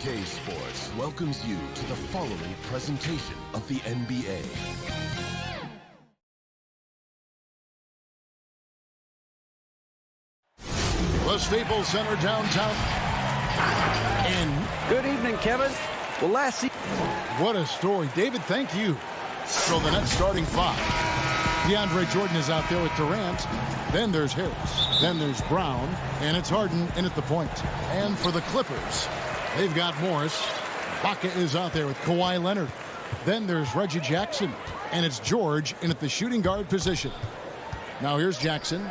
CLA Sports welcomes you to the following presentation of the NBA. The Staples Center downtown. And good evening, Kevin. Well, last season. What a story. David, thank you. So the Nets starting five. DeAndre Jordan is out there with Durant. Then there's Harris. Then there's Brown. And it's Harden in at the point. And for the Clippers, they've got Morris. Ibaka is out there with Kawhi Leonard. Then there's Reggie Jackson. And it's George in at the shooting guard position. Now here's Jackson.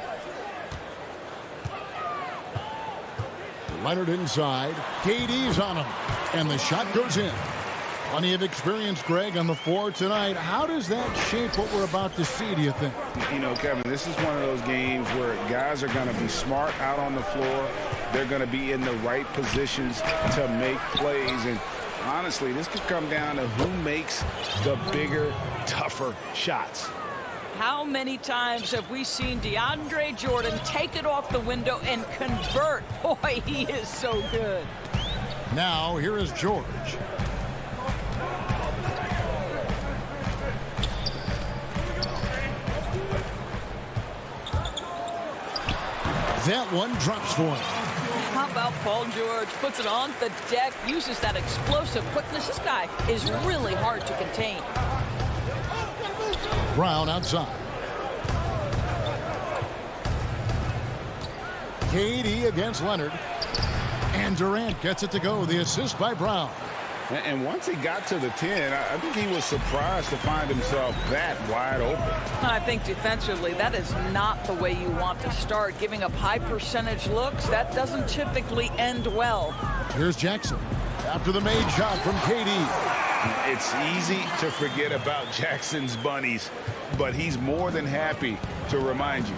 Leonard inside. KD's on him. And the shot goes in. Plenty of experience, Greg, on the floor tonight. How does that shape what we're about to see, do you think? You know, Kevin, this is one of those games where guys are going to be smart out on the floor. They're going to be in the right positions to make plays. And honestly, this could come down to who makes the bigger, tougher shots. How many times have we seen DeAndre Jordan take it off the window and convert? Boy, he is so good. Now, here is George. That one drops for him. How about Paul George? Puts it on the deck, uses that explosive quickness. This guy is really hard to contain. Brown outside. KD against Leonard. And Durant gets it to go. The assist by Brown. And once he got to the 10, I think he was surprised to find himself that wide open. I think defensively, that is not the way you want to start. Giving up high percentage looks, that doesn't typically end well. Here's Jackson. After the made shot from KD. It's easy to forget about Jackson's bunnies, but he's more than happy to remind you.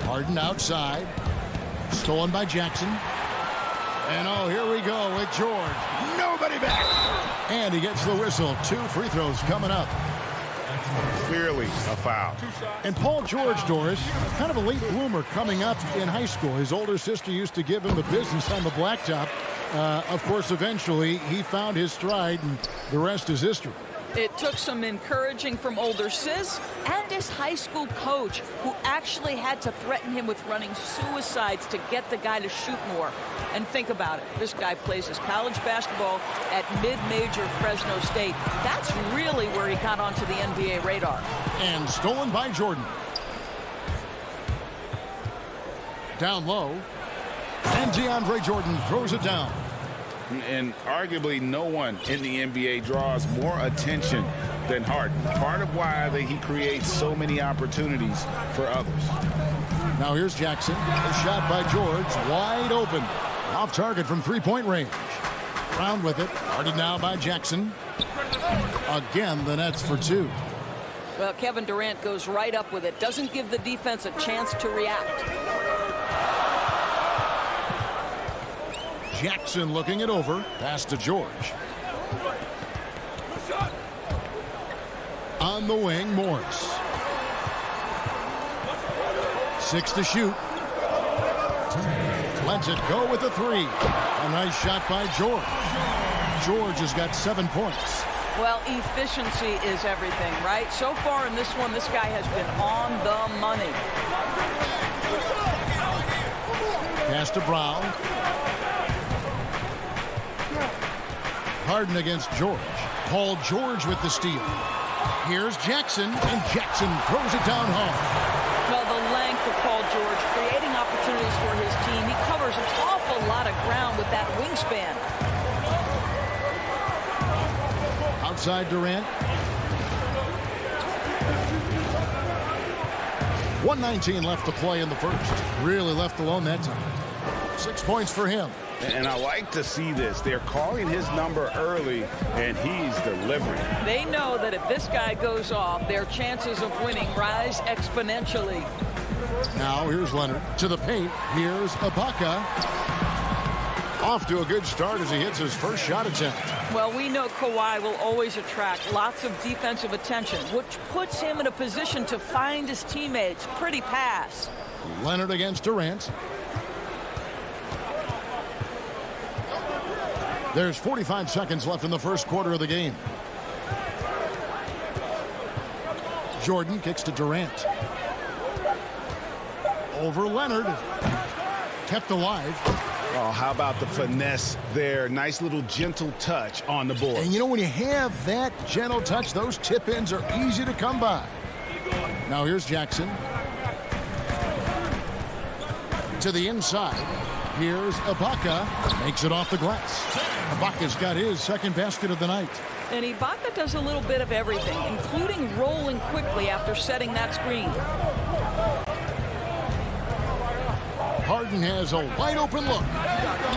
Harden outside. Stolen by Jackson. And oh, here we go with George. Nobody back. And he gets the whistle. 2 free throws coming up. Clearly a foul. And Paul George, Doris, kind of a late bloomer coming up in high school. His older sister used to give him the business on the blacktop. Of course, eventually he found his stride, and the rest is history. It took some encouraging from older sis and his high school coach, who actually had to threaten him with running suicides to get the guy to shoot more. And think about it. This guy plays his college basketball at mid-major Fresno State. That's really where he got onto the NBA radar. And stolen by Jordan. Down low. And DeAndre Jordan throws it down. And arguably no one in the NBA draws more attention than Harden. Part of why he creates so many opportunities for others. Now here's Jackson. A shot by George. Wide open. Off target from three-point range. Brown with it. Guarded now by Jackson. Again, the Nets for 2. Well, Kevin Durant goes right up with it. Doesn't give the defense a chance to react. Jackson looking it over. Pass to George. On the wing, Morris. 6 to shoot. Lets it go with a 3. A nice shot by George. George has got 7 points. Well, efficiency is everything, right? So far in this one, this guy has been on the money. Pass to Brown. Harden against George. Paul George with the steal. Here's Jackson, and Jackson throws it down home. Well, the length of Paul George, creating opportunities for his team. He covers an awful lot of ground with that wingspan. Outside Durant. 1:19 left to play in the first. Really left alone that time. 6 points for him. And I like to see this. They're calling his number early, and he's delivering. They know that if this guy goes off, their chances of winning rise exponentially. Now here's Leonard to the paint. Here's Ibaka. Off to a good start as he hits his first shot attempt. Well, we know Kawhi will always attract lots of defensive attention, which puts him in a position to find his teammates. Pretty pass. Leonard against Durant. There's 45 seconds left in the first quarter of the game. Jordan kicks to Durant. Over Leonard. Kept alive. Oh, how about the finesse there? Nice little gentle touch on the board. And you know, when you have that gentle touch, those tip-ins are easy to come by. Now here's Jackson. To the inside. Here's Ibaka. Makes it off the glass. Ibaka's got his second basket of the night. And Ibaka does a little bit of everything, including rolling quickly after setting that screen. Harden has a wide open look.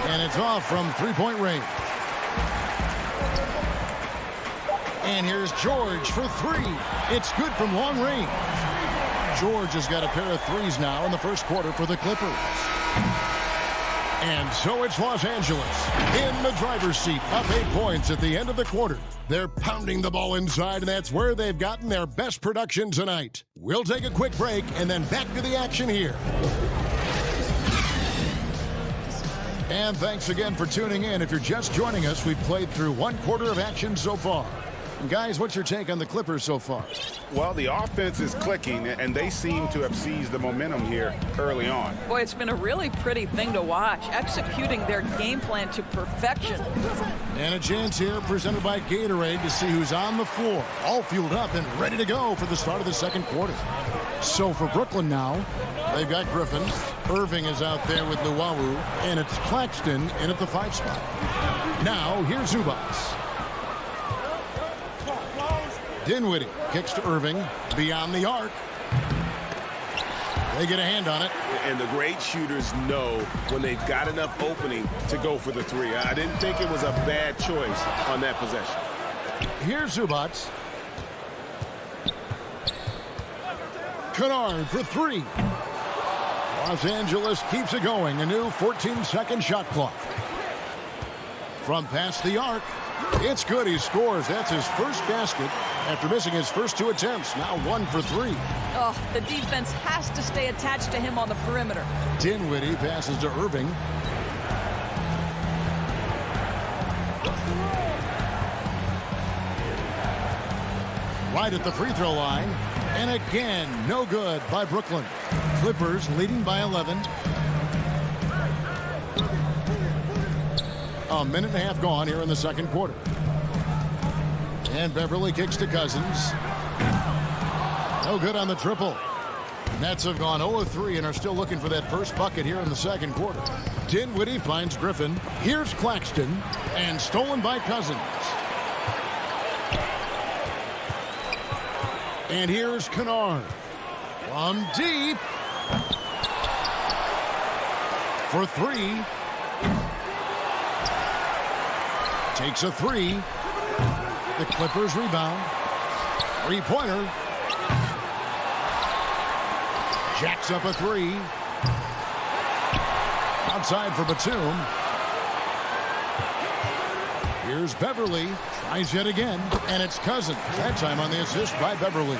And it's off from three-point range. And here's George for three. It's good from long range. George has got a pair of threes now in the first quarter for the Clippers. And so it's Los Angeles in the driver's seat, up 8 points at the end of the quarter. They're pounding the ball inside, and that's where they've gotten their best production tonight. We'll take a quick break and then back to the action here. And thanks again for tuning in. If you're just joining us, we've played through one quarter of action so far. And guys, what's your take on the Clippers so far? Well, the offense is clicking, and they seem to have seized the momentum here early on. Boy, it's been a really pretty thing to watch, executing their game plan to perfection. And a chance here presented by Gatorade to see who's on the floor, all fueled up and ready to go for the start of the second quarter. So for Brooklyn now, they've got Griffin. Irving is out there with Luwawu, and it's Claxton in at the 5 spot. Now, here's Zubats. Dinwiddie kicks to Irving beyond the arc. They get a hand on it. And the great shooters know when they've got enough opening to go for the three. I didn't think it was a bad choice on that possession. Here's Zubats. Kennard for three. Los Angeles keeps it going. A new 14-second shot clock. From past the arc. It's good. He scores. That's his first basket after missing his first 2 attempts. Now 1 for 3. Oh, the defense has to stay attached to him on the perimeter. Dinwiddie passes to Irving. Right at the free throw line. And again, no good by Brooklyn. Clippers leading by 11. A minute and a half gone here in the second quarter. And Beverly kicks to Cousins. No good on the triple. Nets have gone 0 of 3 and are still looking for that first bucket here in the second quarter. Dinwiddie finds Griffin. Here's Claxton. And stolen by Cousins. And here's Kennard. From deep. For 3. Takes a 3. The Clippers rebound. 3-pointer. Jacks up a 3. Outside for Batum. Here's Beverly. Tries yet again. And it's Cousins. That time on the assist by Beverly.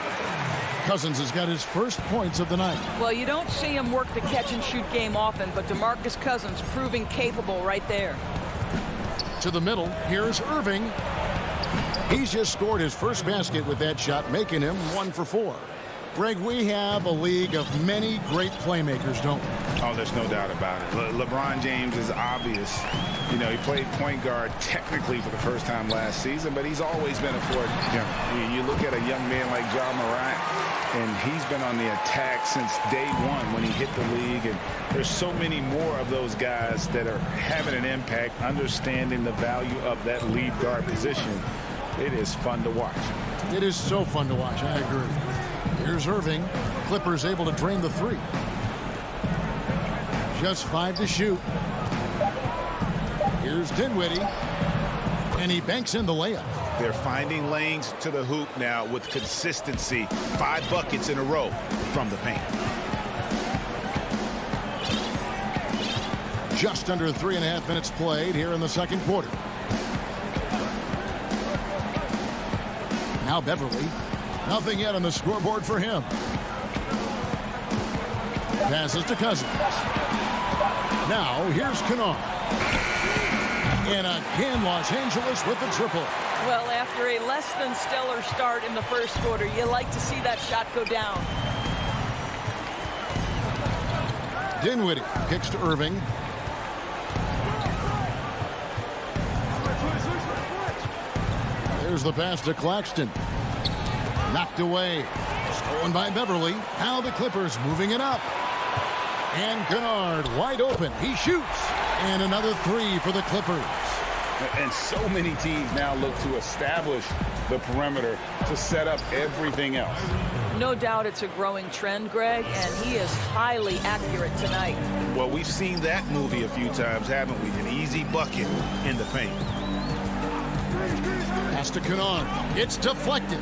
Cousins has got his first points of the night. Well, you don't see him work the catch-and-shoot game often, but DeMarcus Cousins proving capable right there. To the middle, here's Irving. He's just scored his first basket with that shot, making him 1 for 4. Greg, we have a league of many great playmakers, don't we? Oh, there's no doubt about it. LeBron James is obvious. You know, he played point guard technically for the first time last season, but he's always been a floor general. You look at a young man like Ja Morant, and he's been on the attack since day one when he hit the league. And there's so many more of those guys that are having an impact, understanding the value of that lead guard position. It is fun to watch. It is so fun to watch. I agree. Here's Irving. Clippers able to drain the 3. Just 5 to shoot. Here's Dinwiddie. And he banks in the layup. They're finding lanes to the hoop now with consistency. 5 buckets in a row from the paint. Just under 3.5 minutes played here in the second quarter. Now Beverly. Nothing yet on the scoreboard for him. Passes to Cousins. Now here's Kennard. And again, Los Angeles with the triple. Well, after a less than stellar start in the first quarter, you like to see that shot go down. Dinwiddie kicks to Irving. There's the pass to Claxton. Knocked away. Stolen by Beverly. Now the Clippers moving it up. And Kennard wide open. He shoots. And another three for the Clippers. And so many teams now look to establish the perimeter to set up everything else. No doubt it's a growing trend, Greg, and he is highly accurate tonight. Well, we've seen that movie a few times, haven't we? An easy bucket in the paint. Pass to Kennard. It's deflected.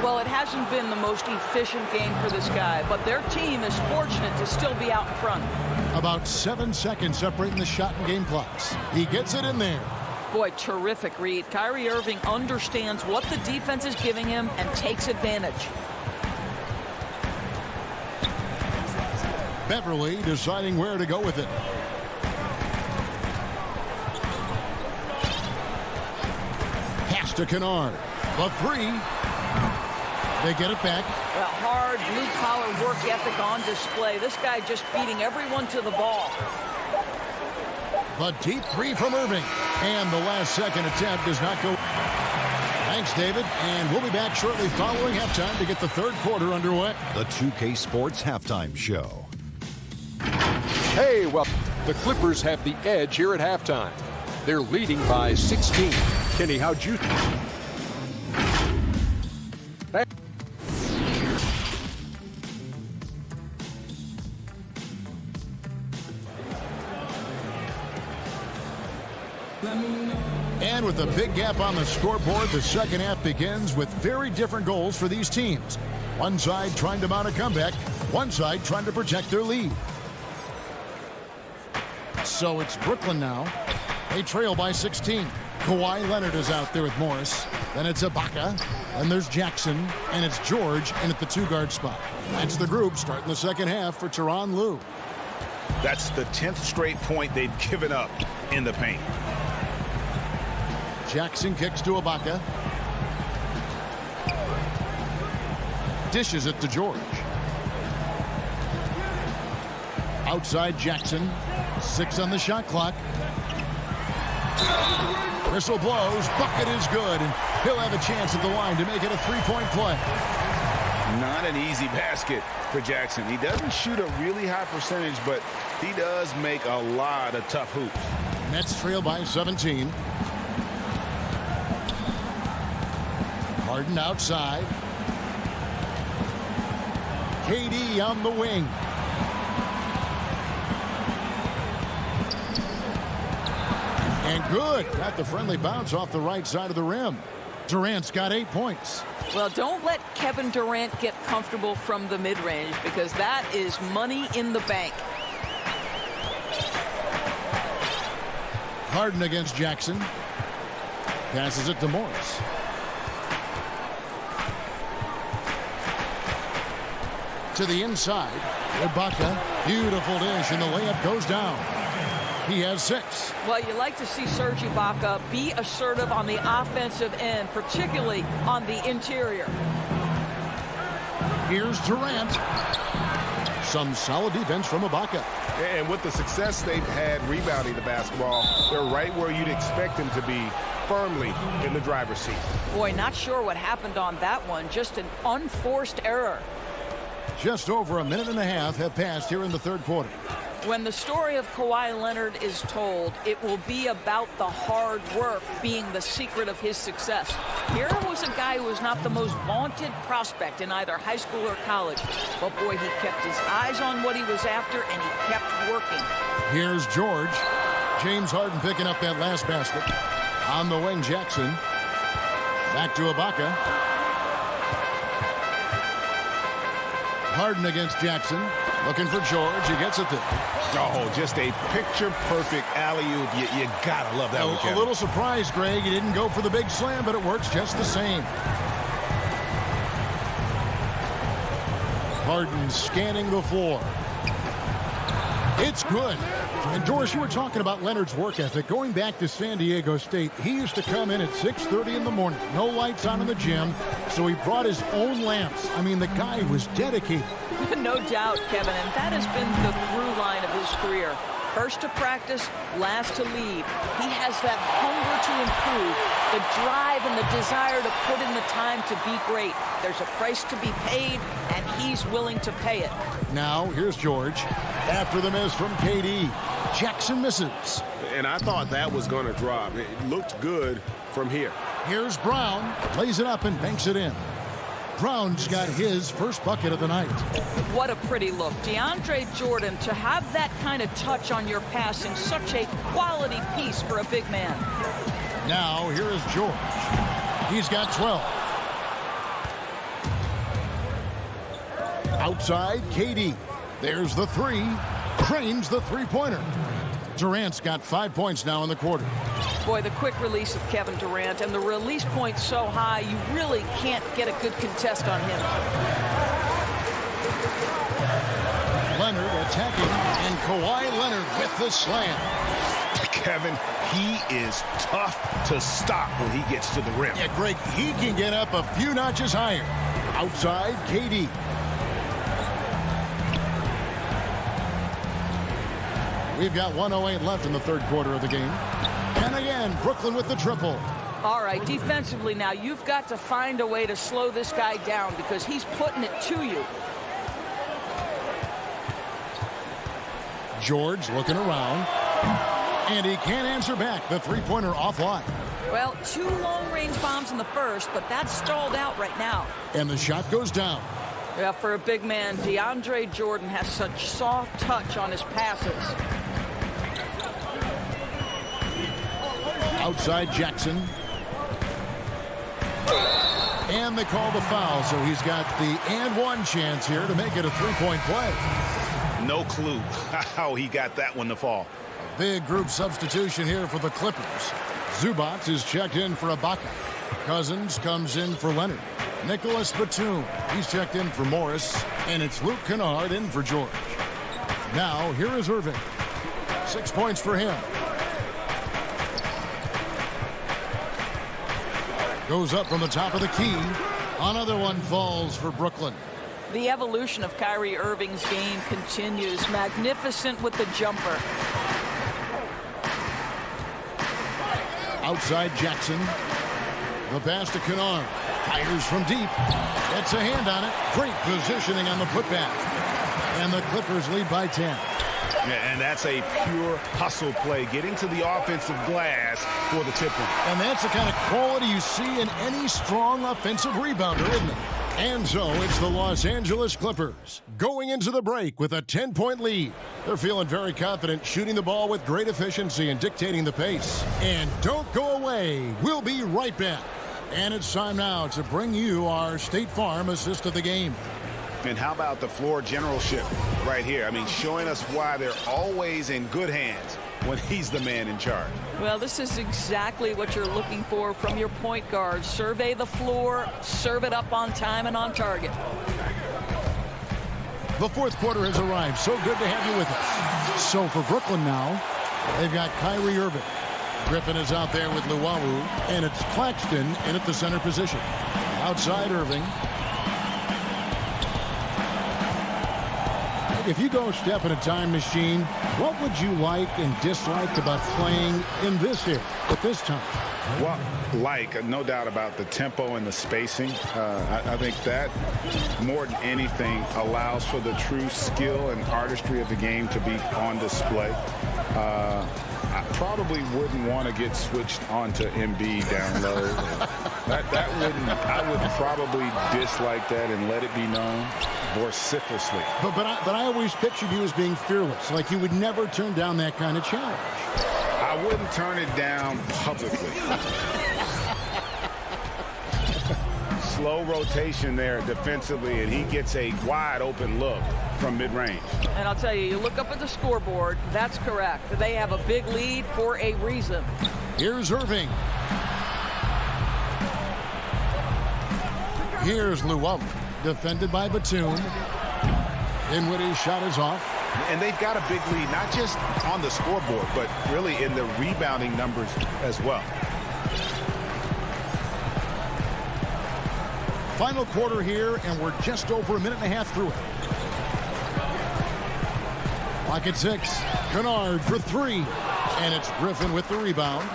Well, it hasn't been the most efficient game for this guy, but their team is fortunate to still be out in front. About 7 seconds separating the shot and game clocks. He gets it in there. Boy, terrific read. Kyrie Irving understands what the defense is giving him and takes advantage. Beverly deciding where to go with it. Pass to Kennard. The three. They get it back. Well, hard blue-collar work ethic on display. This guy just beating everyone to the ball. The deep three from Irving. And the last second attempt does not go. Thanks, David. And we'll be back shortly following halftime to get the third quarter underway. The 2K Sports Halftime Show. Hey, well, the Clippers have the edge here at halftime. They're leading by 16. Kenny, how'd you... And with a big gap on the scoreboard, the second half begins with very different goals for these teams. One side trying to mount a comeback, one side trying to protect their lead. So it's Brooklyn now. They trail by 16. Kawhi Leonard is out there with Morris. Then it's Ibaka. Then there's Jackson. And it's George in at the two-guard spot. That's the group starting the second half for Tyronn Lue. That's the 10th straight point they've given up in the paint. Jackson kicks to Ibaka. Dishes it to George. Outside Jackson. 6 on the shot clock. Whistle blows. Bucket is good. And he'll have a chance at the line to make it a three-point play. Not an easy basket for Jackson. He doesn't shoot a really high percentage, but he does make a lot of tough hoops. Nets trail by 17. Harden outside. KD on the wing. And good. Got the friendly bounce off the right side of the rim. Durant's got 8 points. Well, don't let Kevin Durant get comfortable from the mid-range because that is money in the bank. Harden against Jackson. Passes it to Morris. To the inside. Ibaka. Beautiful dish, and the layup goes down. He has 6. Well, you like to see Serge Ibaka be assertive on the offensive end, particularly on the interior. Here's Durant. Some solid defense from Ibaka. And with the success they've had rebounding the basketball, they're right where you'd expect them to be, firmly in the driver's seat. Boy, not sure what happened on that one. Just an unforced error. Just over a minute and a half have passed here in the third quarter. When the story of Kawhi Leonard is told, it will be about the hard work being the secret of his success. Here was a guy who was not the most vaunted prospect in either high school or college. But boy, he kept his eyes on what he was after, and he kept working. Here's George. James Harden picking up that last basket. On the wing, Jackson. Back to Ibaka. Harden against Jackson. Looking for George. He gets it there. Oh, just a picture-perfect alley-oop. You gotta love that one, Kevin. A little surprised, Greg. He didn't go for the big slam, but it works just the same. Harden scanning the floor. It's good. And Doris, you were talking about Leonard's work ethic. Going back to San Diego State, he used to come in at 6:30 in the morning. No lights on in the gym, so he brought his own lamps. I mean, the guy was dedicated. No doubt, Kevin, and that has been the through line of his career. First to practice, last to leave. He has that hunger to improve, the drive and the desire to put in the time to be great. There's a price to be paid, and he's willing to pay it. Now, here's George. After the miss from KD, Jackson misses. And I thought that was going to drop. It looked good from here. Here's Brown, lays it up and banks it in. Brown's got his first bucket of the night. What a pretty look. DeAndre Jordan, to have that kind of touch on your passing, such a quality piece for a big man. Now, here is George. He's got 12. Outside, KD. There's the three. Cranes the three-pointer. Durant's got 5 points now in the quarter. Boy, the quick release of Kevin Durant, and the release point so high, you really can't get a good contest on him. Leonard attacking, and Kawhi Leonard with the slam. Kevin, he is tough to stop when he gets to the rim. Yeah, Greg, he can get up a few notches higher. Outside, KD. We've got 1:08 left in the third quarter of the game. And again, Brooklyn with the triple. All right, defensively now, you've got to find a way to slow this guy down because he's putting it to you. George looking around. And he can't answer back. The three-pointer offline. Well, 2 long-range bombs in the first, but that's stalled out right now. And the shot goes down. Yeah, for a big man, DeAndre Jordan has such soft touch on his passes. Outside Jackson. And they call the foul, so he's got the and one chance here to make it a three-point play. No clue how he got that one to fall. Big group substitution here for the Clippers. Zubac is checked in for Ibaka. Cousins comes in for Leonard. Nicholas Batum, he's checked in for Morris. And it's Luke Kennard in for George. Now, here is Irving. 6 points for him. Goes up from the top of the key. Another one falls for Brooklyn. The evolution of Kyrie Irving's game continues. Magnificent with the jumper. Outside Jackson. The pass to Kennard. Fires from deep. Gets a hand on it. Great positioning on the putback. And the Clippers lead by 10. Yeah, and that's a pure hustle play, getting to the offensive glass for the tip-in. And that's the kind of quality you see in any strong offensive rebounder, isn't it? And so it's the Los Angeles Clippers going into the break with a 10-point lead. They're feeling very confident, shooting the ball with great efficiency and dictating the pace. And don't go away. We'll be right back. And it's time now to bring you our State Farm assist of the game. And how about the floor generalship right here? I mean, showing us why they're always in good hands when he's the man in charge. Well, this is exactly what you're looking for from your point guard. Survey the floor, serve it up on time and on target. The fourth quarter has arrived. So good to have you with us. So for Brooklyn now, they've got Kyrie Irving. Griffin is out there with Luwawu, and it's Claxton in at the center position. Outside Irving. If you go step in a time machine, what would you like and dislike about playing in this era at this time? Well, no doubt about the tempo and the spacing. I think that, more than anything, allows for the true skill and artistry of the game to be on display. I probably wouldn't want to get switched onto Embiid down low. I would probably dislike that and let it be known vociferously. But I always pictured you as being fearless, like you would never turn down that kind of challenge. I wouldn't turn it down publicly. Slow rotation there defensively, and he gets a wide open look from mid-range. And I'll tell you, you look up at the scoreboard, that's correct. They have a big lead for a reason. Here's Irving. Here's Luwawu, defended by Batum. Dinwiddie's shot is off. And they've got a big lead, not just on the scoreboard, but really in the rebounding numbers as well. Final quarter here, and we're just over a minute and a half through it. Clock at 6. Kennard for 3. And it's Griffin with the rebound.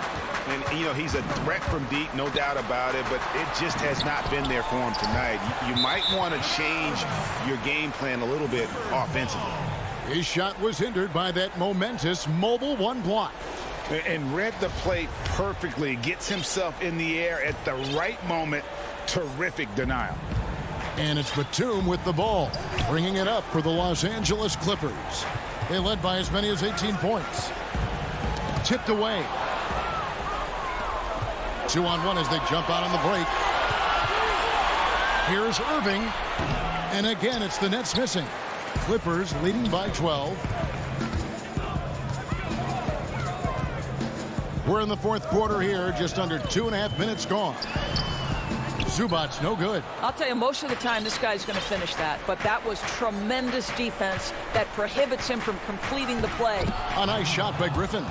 And, you know, he's a threat from deep, no doubt about it, but it just has not been there for him tonight. You might want to change your game plan a little bit offensively. His shot was hindered by that momentous mobile one block. And read the play perfectly. Gets himself in the air at the right moment. Terrific denial. And it's Batum with the ball, bringing it up for the Los Angeles Clippers. They led by as many as 18 points. Tipped away. 2-on-1 as they jump out on the break. Here's Irving. And again, it's the Nets missing. Clippers leading by 12. We're in the fourth quarter here, just under 2.5 minutes gone. Zubac's no good. I'll tell you, most of the time this guy's going to finish that, but that was tremendous defense that prohibits him from completing the play. A nice shot by Griffin.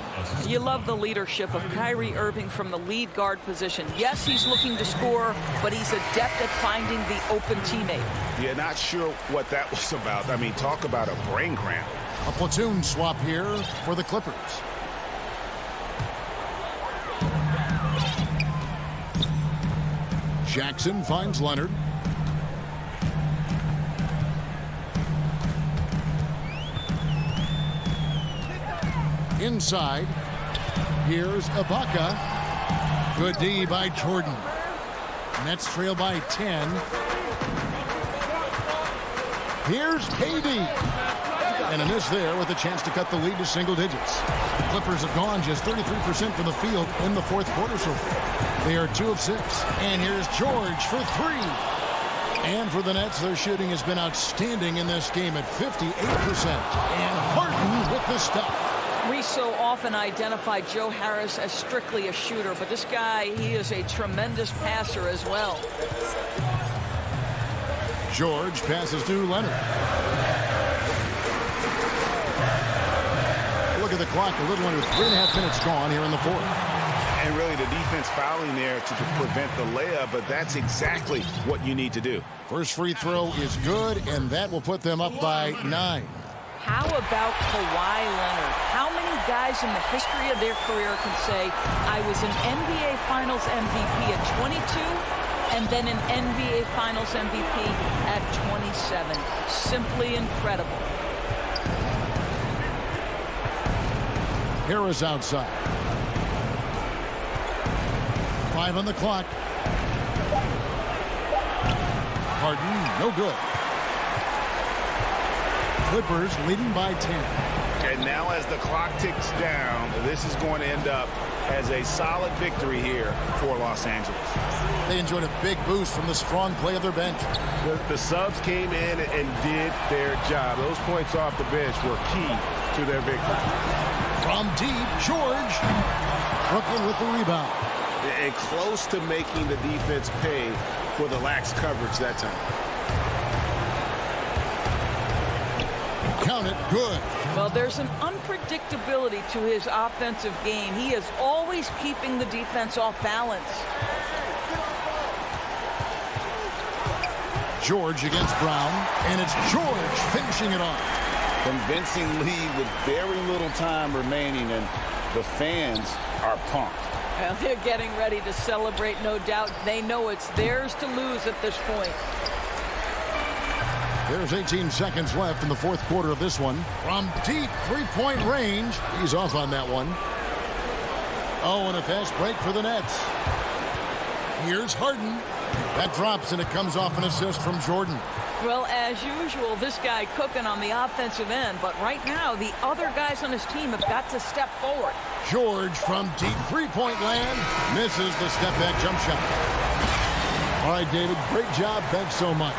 You love the leadership of Kyrie Irving from the lead guard position. Yes, he's looking to score, but he's adept at finding the open teammate. Yeah, not sure what that was about. I mean, talk about a brain cramp. A platoon swap here for the Clippers. Jackson finds Leonard. Inside. Here's Ibaka. Good D by Jordan. Nets trail by 10. Here's KD. And a miss there with a chance to cut the lead to single digits. Clippers have gone just 33% from the field in the fourth quarter so far. They are 2 of 6. And here's George for 3. And for the Nets, their shooting has been outstanding in this game at 58%. And Harden with the stop. We so often identify Joe Harris as strictly a shooter, but this guy, he is a tremendous passer as well. George passes to Leonard. Look at the clock, a little under 3.5 minutes gone here in the fourth. And really the defense fouling there to prevent the layup, but that's exactly what you need to do. First free throw is good, and that will put them up by 9. How about Kawhi Leonard? How many guys in the history of their career can say, I was an NBA Finals MVP at 22 and then an NBA Finals MVP at 27? Simply incredible. Harris outside. 5 on the clock. Harden, no good. Clippers leading by 10. And now as the clock ticks down, this is going to end up as a solid victory here for Los Angeles. They enjoyed a big boost from the strong play of their bench. The subs came in and did their job. Those points off the bench were key to their victory. From deep, George. Brooklyn with the rebound. And close to making the defense pay for the lax coverage that time. Count it, good. Well, there's an unpredictability to his offensive game. He is always keeping the defense off balance. George against Brown, and it's George finishing it off. Convincing lead with very little time remaining, and the fans are pumped. Well, they're getting ready to celebrate, no doubt. They know it's theirs to lose at this point. There's 18 seconds left in the fourth quarter of this one. From deep three-point range, he's off on that one. Oh, and a fast break for the Nets. Here's Harden. That drops, and it comes off an assist from Jordan. Well, as usual, this guy cooking on the offensive end, but right now the other guys on his team have got to step forward. George from deep three-point land misses the step-back jump shot. All right, David, great job. Thanks so much.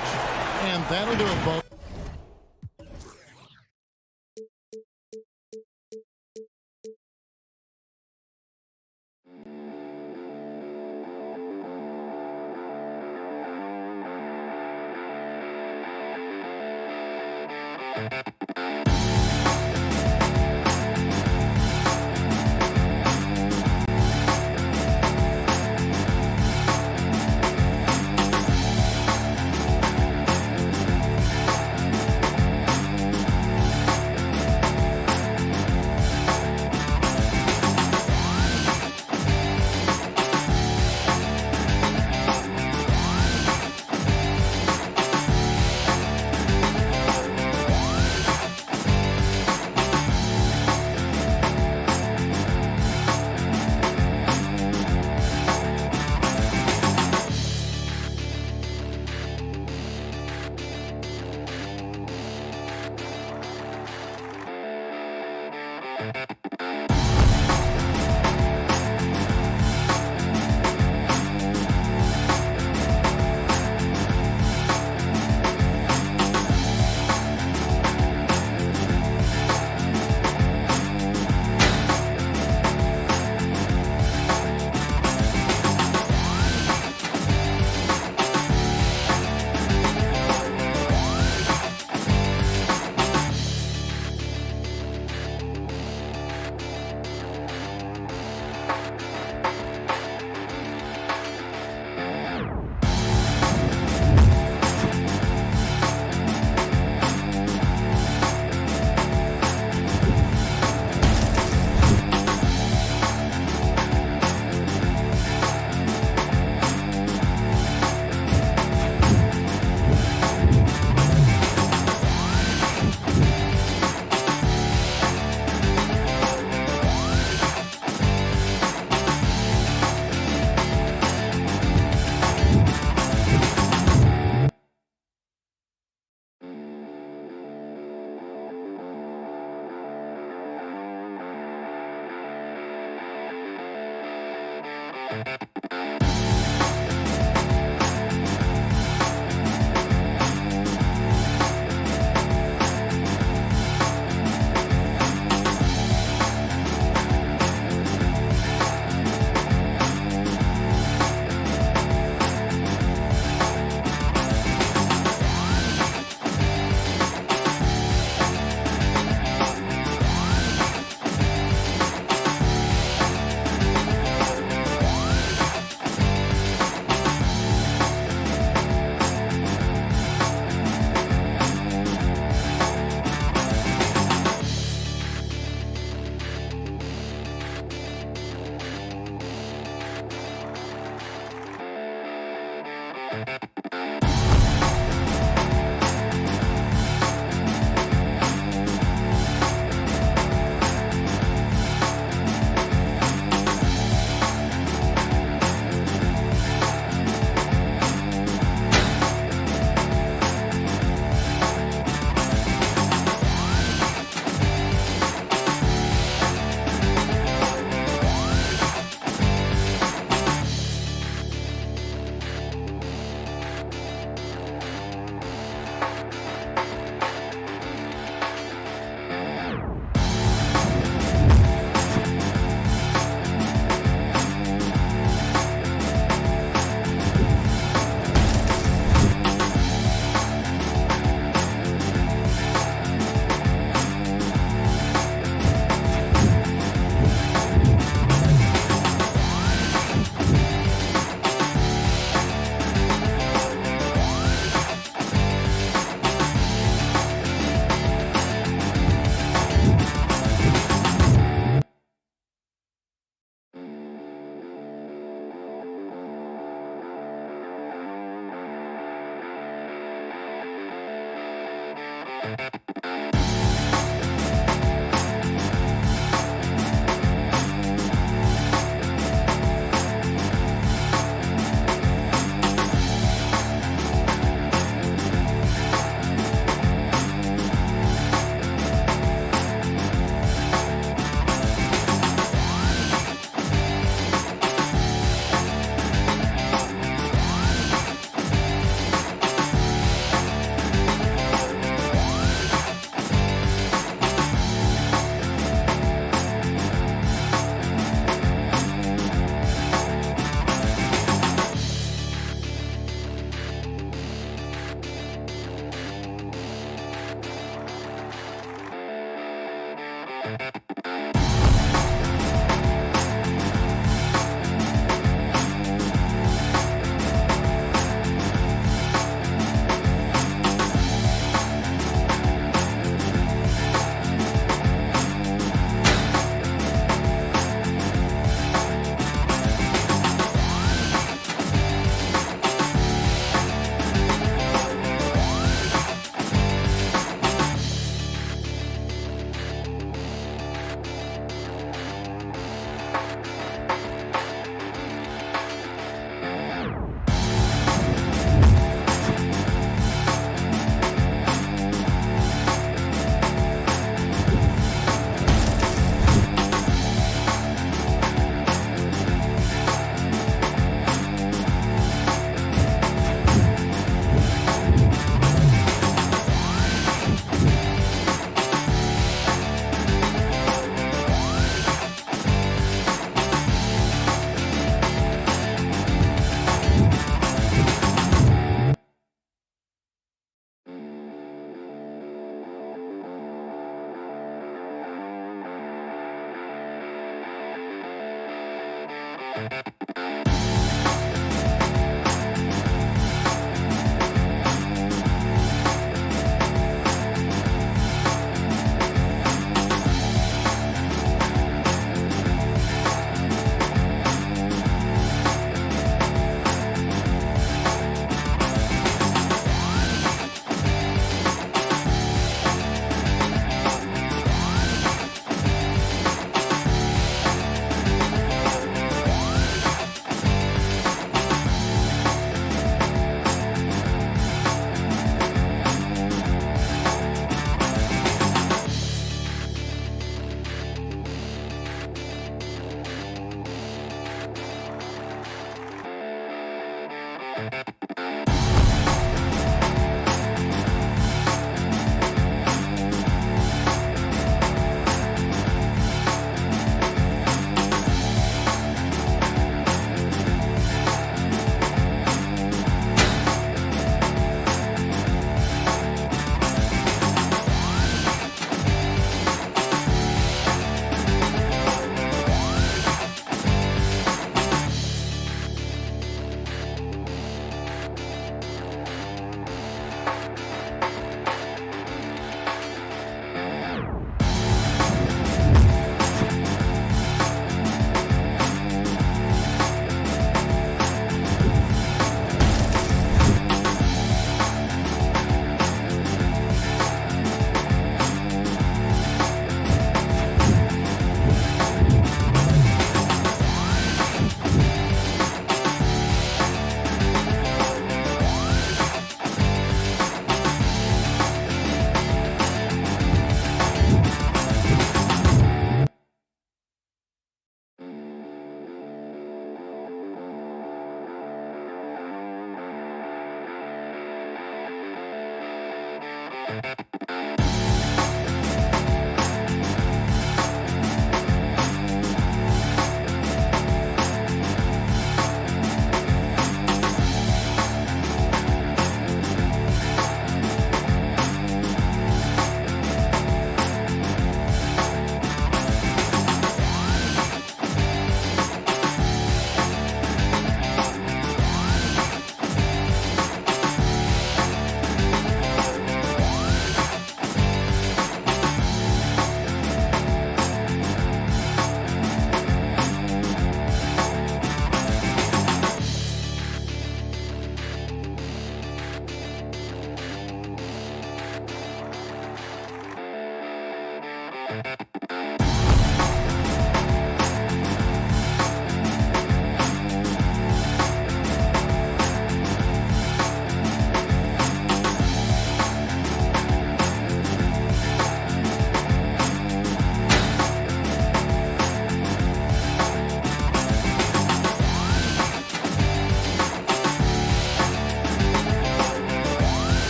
And that'll do it, folks.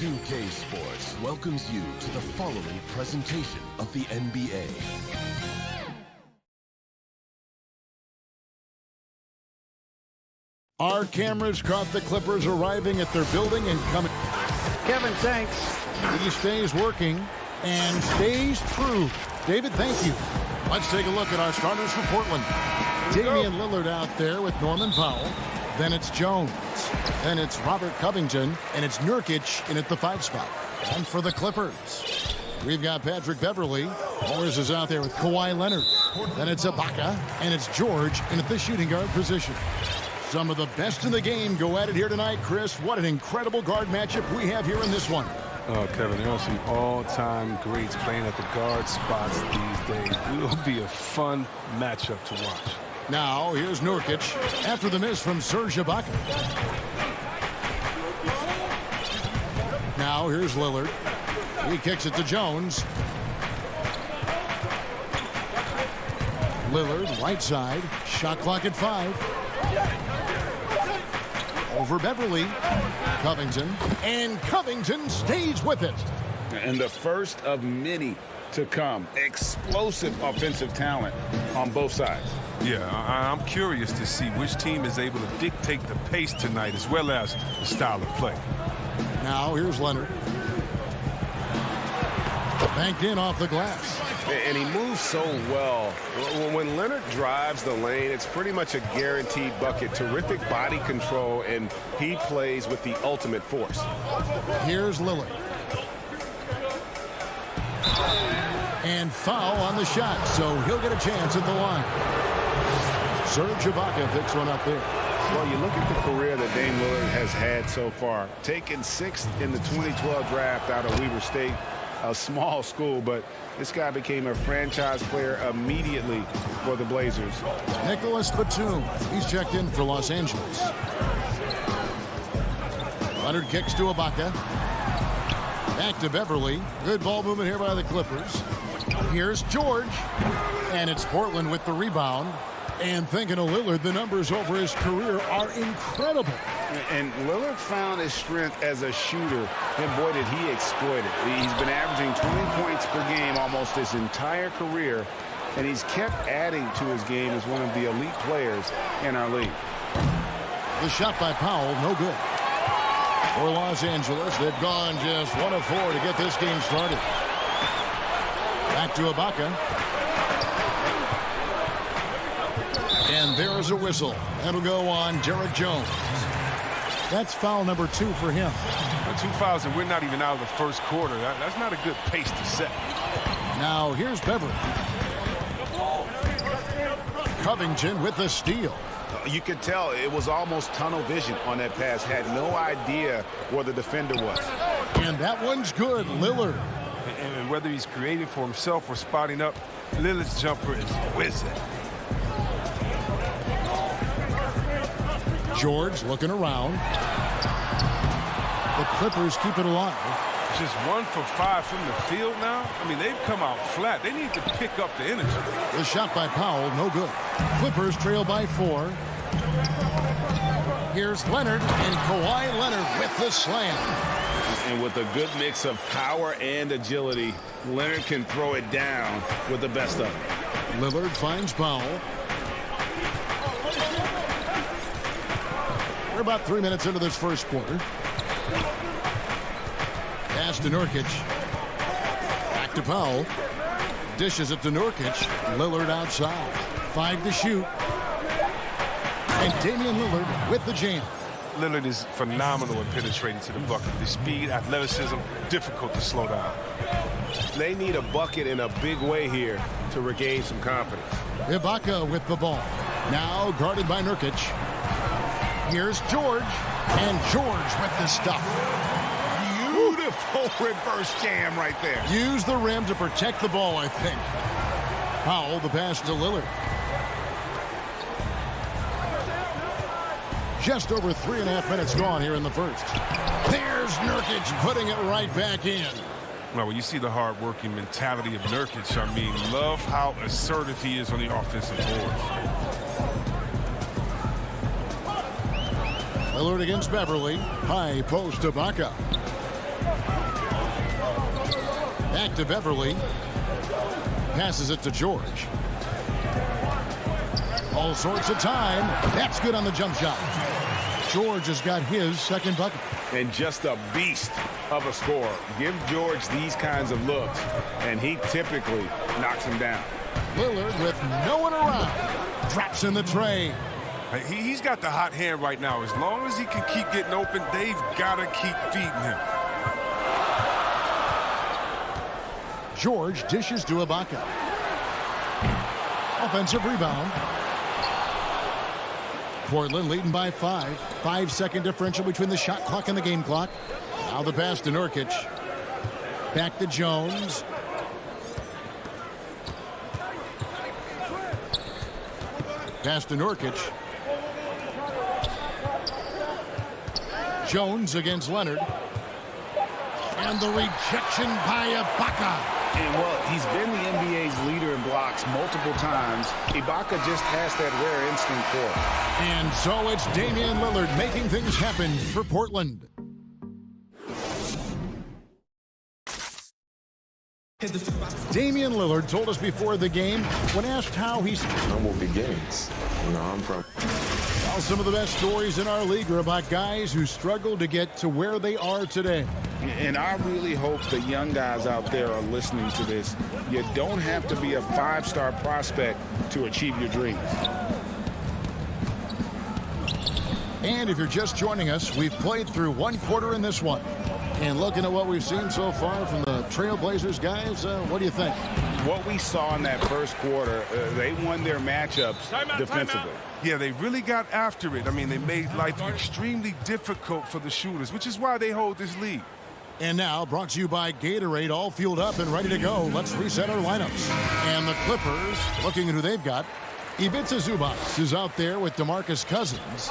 2K Sports welcomes you to the following presentation of the NBA. Our cameras caught the Clippers arriving at their building and coming. Kevin, thanks. He stays working and stays true. David, thank you. Let's take a look at our starters for Portland. Damian Lillard out there with Norman Powell. Then it's Jones. Then it's Robert Covington. And it's Nurkic in at the 5 spot. And for the Clippers, we've got Patrick Beverley. Morris is out there with Kawhi Leonard. Then it's Ibaka. And it's George in at the shooting guard position. Some of the best in the game go at it here tonight, Chris. What an incredible guard matchup we have here in this one. Oh, Kevin, there are some all-time greats playing at the guard spots these days. It will be a fun matchup to watch. Now, here's Nurkic after the miss from Serge Ibaka. Now, here's Lillard. He kicks it to Jones. Lillard, right side. Shot clock at 5. Over Beverley. Covington. And Covington stays with it. And the first of many to come. Explosive offensive talent on both sides. Yeah, I'm curious to see which team is able to dictate the pace tonight as well as the style of play. Now here's Leonard. Banked in off the glass. And he moves so well. When Leonard drives the lane, it's pretty much a guaranteed bucket. Terrific body control, and he plays with the ultimate force. Here's Lillard. And foul on the shot, so he'll get a chance at the line. Serge Ibaka picks one up there. Well, you look at the career that Dame Lillard has had so far. Taken 6th in the 2012 draft out of Weber State, a small school, but this guy became a franchise player immediately for the Blazers. Nicholas Batum, he's checked in for Los Angeles. Leonard kicks to Ibaka. Back to Beverley. Good ball movement here by the Clippers. Here's George. And it's Portland with the rebound. And thinking of Lillard, the numbers over his career are incredible. And Lillard found his strength as a shooter, and boy, did he exploit it. He's been averaging 20 points per game almost his entire career, and he's kept adding to his game as one of the elite players in our league. The shot by Powell, no good. For Los Angeles, they've gone just 1 of 4 to get this game started. Back to Ibaka. And there's a whistle. That'll go on Derek Jones. That's foul number 2 for him. 2 fouls, and we're not even out of the first quarter. That's not a good pace to set. Now here's Beverly. Covington with the steal. You could tell it was almost tunnel vision on that pass. Had no idea where the defender was. And that one's good. Lillard. And whether he's creating for himself or spotting up, Lillard's jumper is whizzing. George looking around. The Clippers keep it alive. Just 1 for 5 from the field now. I mean, they've come out flat. They need to pick up the energy. The shot by Powell, no good. Clippers trail by 4. Here's Leonard, and Kawhi Leonard with the slam. And with a good mix of power and agility, Leonard can throw it down with the best of it. Lillard finds Powell. We're about 3 minutes into this first quarter. Pass to Nurkic. Back to Powell. Dishes it to Nurkic. Lillard outside. 5 to shoot. And Damian Lillard with the jam. Lillard is phenomenal at penetrating to the bucket. The speed, athleticism, difficult to slow down. They need a bucket in a big way here to regain some confidence. Ibaka with the ball. Now guarded by Nurkic. Here's George. And George with the stuff. Beautiful reverse jam right there. Use the rim to protect the ball, I think. Powell, the pass to Lillard. Just over 3.5 minutes gone here in the first. There's Nurkic putting it right back in. Well, when you see the hard-working mentality of Nurkic, I mean, love how assertive he is on the offensive board. Lillard against Beverly. High post to Ibaka. Back to Beverly. Passes it to George. All sorts of time. That's good on the jump shot. George has got his second bucket. And just a beast of a scorer. Give George these kinds of looks, and he typically knocks him down. Lillard with no one around. Drops in the tray. He's got the hot hand right now. As long as he can keep getting open, they've got to keep feeding him. George dishes to Ibaka. Offensive rebound. Portland leading by 5. 5-second differential between the shot clock and the game clock. Now the pass to Nurkic. Back to Jones. Pass to Nurkic. Jones against Leonard. And the rejection by Ibaka. And, well, he's been the NBA's leader in blocks multiple times. Ibaka just has that rare instinct for it. And so it's Damian Lillard making things happen for Portland. Damian Lillard told us before the game, when asked how he's... Humble beginnings. I'm from... Well, some of the best stories in our league are about guys who struggled to get to where they are today. And I really hope the young guys out there are listening to this. You don't have to be a 5-star prospect to achieve your dreams. And if you're just joining us, we've played through 1 quarter in this one. And looking at what we've seen so far from the Trailblazers guys, what do you think? What we saw in that first quarter, they won their matchups defensively. Yeah, they really got after it. I mean, they made life extremely difficult for the shooters, which is why they hold this lead. And now, brought to you by Gatorade, all fueled up and ready to go. Let's reset our lineups. And the Clippers, looking at who they've got. Ivica Zubac is out there with DeMarcus Cousins.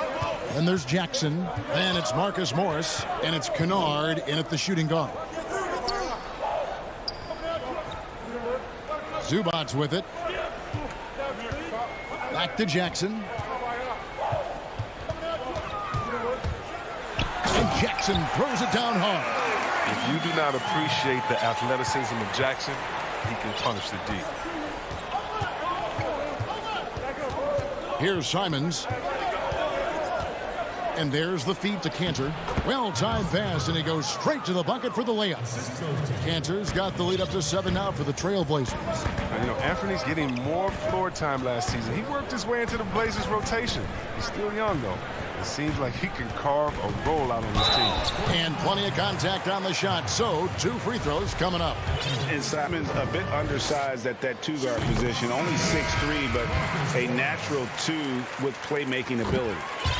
Then there's Jackson. Then it's Marcus Morris. And it's Kennard in at the shooting guard. Zubac with it. Back to Jackson. And Jackson throws it down hard. If you do not appreciate the athleticism of Jackson, he can punish the D. Here's Simons. And there's the feed to Cantor. Well-timed pass, and he goes straight to the bucket for the layup. Cantor's got the lead up to 7 now for the Trailblazers. Now, you know, Anthony's getting more floor time last season. He worked his way into the Blazers rotation. He's still young, though. It seems like he can carve a roll out on his team. And plenty of contact on the shot, so 2 free throws coming up. And Simons a bit undersized at that 2-guard position. Only 6'3", but a natural 2 with playmaking ability.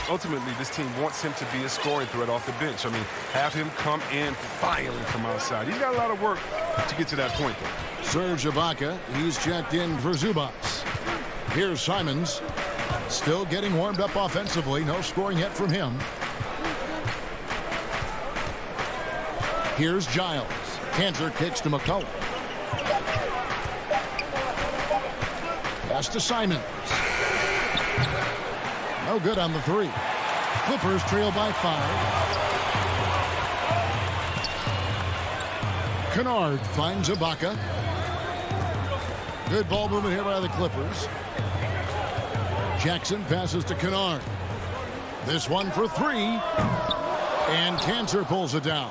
Ultimately, this team wants him to be a scoring threat off the bench. I mean, have him come in firing from outside. He's got a lot of work to get to that point, though. Serge Ibaka, he's checked in for Zubac. Here's Simons. Still getting warmed up offensively. No scoring yet from him. Here's Giles. Cantor kicks to McCullough. Pass to Simons. No good on the 3. Clippers trail by 5. Kennard finds Ibaka. Good ball movement here by the Clippers. Jackson passes to Kennard. This one for 3. And Cantor pulls it down.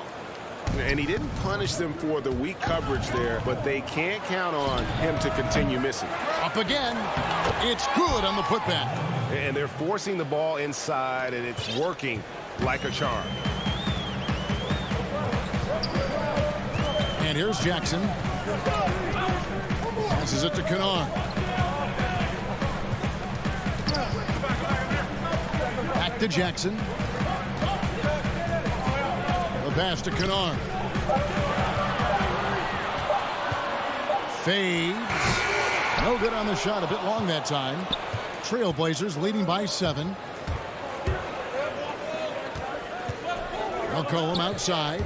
And he didn't punish them for the weak coverage there, but they can't count on him to continue missing. Up again. It's good on the putback. And they're forcing the ball inside, and it's working like a charm. And here's Jackson. Passes it to Kennard. Back to Jackson. The pass to Kennard. Fades. No good on the shot. A bit long that time. Trailblazers leading by 7. McCollum outside.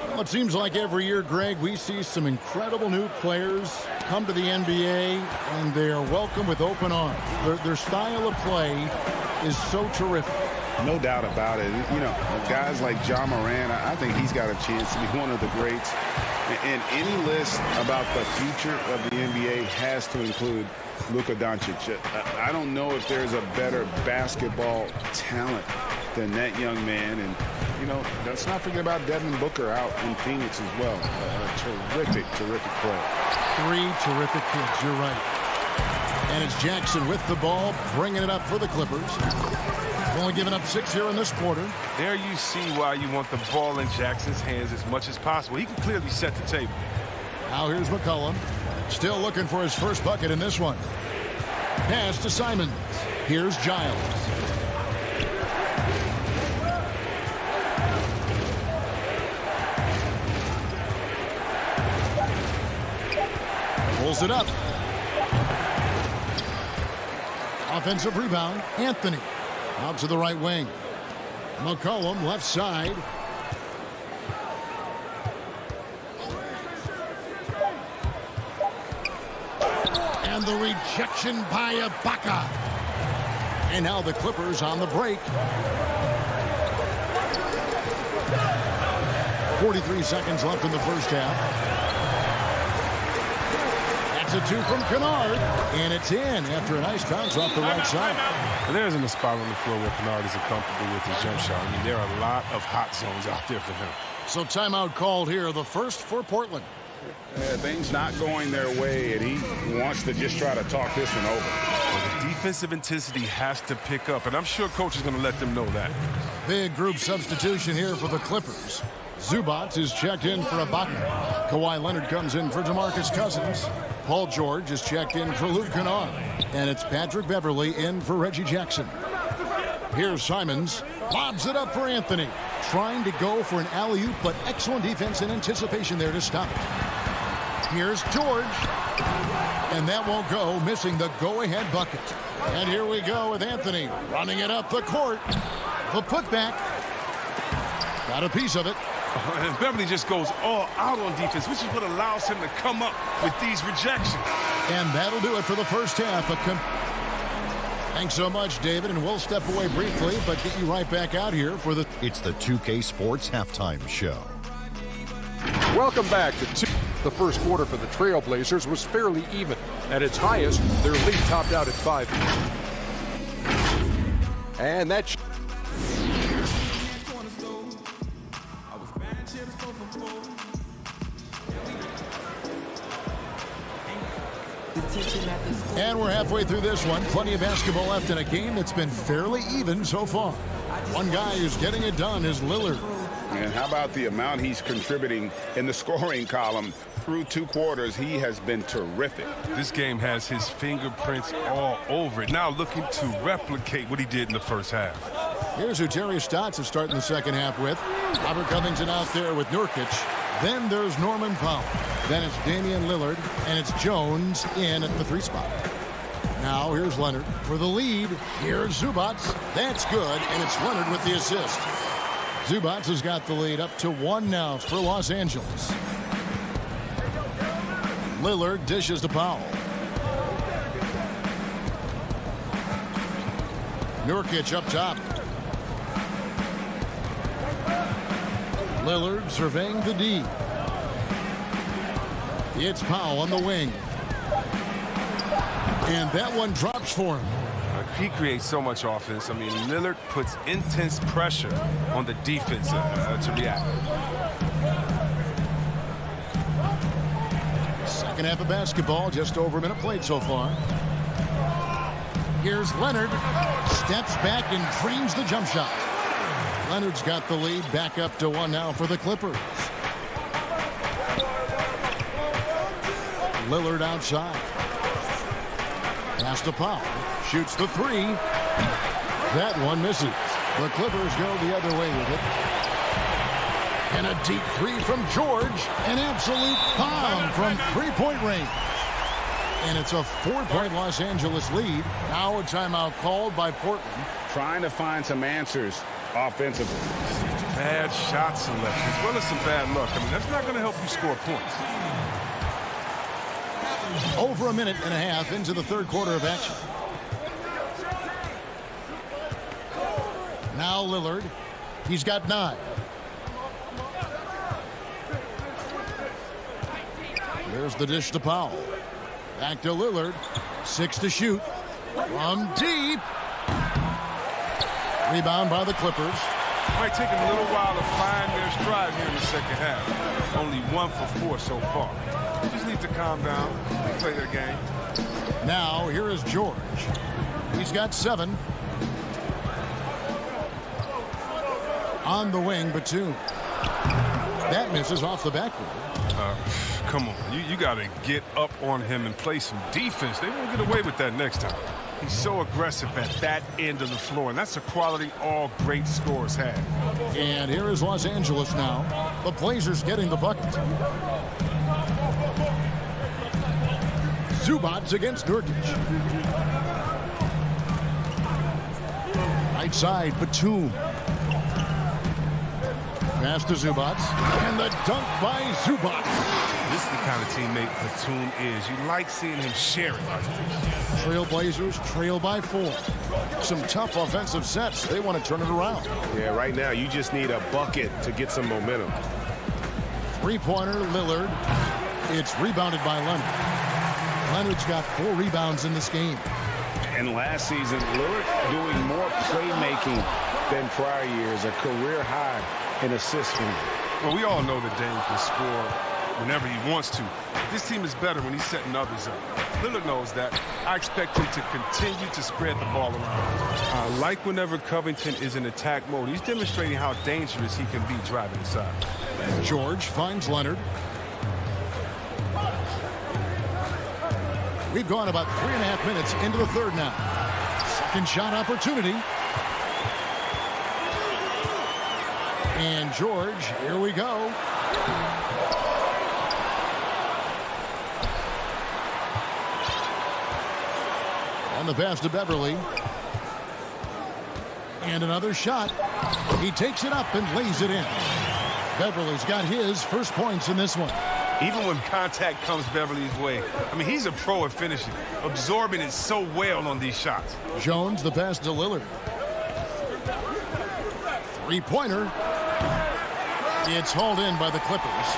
Well, it seems like every year, Greg, we see some incredible new players come to the NBA, and they are welcomed with open arms. Their style of play is so terrific. No doubt about it. You know, guys like Ja Morant, I think he's got a chance to be one of the greats. And any list about the future of the NBA has to include Luka Doncic. I don't know if there's a better basketball talent than that young man. And, you know, let's not forget about Devin Booker out in Phoenix as well. A terrific, terrific play. 3 terrific kids, you're right. And it's Jackson with the ball, bringing it up for the Clippers. Only giving up 6 here in this quarter. There you see why you want the ball in Jackson's hands as much as possible. He can clearly set the table. Now here's McCollum. Still looking for his first bucket in this one. Pass to Simons. Here's Giles. Pulls it up. Offensive rebound. Anthony. Out to the right wing. McCollum left side. And the rejection by Ibaka. And now the Clippers on the break. 43 seconds left in the first half. That's a 2 from Kennard. And it's in after a nice bounce off the right side. And there isn't a spot on the floor where Kennard isn't comfortable with his jump shot. I mean, there are a lot of hot zones out there for him. So timeout called here, the first for Portland. Things not going their way, and he wants to just try to talk this one over. Well, the defensive intensity has to pick up, and I'm sure coach is going to let them know that. Big group substitution here for the Clippers. Zubac is checked in for Ibaka. Kawhi Leonard comes in for DeMarcus Cousins. Paul George is checked in for Luke Kennard. And it's Patrick Beverley in for Reggie Jackson. Here's Simons. Lobs it up for Anthony. Trying to go for an alley-oop, but excellent defense and anticipation there to stop it. Here's George. And that won't go, missing the go-ahead bucket. And here we go with Anthony running it up the court. The putback. Got a piece of it. And Beverly just goes all out on defense, which is what allows him to come up with these rejections. And that'll do it for the first half. Thanks so much, David, and we'll step away briefly, but get you right back out here for the... It's the 2K Sports Halftime Show. Welcome back to The first quarter for the Trailblazers was fairly even. At its highest, their lead topped out at 5. And that... And we're halfway through this one. Plenty of basketball left in a game that's been fairly even so far. One guy who's getting it done is Lillard. And how about the amount he's contributing in the scoring column through 2 quarters? He has been terrific. This game has his fingerprints all over it. Now looking to replicate what he did in the first half. Here's who Terry Stotts is starting the second half with. Robert Covington out there with Nurkic. Then there's Norman Powell. Then it's Damian Lillard, and it's Jones in at the 3 spot. Now here's Leonard for the lead. Here's Zubac. That's good, and it's Leonard with the assist. Zubac has got the lead up to 1 now for Los Angeles. Lillard dishes to Powell. Nurkic up top. Lillard surveying the D. It's Powell on the wing. And that one drops for him. He creates so much offense. I mean, Lillard puts intense pressure on the defense to react. Second half of basketball, just over a minute played so far. Here's Leonard. Steps back and frames the jump shot. Leonard's got the lead, back up to 1 now for the Clippers. Lillard outside. Pass to Powell. Shoots the 3. That one misses. The Clippers go the other way with it. And a deep 3 from George. An absolute bomb from 3-point range. And it's a 4-point Los Angeles lead. Now a timeout called by Portland. Trying to find some answers offensively. Bad shot selection as well as some bad luck. I mean, that's not going to help you score points. Over a minute and a half into the third quarter of action. Now Lillard. He's got 9. There's the dish to Powell. Back to Lillard. 6 to shoot. From deep. Rebound by the Clippers. Might take them a little while to find their stride here in the second half. Only 1 for 4 so far. They just need to calm down and play their game. Now here is George. He's got 7. On the wing, Batum. That misses off the backboard. Come on, you got to get up on him and play some defense. They won't get away with that next time. He's so aggressive at that end of the floor, and that's a quality all great scorers have. And here is Los Angeles now. The Blazers getting the bucket. Zubac against Nurkic. Right side, Batum. Pass to Zubac. And the dunk by Zubac. This is the kind of teammate Batum is. You like seeing him share it like this. Trailblazers trail by 4. Some tough offensive sets. They want to turn it around. Yeah, right now you just need a bucket to get some momentum. 3-pointer, Lillard. It's rebounded by Leonard. Leonard's got 4 rebounds in this game. And last season, Lillard doing more playmaking than prior years. A career high in assists. Well, we all know that Dame can score whenever he wants to. This team is better when he's setting others up. Lillard knows that. I expect him to continue to spread the ball around. Like whenever Covington is in attack mode, he's demonstrating how dangerous he can be driving inside. George finds Leonard. We've gone about 3.5 minutes into the third now. Second shot opportunity. And George, here we go. On the pass to Beverly. And another shot. He takes it up and lays it in. Beverly's got his first points in this one. Even when contact comes Beverly's way, I mean, he's a pro at finishing, absorbing it so well on these shots. Jones, the pass to Lillard. Three-pointer. It's hauled in by the Clippers.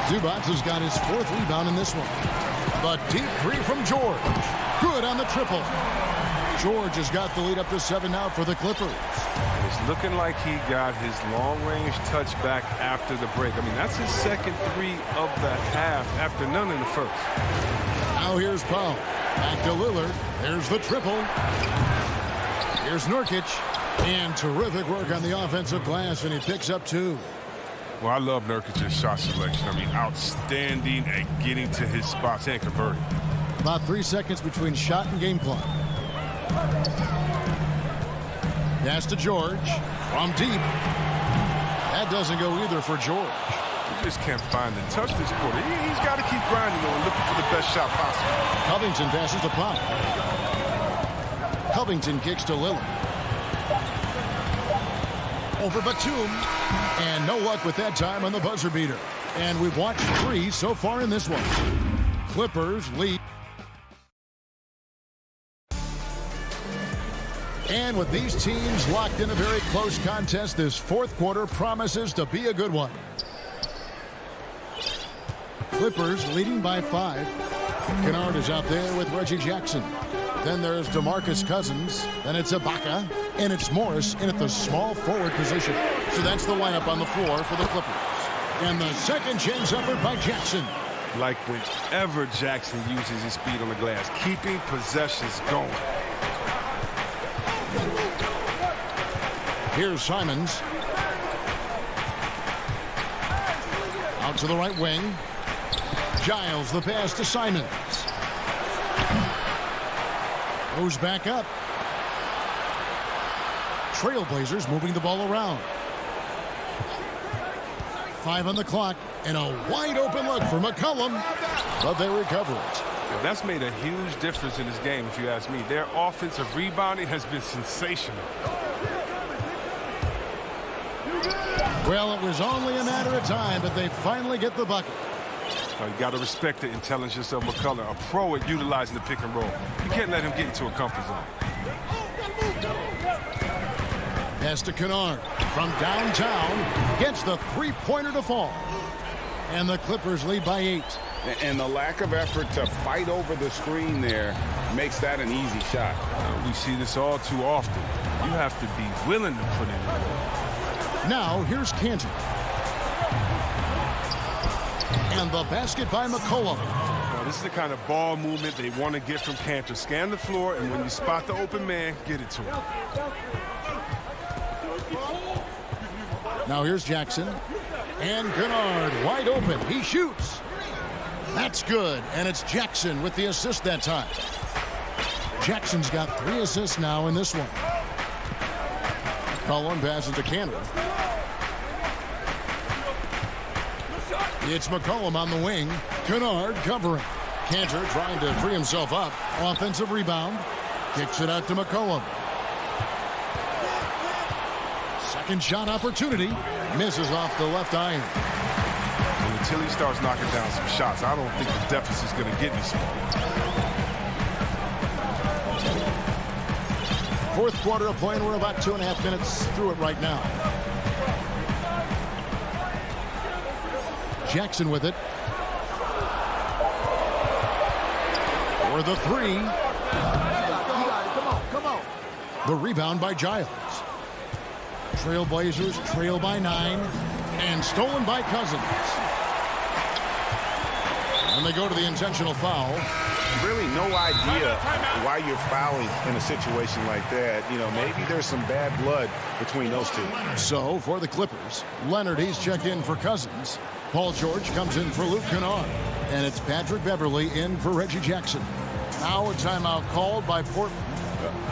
Zubac has got his fourth rebound in this one. The deep three from George. Good on the triple. George has got the lead up to 7 now for the Clippers. It's looking like he got his long-range touch back after the break. I mean, that's his second three of the half after none in the first. Now here's Powell. Back to Lillard. There's the triple. Here's Nurkic. And terrific work on the offensive glass, and he picks up 2. Well, I love Nurkic's shot selection. I mean, outstanding at getting to his spots and converting. About 3 seconds between shot and game clock. Pass to George from deep. That doesn't go either for George. He just can't find the touch this quarter. He's got to keep grinding, though, and looking for the best shot possible. Covington passes to Powell. Covington kicks to Lillard. Over Batum. And no luck with that time on the buzzer beater. And we've watched 3 so far in this one. Clippers lead. And with these teams locked in a very close contest, this fourth quarter promises to be a good one. Clippers leading by 5. Kennard is out there with Reggie Jackson. Then there's DeMarcus Cousins. Then it's Ibaka. And it's Morris in at the small forward position. So that's the lineup on the floor for the Clippers. And the second chance effort by Jackson. Like whenever Jackson uses his speed on the glass, keeping possessions going. Here's Simons. Out to the right wing. Giles the pass to Simons. Goes back up. Trailblazers moving the ball around. 5 on the clock and a wide open look for McCollum, but they recover it. That's made a huge difference in this game, if you ask me. Their offensive rebounding has been sensational. Well, it was only a matter of time, but they finally get the bucket. You got to respect the intelligence of McCollum, a pro at utilizing the pick and roll. You can't let him get into a comfort zone. Pass to Kennard from downtown. Gets the three-pointer to fall. And the Clippers lead by 8. And the lack of effort to fight over the screen there makes that an easy shot. We see this all too often. You have to be willing to put in work. Now, here's Cantor. And the basket by McCollum. Now, this is the kind of ball movement they want to get from Cantor. Scan the floor, and when you spot the open man, get it to him. Now here's Jackson. And Kennard wide open. He shoots. That's good. And it's Jackson with the assist that time. Jackson's got 3 assists now in this one. McCollum passes to Cantor. It's McCollum on the wing. Kennard covering. Cantor trying to free himself up. Offensive rebound. Kicks it out to McCollum. Second shot opportunity. Misses off the left iron. And until he starts knocking down some shots, I don't think the deficit's going to get any smaller. Fourth quarter of play, and we're about 2.5 minutes through it right now. Jackson with it. For the 3. Come on. The rebound by Giles. Trailblazers trail by 9. And stolen by Cousins. And they go to the intentional foul. Really no idea why you're fouling in a situation like that. You know, maybe there's some bad blood between those two. So for the Clippers, Leonard, he's checked in for Cousins. Paul George comes in for Luke Kennard. And it's Patrick Beverly in for Reggie Jackson. Now a timeout called by Portland.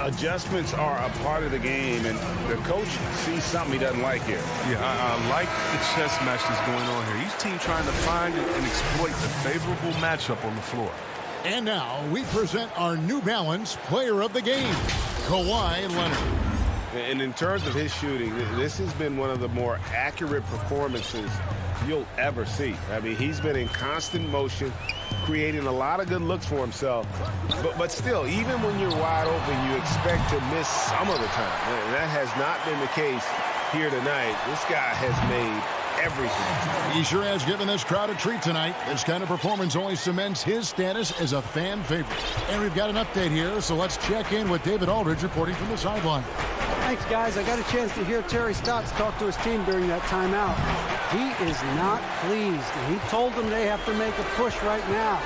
Adjustments are a part of the game, and the coach sees something he doesn't like here. Yeah, I like the chess match that's going on here. Each team trying to find and exploit the favorable matchup on the floor. And now we present our New Balance player of the game, Kawhi Leonard. And in terms of his shooting, this has been one of the more accurate performances you'll ever see. I mean, he's been in constant motion, creating a lot of good looks for himself. But still, even when you're wide open, you expect to miss some of the time. And that has not been the case here tonight. This guy has made everything. He sure has given this crowd a treat tonight. This kind of performance only cements his status as a fan favorite. And we've got an update here, so let's check in with David Aldridge reporting from the sideline. Thanks, guys. I got a chance to hear Terry Stotts talk to his team during that timeout. He is not pleased. He told them they have to make a push right now.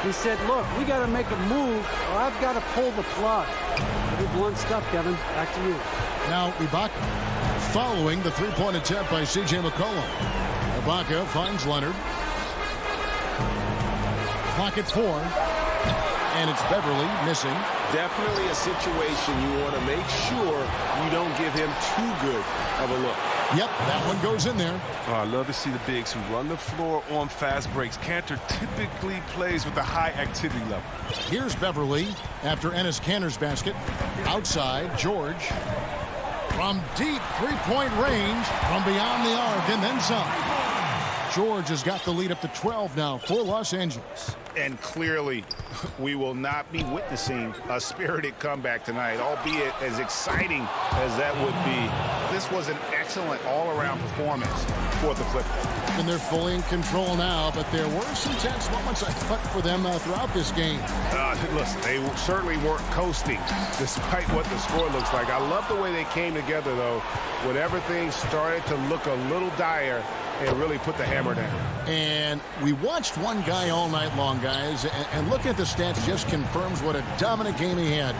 He said, look, we got to make a move or I've got to pull the plug. Pretty blunt stuff, Kevin. Back to you. Now, Ibaka following the three-point attempt by C.J. McCollum. Ibaka finds Leonard. Clock at 4. And it's Beverly missing. Definitely a situation you want to make sure you don't give him too good of a look. Yep, that one goes in there. Oh, I love to see the bigs who run the floor on fast breaks. Cantor typically plays with a high activity level. Here's Beverly after Enes Kanter's basket. Outside, George. From deep three-point range, from beyond the arc, and then some. George has got the lead up to 12 now for Los Angeles. And clearly, we will not be witnessing a spirited comeback tonight, albeit as exciting as that would be. This was an excellent all-around performance for the Clippers. And they're fully in control now, but there were some tense moments, I thought, for them throughout this game. Listen, they certainly weren't coasting, despite what the score looks like. I love the way they came together, though, when everything started to look a little dire and really put the hammer down. And we watched one guy all night long, guys, and looking at the stats just confirms what a dominant game he had.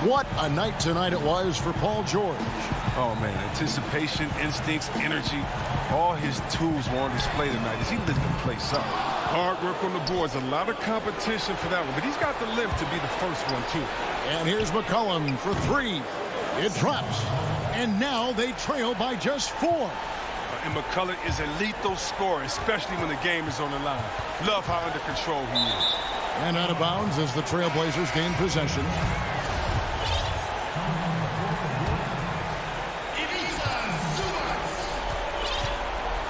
What a night tonight it was for Paul George. Oh, man, anticipation, instincts, energy, all his tools were on display tonight as he lit the place up. Hard work on the boards, a lot of competition for that one, but he's got the lift to be the first one, too. And here's McCollum for 3. It drops. And now they trail by just 4. And McCullough is a lethal scorer, especially when the game is on the line. Love how under control he is. And out of bounds as the Trailblazers gain possession.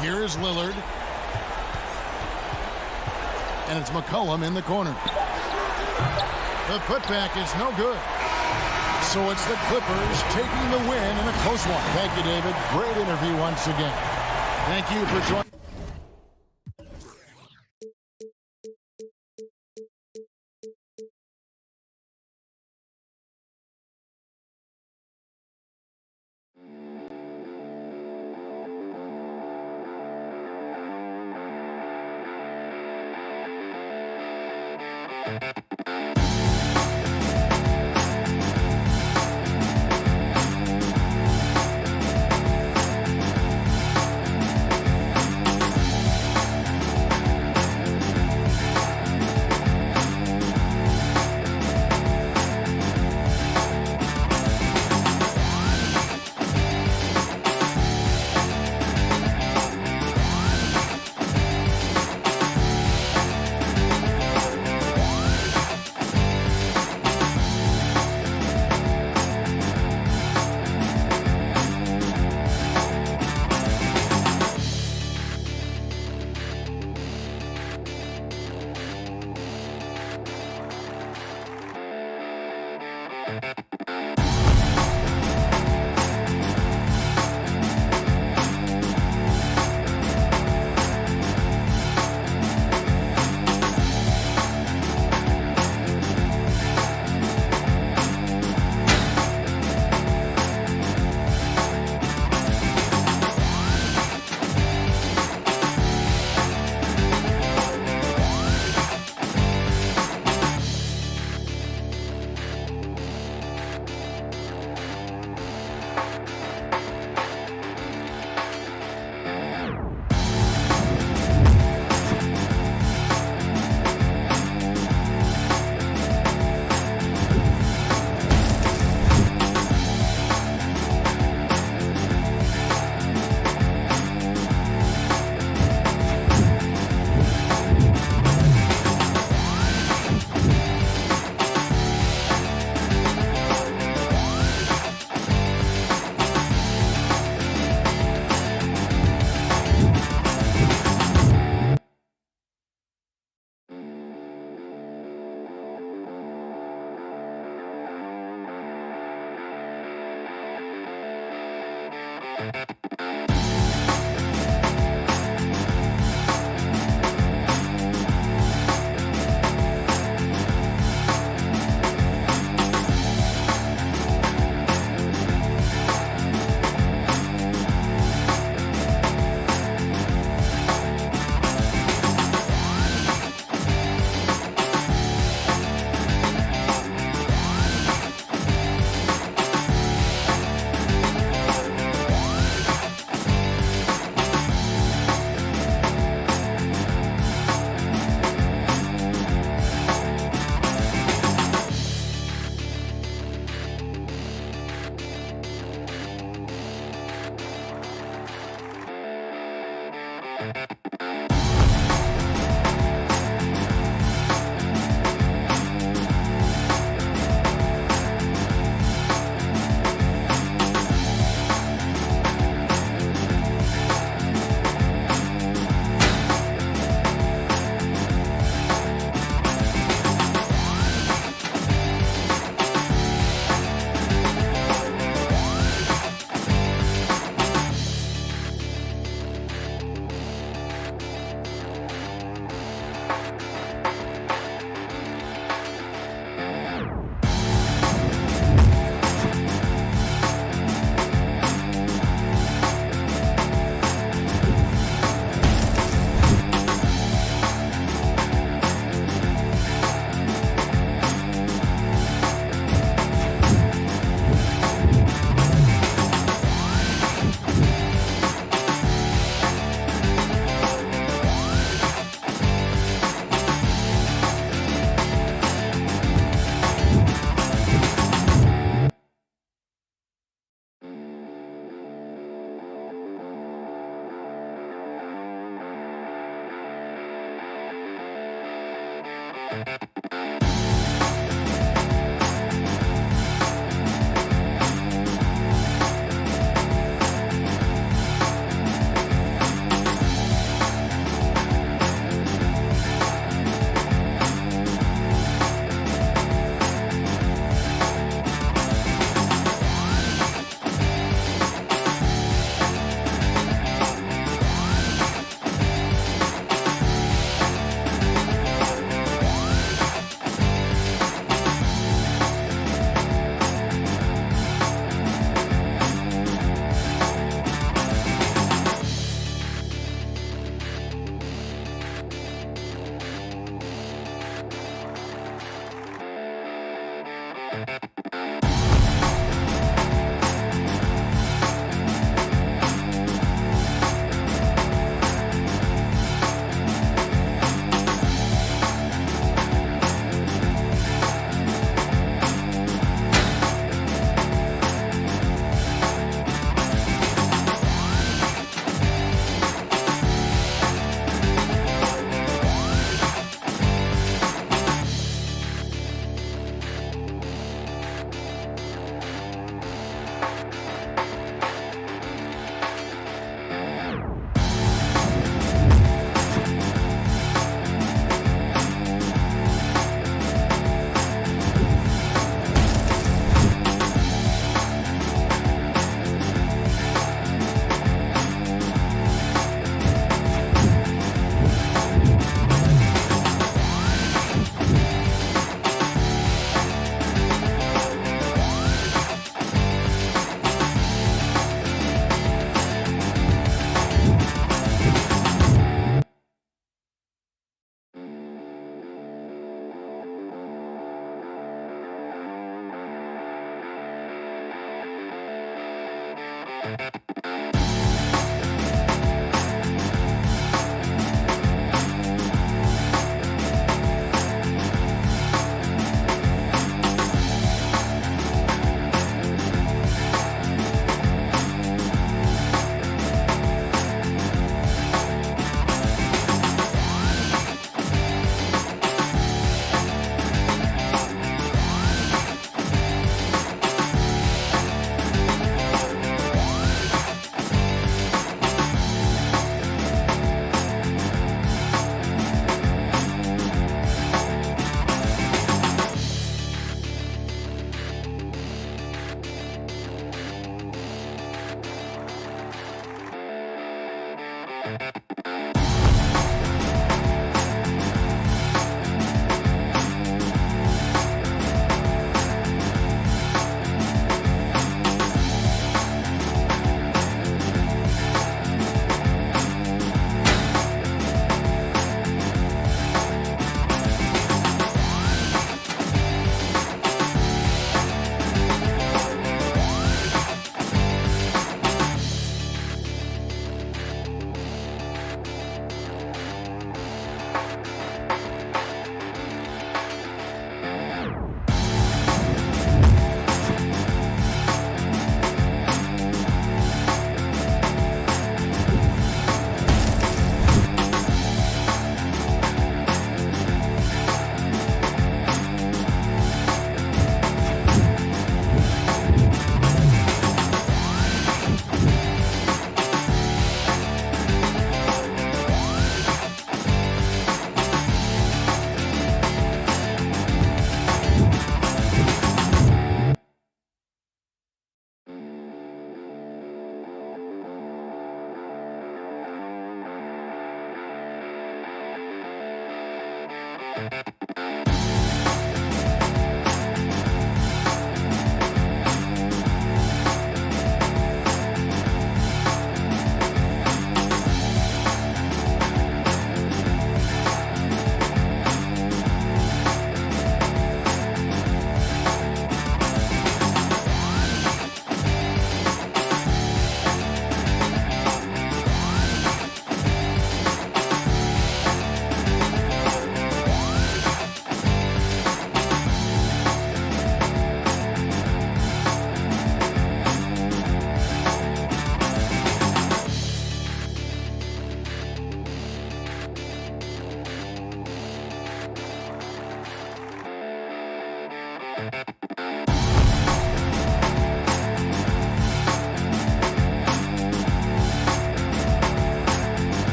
Here is Lillard. And it's McCollum in the corner. The putback is no good. So it's the Clippers taking the win in a close one. Thank you, David. Great interview once again. Thank you for joining.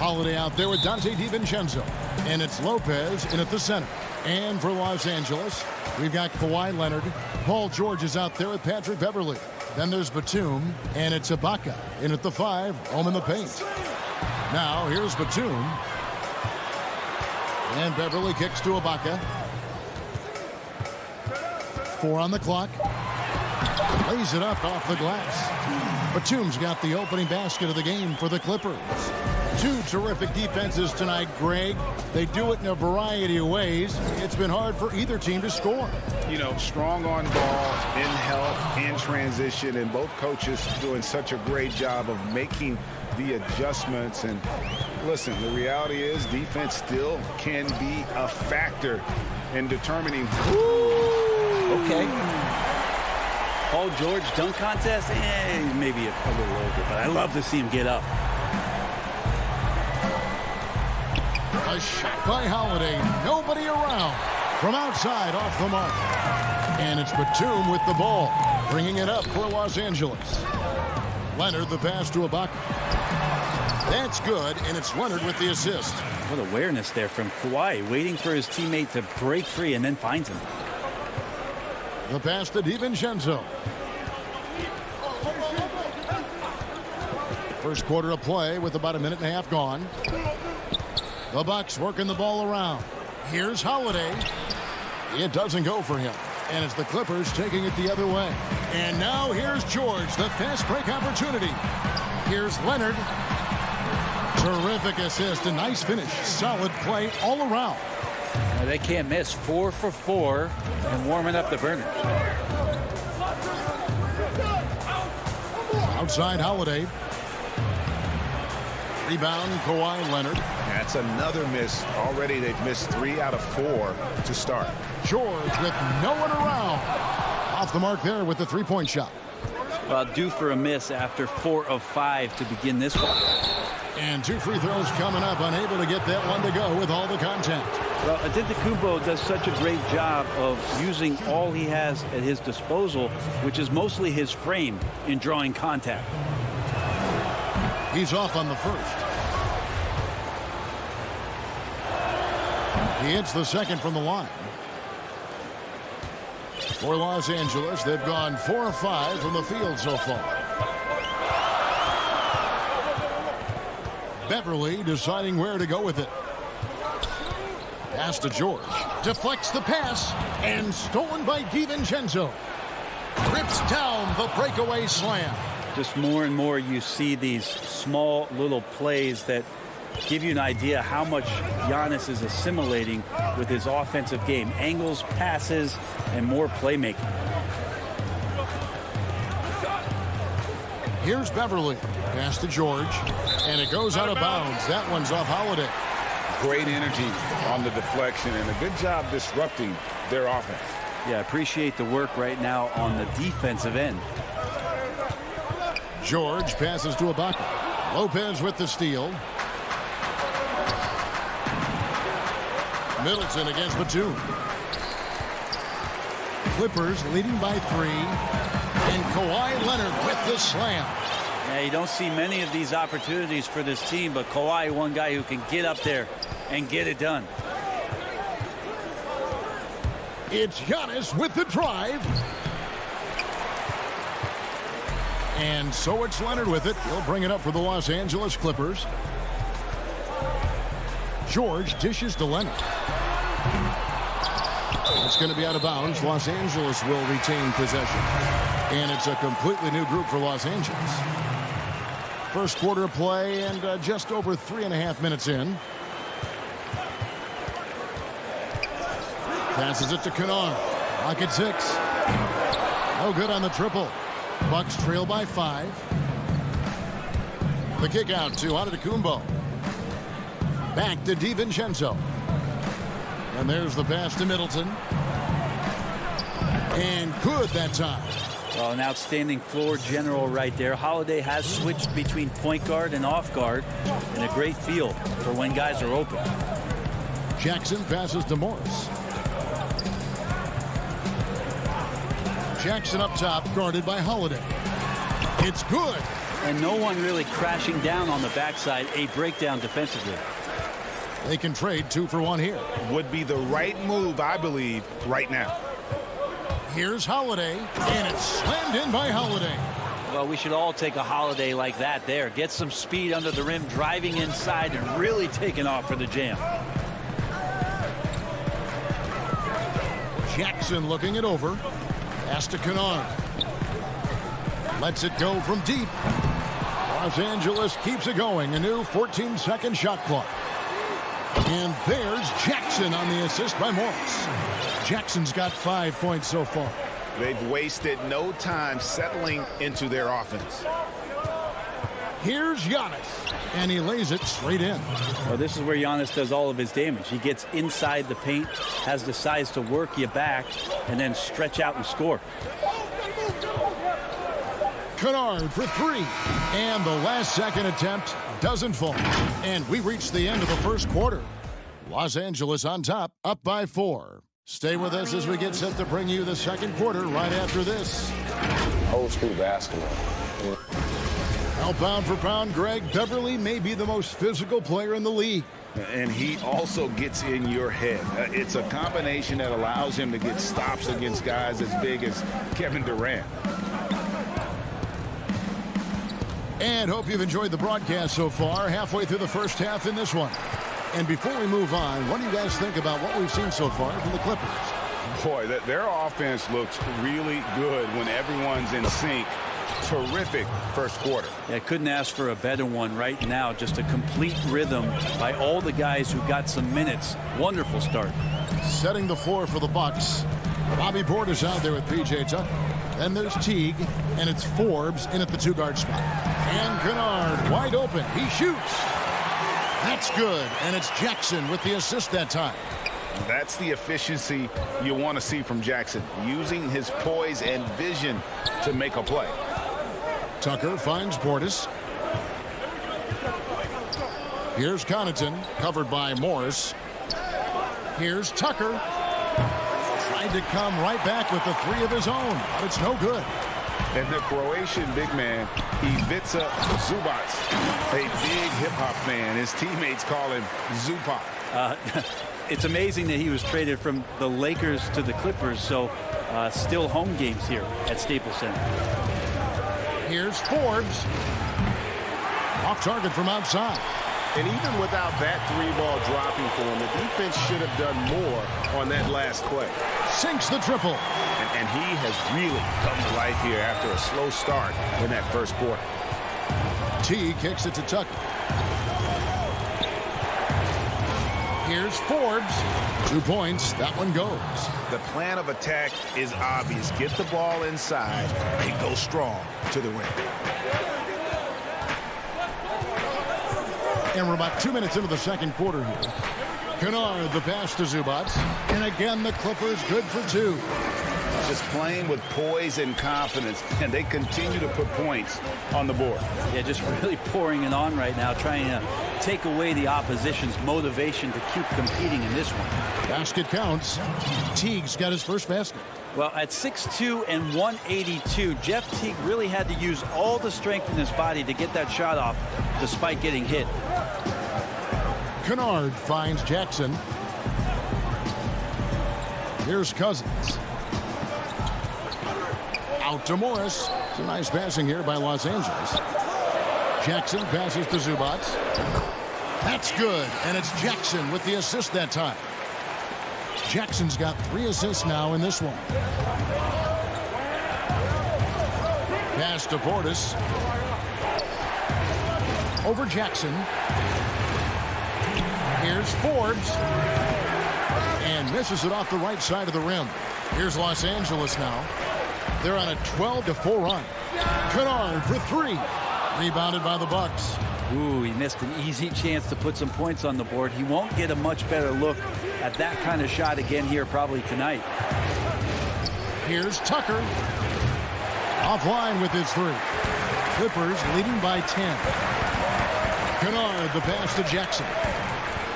Holiday out there with Dante DiVincenzo. And it's Lopez in at the center. And for Los Angeles, we've got Kawhi Leonard. Paul George is out there with Patrick Beverley. Then there's Batum, and it's Ibaka in at the 5, home in the paint. Now, here's Batum. And Beverley kicks to Ibaka. 4 on the clock. Lays it up off the glass. Batum's got the opening basket of the game for the Clippers. 2 terrific defenses tonight, Greg. They do it in a variety of ways. It's been hard for either team to score. You know, strong on ball, in help, in transition, and both coaches doing such a great job of making the adjustments. And listen, the reality is defense still can be a factor in determining who. Okay. Paul George dunk contest, maybe a little over, but I love to see him get up. A shot by Holiday. Nobody around. From outside, off the mark. And it's Batum with the ball. Bringing it up for Los Angeles. Leonard the pass to Ibaka. That's good, and it's Leonard with the assist. What awareness there from Kawhi, waiting for his teammate to break free and then finds him. The pass to DiVincenzo. First quarter of play with about a minute and a half gone. The Bucks working the ball around. Here's Holiday. It doesn't go for him. And it's the Clippers taking it the other way. And now here's George, the fast break opportunity. Here's Leonard. Terrific assist, a nice finish. Solid play all around. Now they can't miss. 4 for 4 and warming up the burners. Outside Holiday. Rebound, Kawhi Leonard. That's another miss. Already they've missed 3 out of 4 to start. George with no one around. Off the mark there with the three-point shot. Well, due for a miss after 4 of 5 to begin this one. And 2 free throws coming up. Unable to get that one to go with all the contact. Well, Antetokounmpo does such a great job of using all he has at his disposal, which is mostly his frame in drawing contact. He's off on the first. He hits the second from the line. For Los Angeles, they've gone 4 of 5 from the field so far. Beverley deciding where to go with it. Pass to George. Deflects the pass and stolen by DiVincenzo. Rips down the breakaway slam. Just more and more you see these small little plays that give you an idea how much Giannis is assimilating with his offensive game. Angles, passes, and more playmaking. Here's Beverly. Pass to George. And it goes out of bounds. That one's off Holiday. Great energy on the deflection and a good job disrupting their offense. Yeah, appreciate the work right now on the defensive end. George passes to Ibaka. Lopez with the steal. Middleton against Batum. Clippers leading by 3. And Kawhi Leonard with the slam. Yeah, you don't see many of these opportunities for this team, but Kawhi, one guy who can get up there and get it done. It's Giannis with the drive. And so it's Leonard with it. He'll bring it up for the Los Angeles Clippers. George dishes to Leonard. It's going to be out of bounds. Los Angeles will retain possession. And it's a completely new group for Los Angeles. First quarter of play and just over 3.5 minutes in. Passes it to Kennard. Rocket 6. No good on the triple. Bucks trail by 5. The kick out to Antetokounmpo. Back to DiVincenzo. And there's the pass to Middleton. And good that time. Well, an outstanding floor general right there. Holiday has switched between point guard and off guard, and a great feel for when guys are open. Jackson passes to Morris. Jackson up top, guarded by Holiday. It's good. And no one really crashing down on the backside. A breakdown defensively. They can trade 2 for 1 here. Would be the right move, I believe, right now. Here's Holiday, and it's slammed in by Holiday. Well, we should all take a Holiday like that there. Get some speed under the rim, driving inside, and really taking off for the jam. Jackson looking it over. Pass to Kennard. Lets it go from deep. Los Angeles keeps it going. A new 14-second shot clock. And there's Jackson on the assist by Morris. Jackson's got 5 points so far. They've wasted no time settling into their offense. Here's Giannis, and he lays it straight in. Well, this is where Giannis does all of his damage. He gets inside the paint, has the size to work you back, and then stretch out and score. Kennard for 3. And the last second attempt doesn't fall. And we reach the end of the first quarter. Los Angeles on top, up by 4. Stay with us as we get set to bring you the second quarter right after this. Old school basketball. Yeah. Now, pound for pound, Greg, Beverly may be the most physical player in the league. And he also gets in your head. It's a combination that allows him to get stops against guys as big as Kevin Durant. And hope you've enjoyed the broadcast so far. Halfway through the first half in this one. And before we move on, what do you guys think about what we've seen so far from the Clippers? Boy, their offense looks really good when everyone's in sync. Terrific first quarter. Yeah, couldn't ask for a better one right now. Just a complete rhythm by all the guys who got some minutes. Wonderful start. Setting the floor for the Bucks. Bobby Portis out there with P.J. Tucker. Then there's Teague, and it's Forbes in at the 2-guard spot. And Kennard wide open. He shoots. That's good. And it's Jackson with the assist that time. That's the efficiency you want to see from Jackson, using his poise and vision to make a play. Tucker finds Portis. Here's Connaughton, covered by Morris. Here's Tucker. Tried to come right back with the 3 of his own, but it's no good. And the Croatian big man, Ivica Zubac, a big hip-hop fan. His teammates call him Zupac. It's amazing that he was traded from the Lakers to the Clippers, so still home games here at Staples Center. Here's Forbes. Off target from outside. And even without that 3-ball dropping for him, the defense should have done more on that last play. Sinks the triple. And he has really come to life here after a slow start in that first quarter. T kicks it to Tucker. Here's Forbes. 2 points. That one goes. The plan of attack is obvious. Get the ball inside and go strong to the rim. And we're about 2 minutes into the second quarter here. Kennard, the pass to Zubac. And again, the Clippers good for 2. Just playing with poise and confidence, and they continue to put points on the board. Yeah, just really pouring it on right now, trying to take away the opposition's motivation to keep competing in this one. Basket counts. Teague's got his first basket. Well, at 6'2" and 182, Jeff Teague really had to use all the strength in his body to get that shot off, despite getting hit. Kennard finds Jackson. Here's Cousins. Out to Morris. Some nice passing here by Los Angeles. Jackson passes to Zubac. That's good, and it's Jackson with the assist that time. Jackson's got 3 assists now in this one. Pass to Portis. Over Jackson. Here's Forbes. And misses it off the right side of the rim. Here's Los Angeles now. They're on a 12-4 run. Kennard for 3. Rebounded by the Bucks. Ooh, he missed an easy chance to put some points on the board. He won't get a much better look at that kind of shot again here probably tonight. Here's Tucker. Offline with his 3. Clippers leading by 10. Kennard, the pass to Jackson.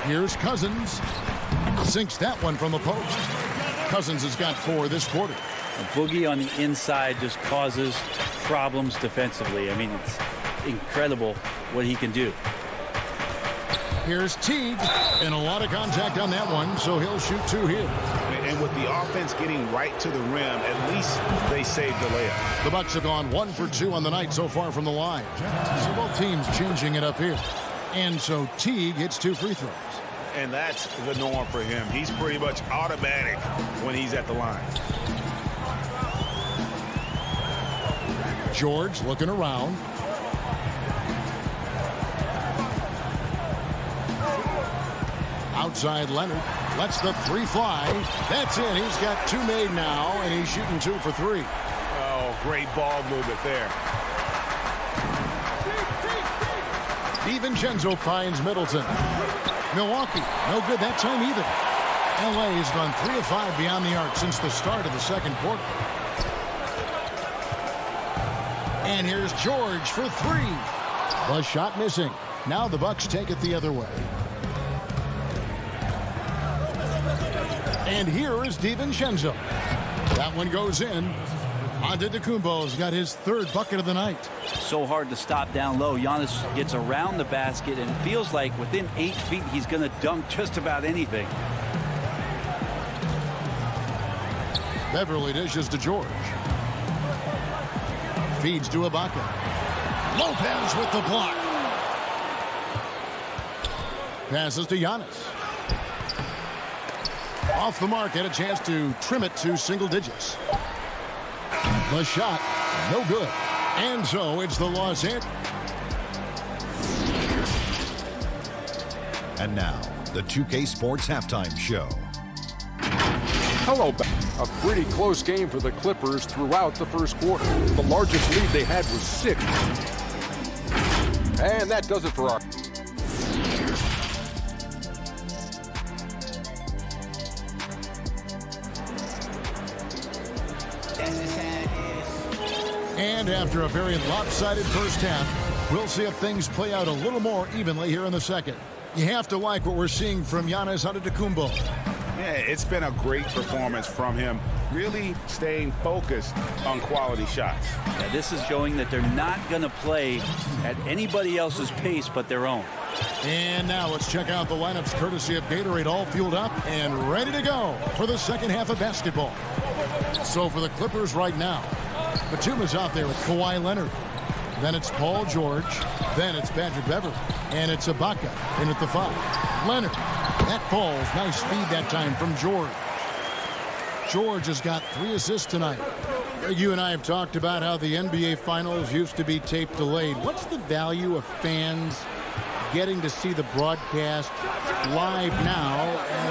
Here's Cousins. Sinks that one from the post. Cousins has got 4 this quarter. A boogie on the inside just causes problems defensively. I mean, it's incredible what he can do. Here's Teague, and a lot of contact on that one, so he'll shoot 2 here. And with the offense getting right to the rim, at least they saved the layup. The Bucks have gone 1 for 2 on the night so far from the line. So both teams changing it up here. And so Teague hits 2 free throws. And that's the norm for him. He's pretty much automatic when he's at the line. George looking around. Outside Leonard. Lets the 3 fly. That's in. He's got 2 made now, and he's shooting 2 for 3. Oh, great ball movement there. DiVincenzo finds Middleton. Milwaukee, no good that time either. LA has gone 3 of 5 beyond the arc since the start of the second quarter. And here's George for 3. The shot missing. Now the Bucks take it the other way. And here is DiVincenzo. That one goes in. Antetokounmpo's got his 3rd bucket of the night. So hard to stop down low. Giannis gets around the basket, and it feels like within 8 feet he's going to dunk just about anything. Beverly dishes to George. Feeds to Ibaka. Lopez with the block. Passes to Giannis. Off the mark, had a chance to trim it to single digits. The shot, no good. And so it's the Los Angeles. And now, the 2K Sports Halftime Show. Hello, a pretty close game for the Clippers throughout the first quarter. The largest lead they had was 6. And that does it for our... And after a very lopsided first half, we'll see if things play out a little more evenly here in the second. You have to like what we're seeing from Giannis Antetokounmpo. Yeah, it's been a great performance from him, really staying focused on quality shots. Yeah, this is showing that they're not going to play at anybody else's pace but their own. And now let's check out the lineups courtesy of Gatorade, all fueled up and ready to go for the second half of basketball. So for the Clippers right now, Batuma's out there with Kawhi Leonard. Then it's Paul George. Then it's Patrick Beverly. And it's Ibaka in at the 5. Leonard. That falls. Nice feed that time from George. George has got 3 assists tonight. You and I have talked about how the NBA Finals used to be tape delayed. What's the value of fans getting to see the broadcast live now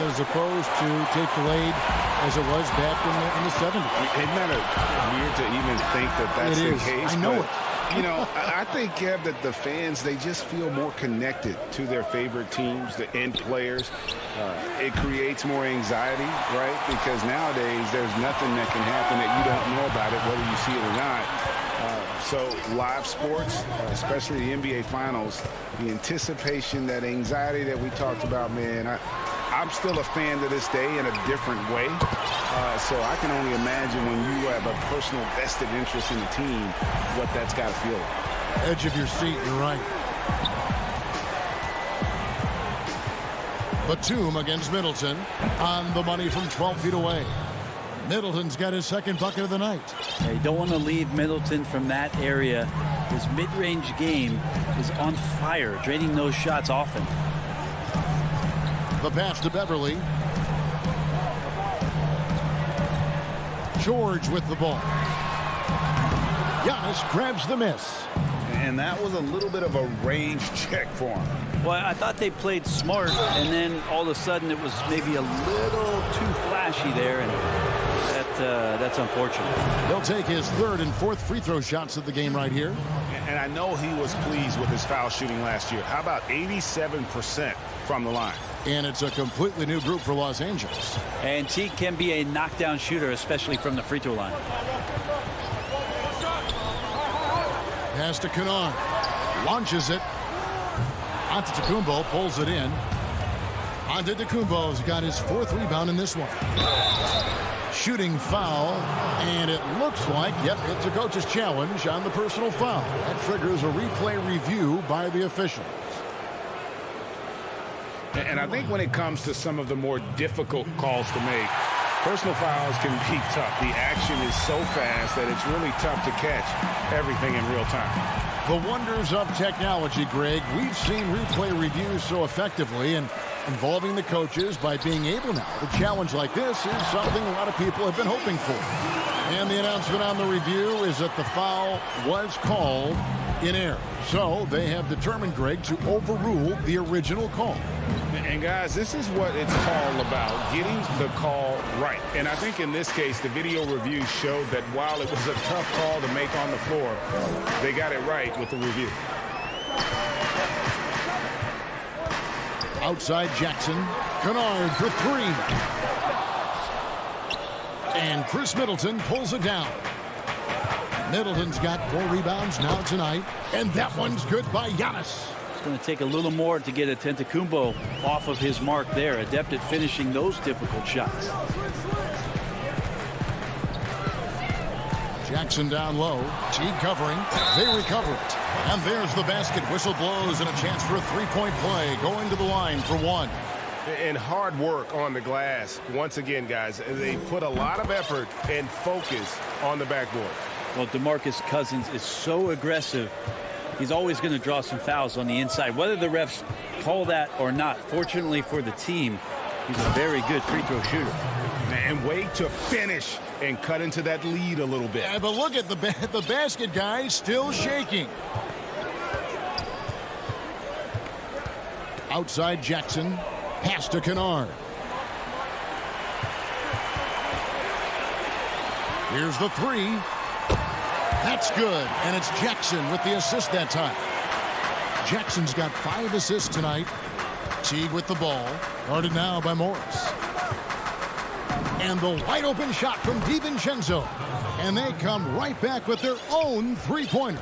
as opposed to tape delayed as it was back in the 70s? Isn't that weird to even think that that's the case? I know it. You know, I think, Kev, that the fans, they just feel more connected to their favorite teams, the end players. It creates more anxiety, right? Because nowadays there's nothing that can happen that you don't know about it, whether you see it or not. So live sports, especially the NBA Finals, the anticipation, that anxiety that we talked about, man, I'm still a fan to this day in a different way. So I can only imagine when you have a personal vested interest in the team, what that's got to feel like. Edge of your seat, you're right. Batum against Middleton on the money from 12 feet away. Middleton's got his second bucket of the night. You don't want to leave Middleton from that area. His mid-range game is on fire, draining those shots often. The pass to Beverly. George with the ball. Giannis grabs the miss. And that was a little bit of a range check for him. Well, I thought they played smart, and then all of a sudden it was maybe a little too flashy there, and that's unfortunate. He'll take his third and fourth free throw shots of the game right here. And I know he was pleased with his foul shooting last year. How about 87% from the line? And it's a completely new group for Los Angeles. And Teague can be a knockdown shooter, especially from the free throw line. Pass to Kennard. Launches it. Antetokounmpo pulls it in. Antetokounmpo's got his fourth rebound in this one. Shooting foul, and it looks like, yep, it's a coach's challenge on the personal foul. That triggers a replay review by the officials. And I think when it comes to some of the more difficult calls to make, personal fouls can be tough. The action is so fast that it's really tough to catch everything in real time. The wonders of technology, Greg. We've seen replay reviews so effectively and involving the coaches by being able now. A challenge like this is something a lot of people have been hoping for. And the announcement on the review is that the foul was called in error. So they have determined, Greg, to overrule the original call. And guys, this is what it's all about, getting the call right. And I think in this case, the video review showed that while it was a tough call to make on the floor, they got it right with the review. Outside Jackson. Kennard for three. And Chris Middleton pulls it down. Middleton's got 4 rebounds now tonight. And that one's good by Giannis. It's going to take a little more to get Antetokounmpo off of his mark there. Adept at finishing those difficult shots. Jackson down low. Teague covering. They recover it. And there's the basket. Whistle blows and a chance for a three-point play. Going to the line for one. And hard work on the glass. Once again, guys, they put a lot of effort and focus on the backboard. Well, DeMarcus Cousins is so aggressive. He's always going to draw some fouls on the inside, whether the refs call that or not. Fortunately for the team, he's a very good free throw shooter. And wait to finish and cut into that lead a little bit. Yeah, but look at the basket, guys, still shaking. Outside Jackson. Pass to Kennard. Here's the three. That's good, and it's Jackson with the assist that time. Jackson's got 5 assists tonight. Teague with the ball, guarded now by Morris. And the wide open shot from DiVincenzo. And they come right back with their own three-pointer.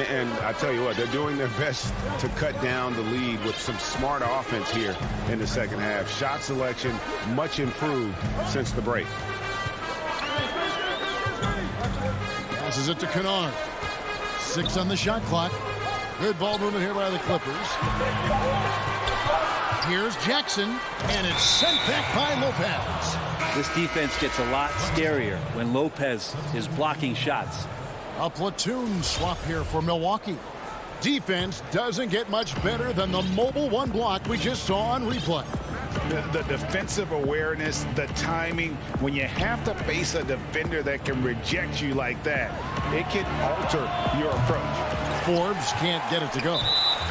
And I tell you what, they're doing their best to cut down the lead with some smart offense here in the second half. Shot selection much improved since the break. Passes it to Kennard. 6 on the shot clock. Good ball movement here by the Clippers. Here's Jackson, and it's sent back by Lopez. This defense gets a lot scarier when Lopez is blocking shots. A platoon swap here for Milwaukee. Defense doesn't get much better than the mobile one block we just saw on replay. The defensive awareness, the timing, when you have to face a defender that can reject you like that, it can alter your approach. Forbes can't get it to go.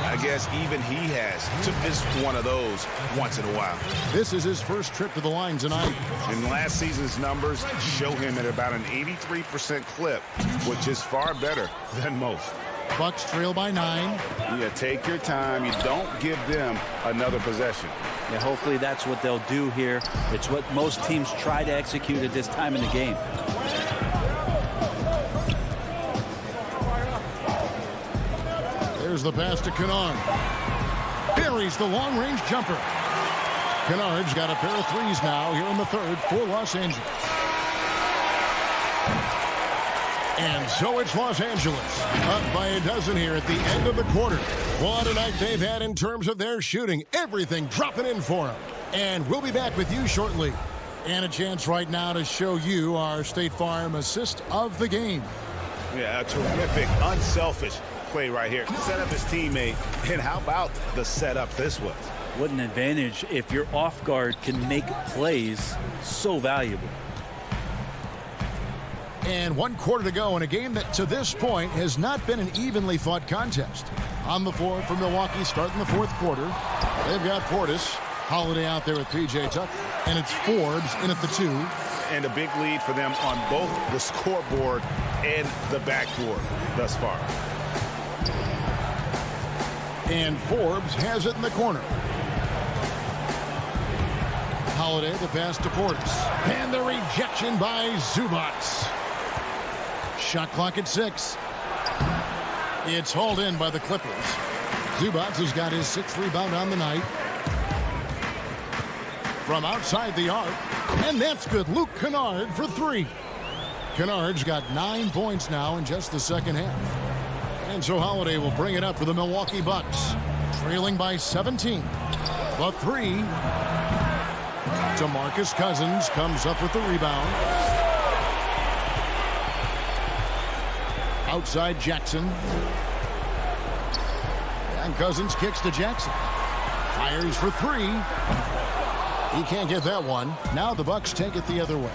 I guess even he has to miss one of those once in a while. This is his first trip to the line tonight. And last season's numbers show him at about an 83% clip, which is far better than most. Bucks trail by 9. Yeah, take your time. You don't give them another possession. Yeah, hopefully that's what they'll do here. It's what most teams try to execute at this time in the game. There's the pass to Kennard. Buries the long-range jumper. Kennard's got a pair of threes now here in the third for Los Angeles. And so it's Los Angeles up by a dozen here at the end of the quarter. What a night they've had in terms of their shooting. Everything dropping in for them. And we'll be back with you shortly. And a chance right now to show you our State Farm assist of the game. Yeah, a terrific, unselfish play right here. Set up his teammate. And how about the setup this was? What an advantage if your off guard can make plays so valuable. And 1 quarter to go in a game that to this point has not been an evenly fought contest. On the floor for Milwaukee starting the fourth quarter. They've got Portis, Holiday out there with P.J. Tucker, and it's Forbes in at the 2. And a big lead for them on both the scoreboard and the backboard thus far. And Forbes has it in the corner. Holiday, the pass to Portis. And the rejection by Zubac. Shot clock at 6. It's hauled in by the Clippers. Zubac has got his 6th rebound on the night. From outside the arc. And that's good. Luke Kennard for 3. Kennard's got 9 points now in just the second half. And so Holiday will bring it up for the Milwaukee Bucks. Trailing by 17. The 3. DeMarcus Cousins comes up with the rebound. Outside Jackson. And Cousins kicks to Jackson. Fires for 3. He can't get that one. Now the Bucks take it the other way.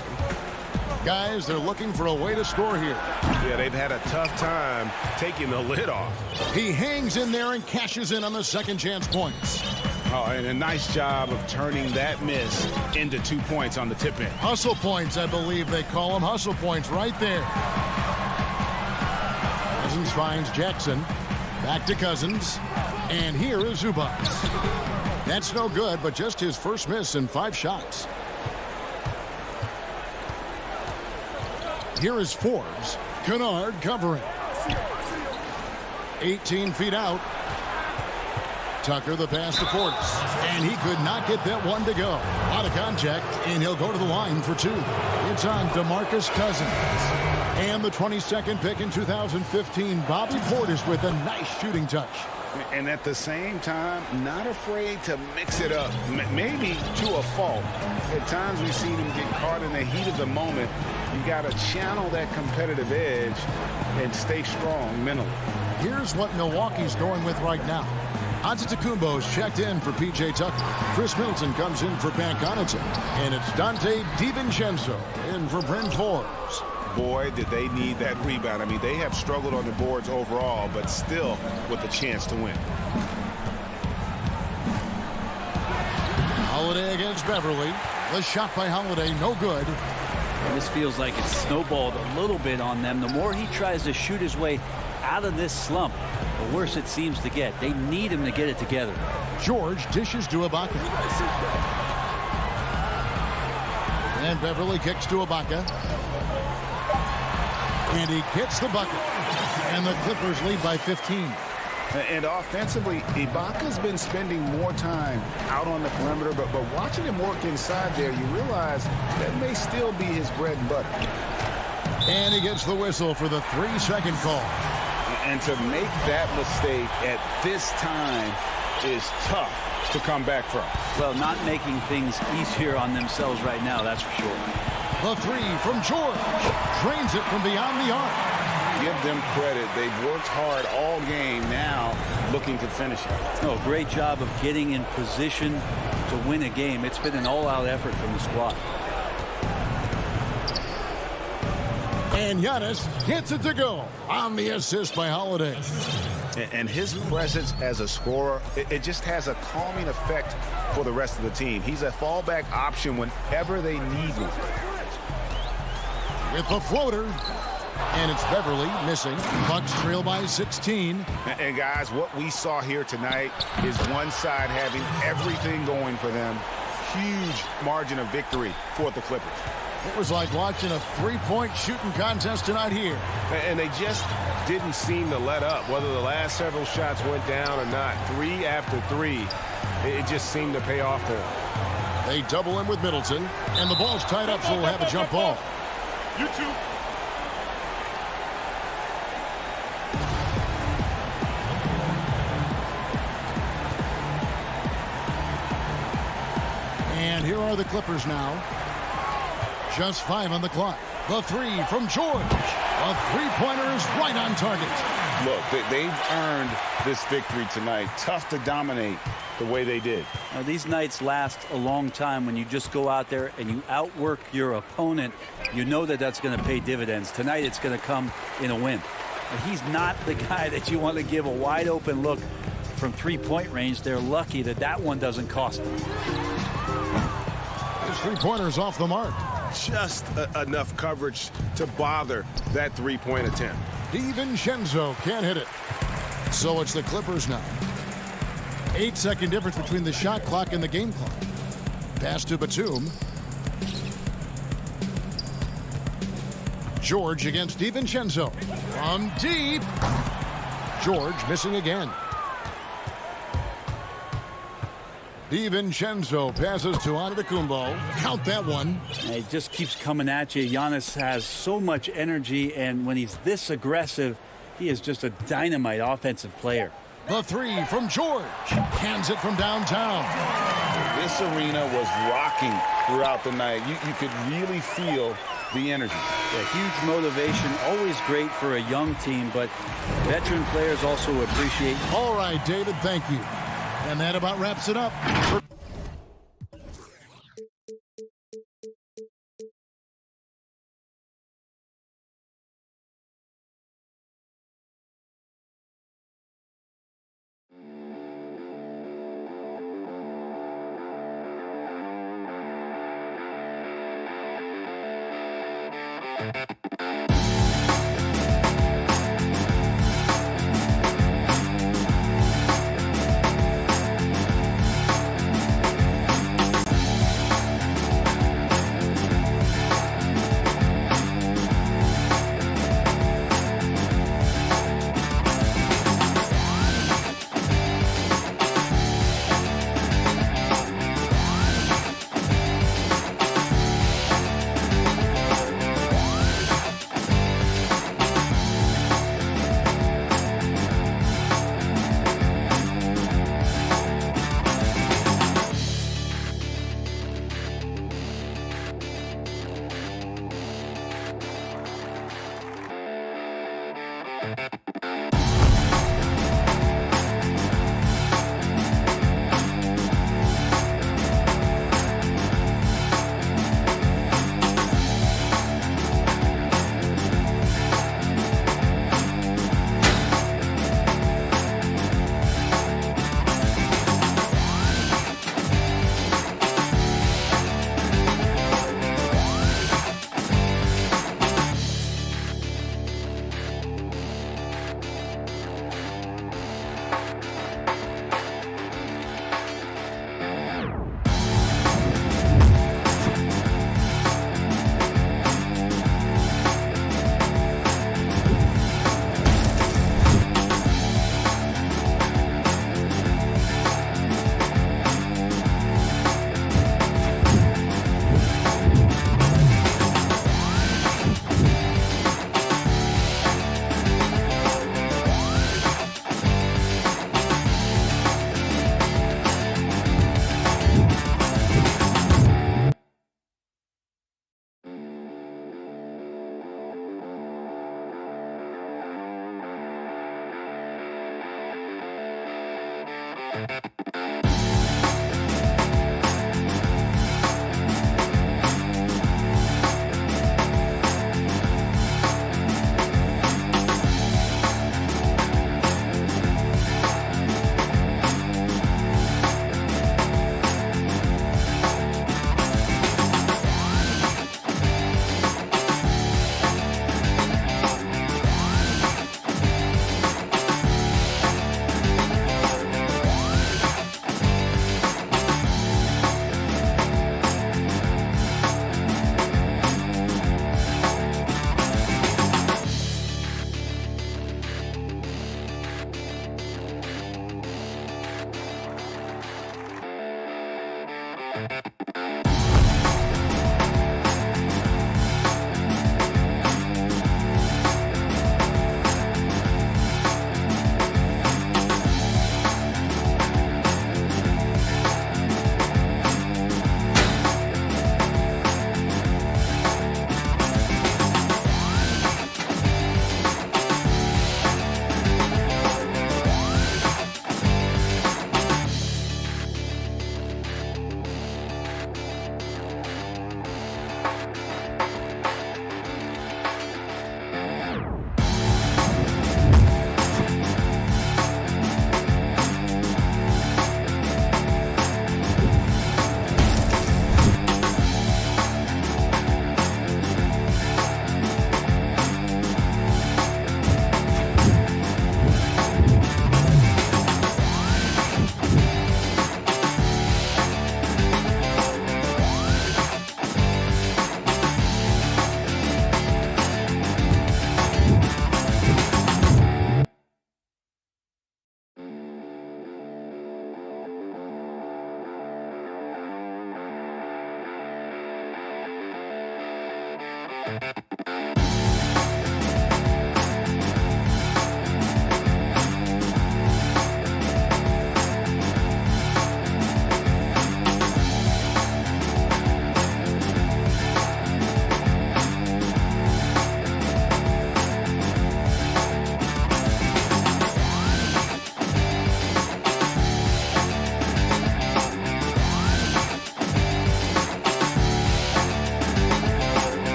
Guys, they're looking for a way to score here. Yeah, they've had a tough time taking the lid off. He hangs in there and cashes in on the second chance points. Oh, and a nice job of turning that miss into 2 points on the tip in. Hustle points, I believe they call them. Hustle points right there. Cousins finds Jackson. Back to Cousins. And here is Zubac. That's no good, but just his first miss in 5 shots. Here is Forbes. Kennard covering. 18 feet out. Tucker the pass to Portis. And he could not get that one to go. Out of contact, and he'll go to the line for 2. It's on DeMarcus Cousins. And the 22nd pick in 2015, Bobby Portis with a nice shooting touch. And at the same time, not afraid to mix it up. Maybe to a fault. At times we've seen him get caught in the heat of the moment. You got to channel that competitive edge and stay strong mentally. Here's what Milwaukee's going with right now. Antetokounmpo's checked in for P.J. Tucker. Chris Middleton comes in for Pat Connaughton. And it's Dante DiVincenzo in for Bryn Forbes. Boy, did they need that rebound. I mean, they have struggled on the boards overall, but still with a chance to win. Holiday against Beverly. The shot by Holiday, no good. And this feels like it's snowballed a little bit on them. The more he tries to shoot his way out of this slump, the worse it seems to get. They need him to get it together. George dishes to Ibaka. And Beverly kicks to Ibaka. And he gets the bucket. And the Clippers lead by 15. And offensively, Ibaka's been spending more time out on the perimeter, but watching him work inside there, you realize that may still be his bread and butter. And he gets the whistle for the 3-second call. And to make that mistake at this time is tough to come back from. Well, not making things easier on themselves right now, that's for sure. The 3 from George. Drains it from beyond the arc. give them credit. They've worked hard all game, now looking to finish it. Oh, great job of getting in position to win a game. It's been an all-out effort from the squad. And Giannis hits it to go on the assist by Holiday. And his presence as a scorer, it just has a calming effect for the rest of the team. He's a fallback option whenever they need one. With the floater. And it's Beverly missing. Bucks trail by 16. And guys, what we saw here tonight is one side having everything going for them. Huge margin of victory for the Clippers. It was like watching a three-point shooting contest tonight here. And they just didn't seem to let up. Whether the last several shots went down or not, 3 after 3, it just seemed to pay off for them. They double him with Middleton, and the ball's tied up, so we'll have a jump ball. You two. And here are the Clippers now. Just 5 on the clock. The three from George. A three-pointer is right on target. Look, they've earned this victory tonight. Tough to dominate the way they did. Now, these nights last a long time when you just go out there and you outwork your opponent. You know that that's going to pay dividends. Tonight it's going to come in a win. And he's not the guy that you want to give a wide-open look from three-point range. They're lucky that that one doesn't cost them. His three-pointer is off the mark. Just enough coverage to bother that three-point attempt. DiVincenzo can't hit it. So it's the Clippers now. 8-second difference between the shot clock and the game clock. Pass to Batum. George against DiVincenzo. From deep. George missing again. DiVincenzo passes to Antetokounmpo. Count that one. It just keeps coming at you. Giannis has so much energy, and when he's this aggressive, he is just a dynamite offensive player. The three from George. Hands it from downtown. This arena was rocking throughout the night. You could really feel the energy. A huge motivation, always great for a young team, but veteran players also appreciate. All right, David, thank you. And that about wraps it up.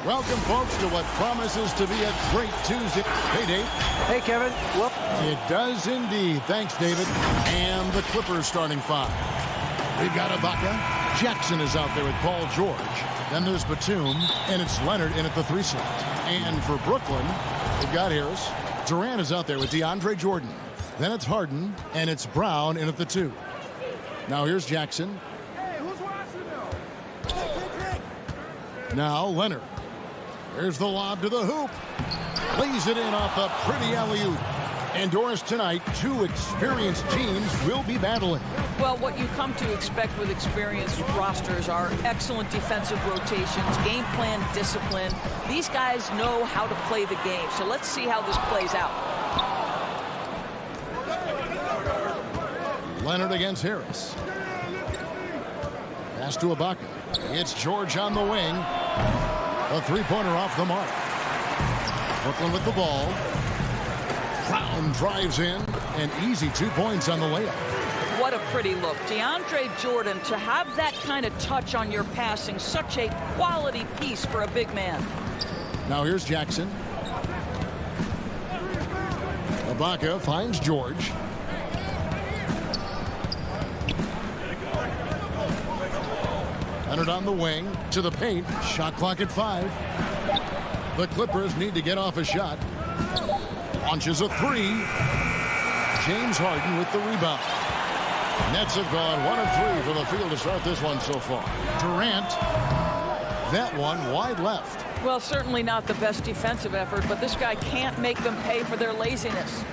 Welcome, folks, to what promises to be a great Tuesday. Hey, Dave. Hey, Kevin. Well, it does indeed. Thanks, David. And the Clippers starting five. We've got Ibaka. Jackson is out there with Paul George. Then there's Batum, and it's Leonard in at the 3 slot. And for Brooklyn, we've got Harris. Durant is out there with DeAndre Jordan. Then it's Harden, and it's Brown in at the 2. Now here's Jackson. Now Leonard. There's the lob to the hoop. Lays it in off a pretty alley-oop. And Doris, tonight, 2 experienced teams will be battling. Well, what you come to expect with experienced rosters are excellent defensive rotations, game plan discipline. These guys know how to play the game. So let's see how this plays out. Leonard against Harris. Pass to Ibaka. It's George on the wing. A 3-pointer off the mark. Brooklyn with the ball. Brown drives in. An easy 2 points on the layup. What a pretty look. DeAndre Jordan, to have that kind of touch on your passing, such a quality piece for a big man. Now here's Jackson. Ibaka finds George. Leonard on the wing to the paint. Shot clock at 5. The Clippers need to get off a shot. Launches a 3. James Harden with the rebound. Nets have gone 1 of 3 from the field to start this one so far. Durant, that one wide left. Well, certainly not the best defensive effort, but this guy can't make them pay for their laziness.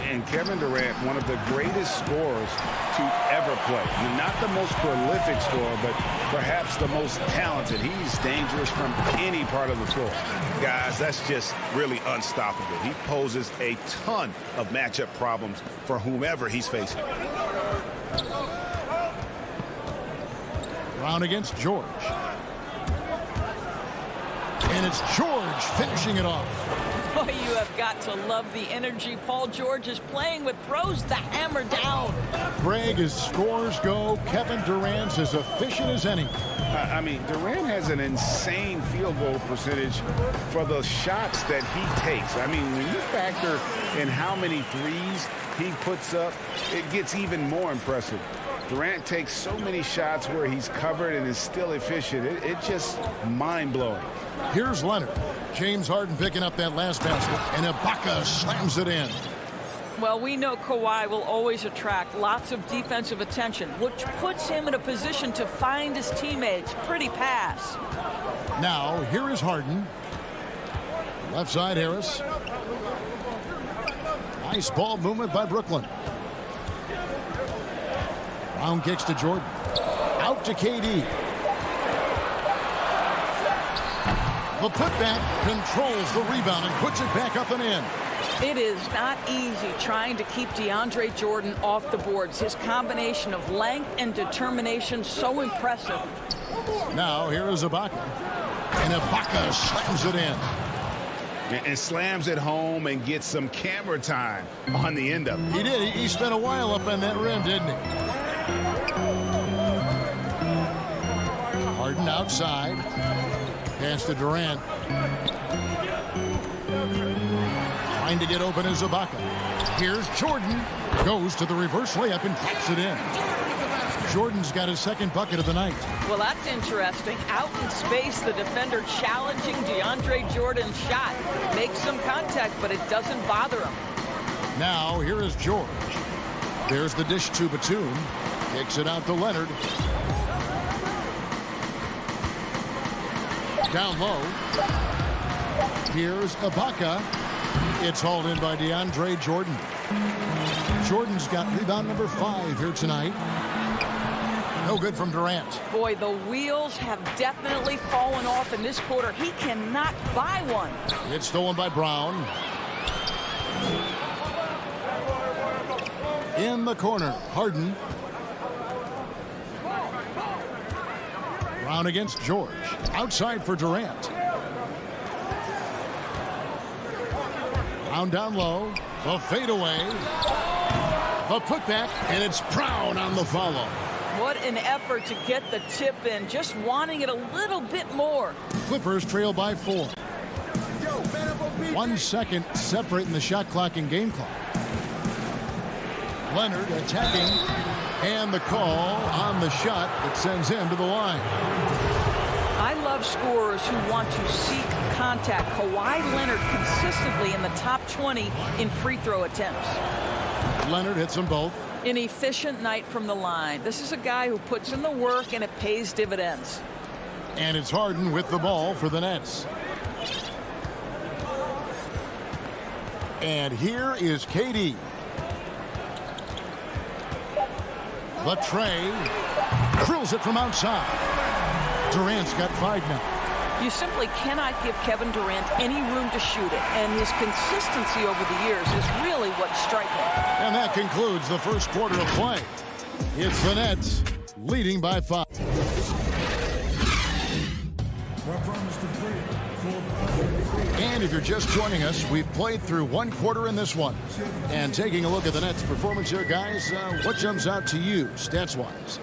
And Kevin Durant, one of the greatest scorers to ever play. Not the most prolific scorer, but perhaps the most talented. He's dangerous from any part of the floor. Guys, that's just really unstoppable. He poses a ton of matchup problems for whomever he's facing. Brown against George. And it's George finishing it off. Boy, you have got to love the energy Paul George is playing with. Throws the hammer down. Greg, as scores go, Kevin Durant's as efficient as any. I mean, Durant has an insane field goal percentage for the shots that he takes. I mean, when you factor in how many threes he puts up, it gets even more impressive. Durant takes so many shots where he's covered and is still efficient. It's just mind-blowing. Here's Leonard. James Harden picking up that last basket, and Ibaka slams it in. Well, we know Kawhi will always attract lots of defensive attention, which puts him in a position to find his teammates. Pretty pass. Now, here is Harden. Left side, Harris. Nice ball movement by Brooklyn. Brown kicks to Jordan. Out to KD. The putback controls the rebound and puts it back up and in. It is not easy trying to keep DeAndre Jordan off the boards. His combination of length and determination so impressive. Now here is Ibaka. And Ibaka slams it in. And slams it home and gets some camera time on the end of it. He did. He spent a while up on that rim, didn't he? Harden outside. Pass to Durant. Trying to get open is Ibaka. Here's Jordan. Goes to the reverse layup and taps it in. Jordan's got his second bucket of the night. Well, that's interesting. Out in space, the defender challenging DeAndre Jordan's shot. Makes some contact, but it doesn't bother him. Now, here is George. There's the dish to Batum. Kicks it out to Leonard. Down low. Here's Ibaka. It's hauled in by DeAndre Jordan. Jordan's got rebound number 5 here tonight. No good from Durant. Boy, the wheels have definitely fallen off in this quarter. He cannot buy one. It's stolen by Brown. In the corner, Harden. Brown against George. Outside for Durant. Brown down low. The fadeaway. The putback, and it's Brown on the follow. What an effort to get the tip in, just wanting it a little bit more. Clippers trail by 4. 1 second separating the shot clock and game clock. Leonard attacking, and the call on the shot that sends him to the line. I love scorers who want to seek contact. Kawhi Leonard consistently in the top 20 in free throw attempts. Leonard hits them both. An efficient night from the line. This is a guy who puts in the work and it pays dividends. And it's Harden with the ball for the Nets. And here is KD. The tray. Drills it from outside. Durant's got 5 now. You simply cannot give Kevin Durant any room to shoot it, and his consistency over the years is really what's striking. And that concludes the first quarter of play. It's the Nets leading by 5. And if you're just joining us, we've played through 1 quarter in this one. And taking a look at the Nets' performance here, guys, what jumps out to you stats-wise?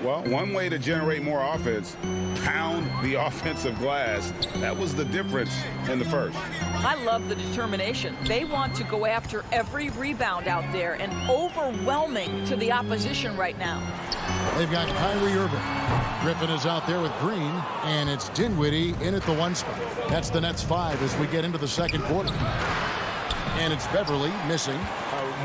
Well, one way to generate more offense, pound the offensive glass. That was the difference in the first. I love the determination. They want to go after every rebound out there and overwhelming to the opposition right now. They've got Kyrie Irving. Griffin is out there with Green, and it's Dinwiddie in at the 1 spot. That's the Nets 5 as we get into the second quarter. And it's Beverly missing.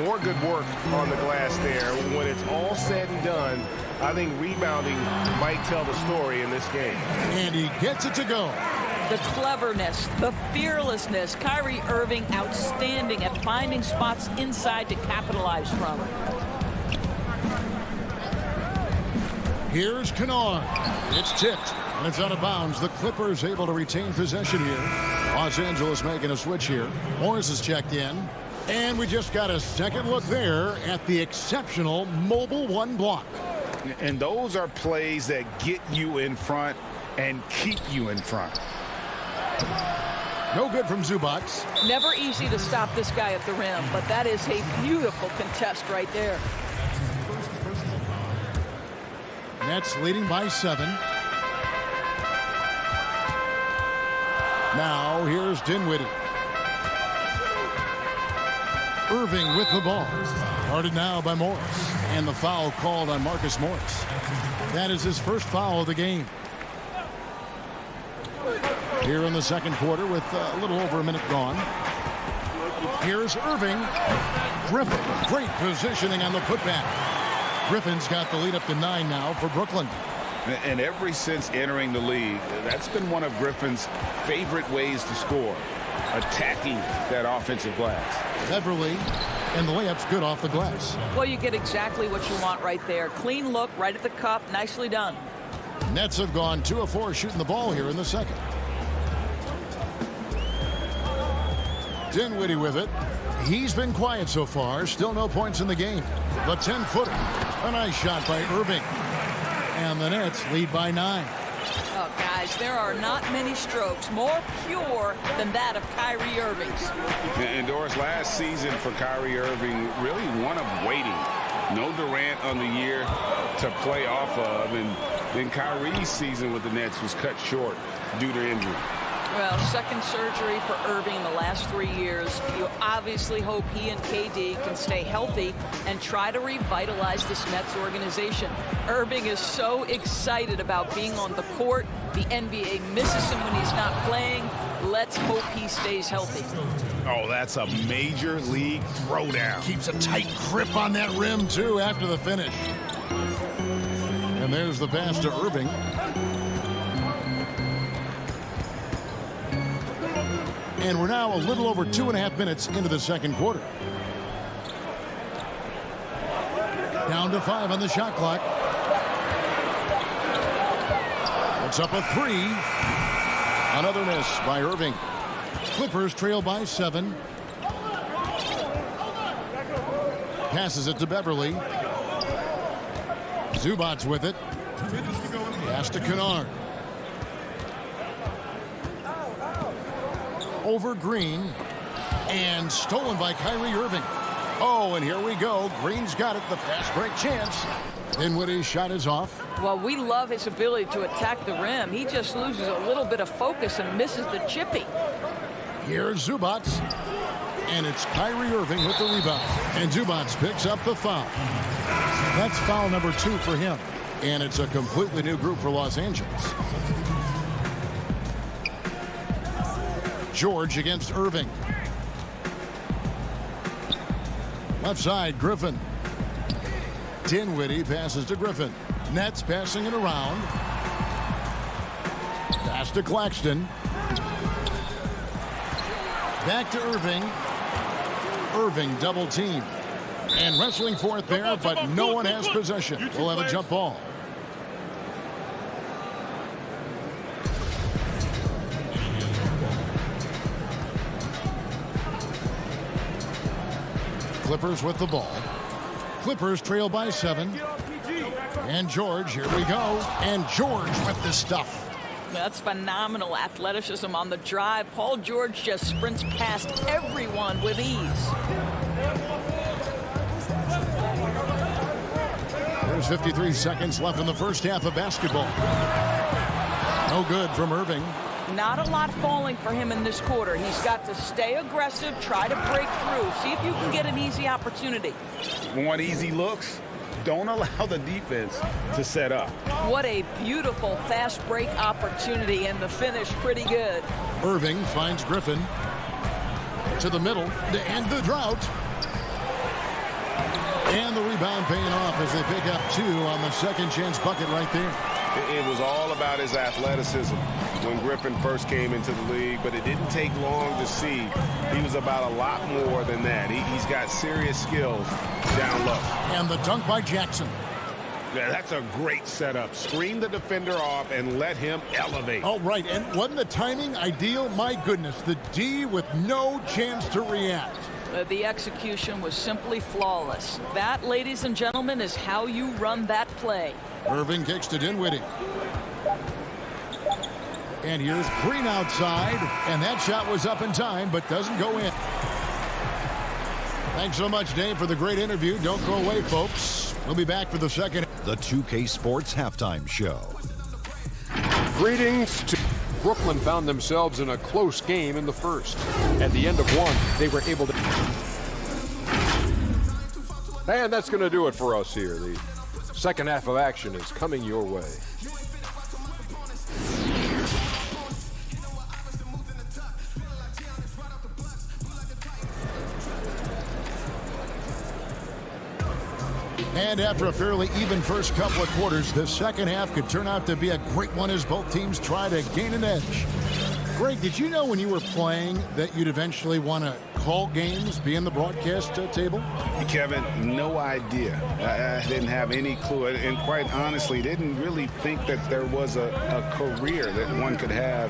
More good work on the glass there. When it's all said and done, I think rebounding might tell the story in this game. And he gets it to go. The cleverness, the fearlessness. Kyrie Irving outstanding at finding spots inside to capitalize from. Here's Kennard. It's tipped, and it's out of bounds. The Clippers able to retain possession here. Los Angeles making a switch here. Morris is checked in. And we just got a second look there at the exceptional mobile 1 block. And those are plays that get you in front and keep you in front. No good from Zubac. Never easy to stop this guy at the rim, but that is a beautiful contest right there. Nets leading by 7. Now here's Dinwiddie. Irving with the ball. Guarded now by Morris. And the foul called on Marcus Morris. That is his first foul of the game. Here in the second quarter with a little over a minute gone. Here's Irving. Griffin. Great positioning on the putback. Griffin's got the lead up to 9 now for Brooklyn. And ever since entering the league, that's been one of Griffin's favorite ways to score. Attacking that offensive glass. Beverly And the layup's good off the glass. Well, you get exactly what you want right there. Clean look, right at the cup. Nicely done. Nets have gone 2 of 4 shooting the ball here in the second. Dinwiddie with it. He's been quiet so far. Still no points in the game. The 10-footer. A nice shot by Irving. And the Nets lead by 9. Oh, guys, there are not many strokes more pure than that of Kyrie Irving's. And Doris, last season for Kyrie Irving, really one of waiting. No Durant on the year to play off of. And then Kyrie's season with the Nets was cut short due to injury. Well, second surgery for Irving in the last 3 years. You obviously hope he and KD can stay healthy and try to revitalize this Nets organization. Irving is so excited about being on the court. The NBA misses him when he's not playing. Let's hope he stays healthy. Oh, that's a major league throwdown. Keeps a tight grip on that rim, too, after the finish. And there's the pass to Irving. And we're now a little over 2.5 minutes into the second quarter. Down to 5 on the shot clock. It's up a 3. Another miss by Irving. Clippers trail by 7. Passes it to Beverly. Zubac's with it. Pass to Kennard. Over Green, and stolen by Kyrie Irving. Oh, and here we go. Green's got it. The fast break chance. Dinwiddie's shot is off. Well, we love his ability to attack the rim. He just loses a little bit of focus and misses the chippy. Here's Zubac, and it's Kyrie Irving with the rebound. And Zubac picks up the foul. That's foul number 2 for him. And it's a completely new group for Los Angeles. George against Irving. Left side, Griffin. Dinwiddie passes to Griffin. Nets passing it around. Pass to Claxton. Back to Irving. Irving double team. And wrestling for it there, but no one has possession. We'll have a jump ball. Clippers with the ball. Clippers trail by 7. And George, here we go. And George with the stuff. That's phenomenal athleticism on the drive. Paul George just sprints past everyone with ease. There's 53 seconds left in the first half of basketball. No good from Irving. Not a lot falling for him in this quarter. He's got to stay aggressive, try to break through, see if you can get an easy opportunity. Want easy looks? Don't allow the defense to set up. What a beautiful fast break opportunity, and the finish pretty good. Irving finds Griffin to the middle to end the drought. And the rebound paying off as they pick up 2 on the second chance bucket right there. It was all about his athleticism when Griffin first came into the league, but it didn't take long to see he was about a lot more than that. He's got serious skills down low. And the dunk by Jackson. Yeah, that's a great setup. Screen the defender off and let him elevate. All right, and wasn't the timing ideal? My goodness, the D with no chance to react. The execution was simply flawless. That, ladies and gentlemen, is how you run that play. Irving kicks to Dinwiddie. And here's Green outside, and that shot was up in time, but doesn't go in. Thanks so much, Dave, for the great interview. Don't go away, folks. We'll be back for the second. The 2K Sports Halftime Show. Greetings to Brooklyn. Found themselves in a close game in the first. At the end of one, they were able to. And that's going to do it for us here. The second half of action is coming your way. And after a fairly even first couple of quarters, the second half could turn out to be a great one as both teams try to gain an edge. Greg, did you know when you were playing that you'd eventually want to call games, be in the broadcast table? Kevin, no idea. I didn't have any clue. And quite honestly, didn't really think that there was a career that one could have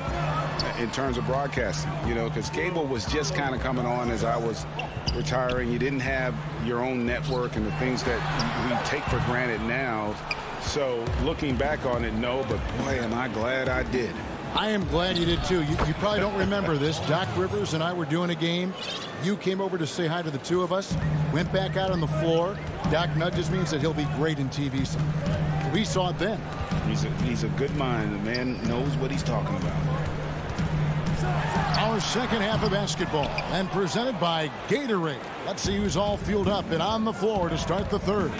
in terms of broadcasting, you know, because cable was just kind of coming on as I was retiring. You didn't have your own network and the things that we take for granted now. So looking back on it, no, but boy, am I glad I did. I am glad you did too. You probably don't remember this. Doc Rivers and I were doing a game. You came over to say hi to the two of us, went back out on the floor. Doc nudges me and said he'll be great in TV someday. We saw it then. He's a good mind. The man knows what he's talking about. Our second half of basketball and presented by Gatorade. Let's see who's all fueled up and on the floor to start the third.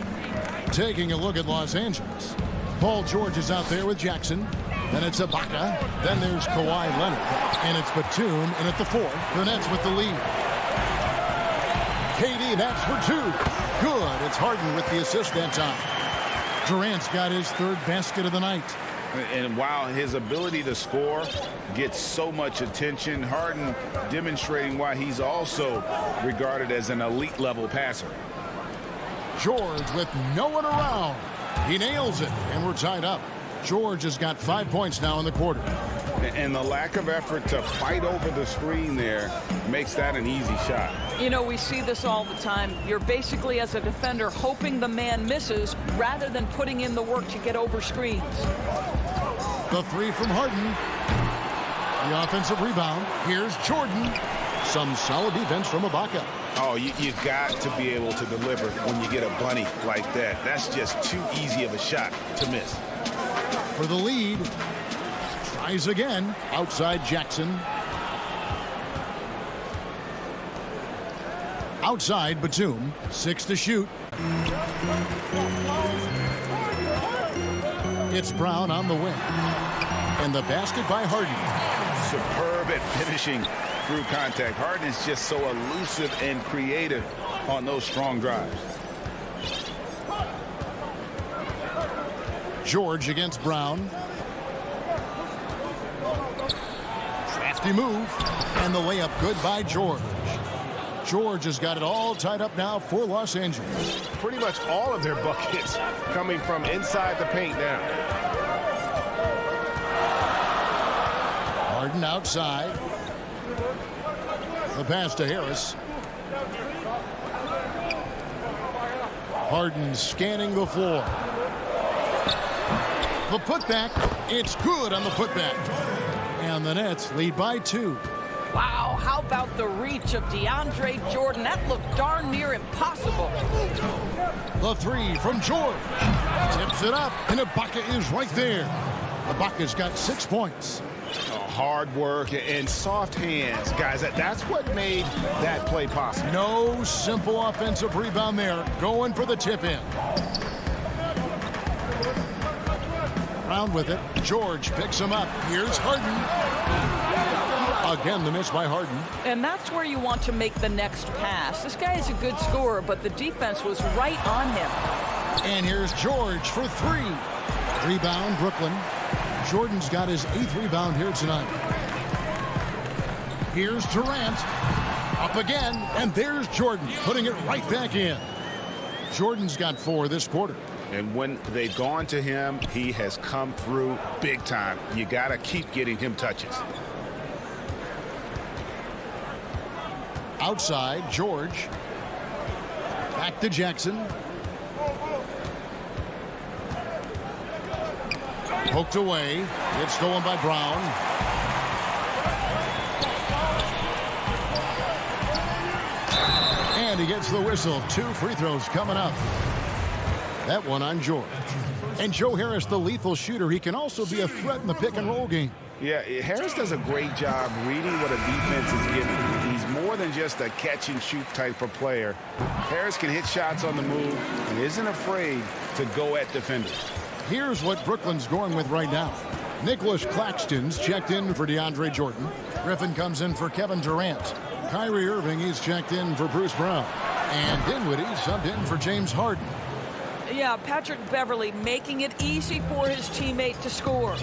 Taking a look at Los Angeles. Paul George is out there with Jackson. Then it's Ibaka. Then there's Kawhi Leonard. And it's Batum. And at the fourth, the Nets with the lead. KD, that's for two. Good. It's Harden with the assist that time. Durant's got his third basket of the night. And while his ability to score gets so much attention, Harden demonstrating why he's also regarded as an elite level passer. George with no one around. He nails it. And we're tied up. George has got 5 points now in the quarter. And the lack of effort to fight over the screen there makes that an easy shot. You know, we see this all the time. You're basically, as a defender, hoping the man misses rather than putting in the work to get over screens. The three from Harden. The offensive rebound. Here's Jordan. Some solid defense from Ibaka. Oh, you got to be able to deliver when you get a bunny like that. That's just too easy of a shot to miss. For the lead. Tries again. Outside Jackson. Outside Batum. 6 to shoot. It's Brown on the wing. And the basket by Harden. Superb at finishing through contact. Harden is just so elusive and creative on those strong drives. George against Brown. Crafty move. And the layup good by George. George has got it all tied up now for Los Angeles. Pretty much all of their buckets coming from inside the paint now. Harden outside. The pass to Harris. Harden scanning the floor. The putback. It's good on the putback. And the Nets lead by 2. Wow, how about the reach of DeAndre Jordan? That looked darn near impossible. The three from George. Tips it up, and Ibaka is right there. Ibaka's got 6 points. Hard work and soft hands, guys. That's what made that play possible. No simple offensive rebound there. Going for the tip in. Round with it. George picks him up. Here's Harden. Again, the miss by Harden. And that's where you want to make the next pass. This guy is a good scorer, but the defense was right on him. And here's George for 3. Rebound, Brooklyn. Jordan's got his 8th rebound here tonight. Here's Durant. Up again, and there's Jordan, putting it right back in. Jordan's got 4 this quarter. And when they've gone to him, he has come through big time. You got to keep getting him touches. Outside, George. Back to Jackson. Poked away. It's stolen by Brown. And he gets the whistle. 2 free throws coming up. That one on George. And Joe Harris, the lethal shooter, he can also be a threat in the pick and roll game. Yeah, Harris does a great job reading what a defense is giving him. He's more than just a catch and shoot type of player. Harris can hit shots on the move and isn't afraid to go at defenders. Here's what Brooklyn's going with right now. Nicholas Claxton's checked in for DeAndre Jordan. Griffin comes in for Kevin Durant. Kyrie Irving, he's checked in for Bruce Brown. And Dinwiddie subbed in for James Harden. Yeah, Patrick Beverley making it easy for his teammate to score.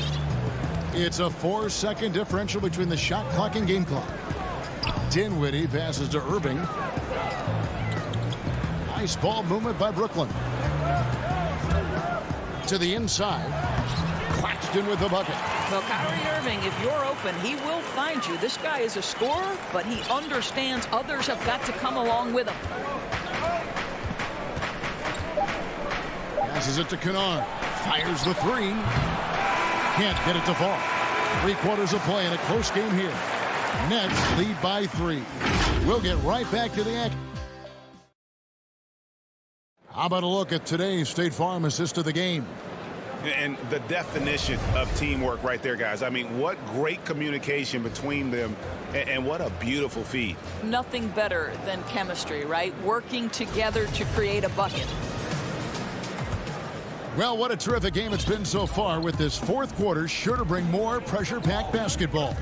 It's a 4-second differential between the shot clock and game clock. Dinwiddie passes to Irving. Nice ball movement by Brooklyn. To the inside. Claxton with the bucket. Well, Kyrie Irving, if you're open, he will find you. This guy is a scorer, but he understands others have got to come along with him. Passes it to Kennard. Fires the three. Can't get it to fall. 3/4 of play in a close game here. Nets lead by 3. We'll get right back to the action. How about a look at today's State Farm assist of the game? And the definition of teamwork right there, guys. I mean, what great communication between them, and what a beautiful feed. Nothing better than chemistry, right? Working together to create a bucket. Well, what a terrific game it's been so far, with this fourth quarter sure to bring more pressure-packed basketball.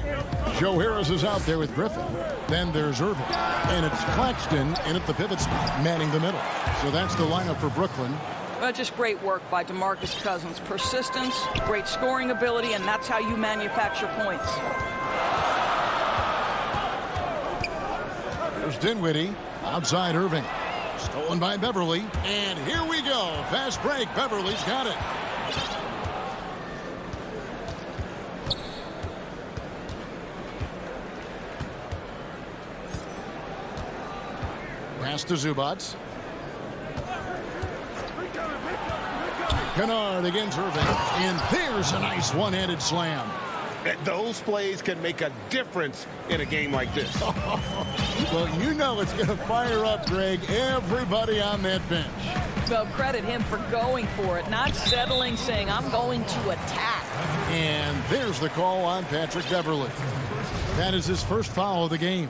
Joe Harris is out there with Griffin. Then there's Irving. And it's Claxton in at the pivot spot, manning the middle. So that's the lineup for Brooklyn. Well, just great work by DeMarcus Cousins. Persistence, great scoring ability, and that's how you manufacture points. There's Dinwiddie. Outside Irving. Stolen by Beverly. And here we go. Fast break. Beverly's got it. Pass to Zubats. Kennard against Irving. And there's a nice one-handed slam. Those plays can make a difference in a game like this. Well, you know it's going to fire up, Greg, everybody on that bench. Well, credit him for going for it, not settling, saying, I'm going to attack. And there's the call on Patrick Beverly. That is his first foul of the game.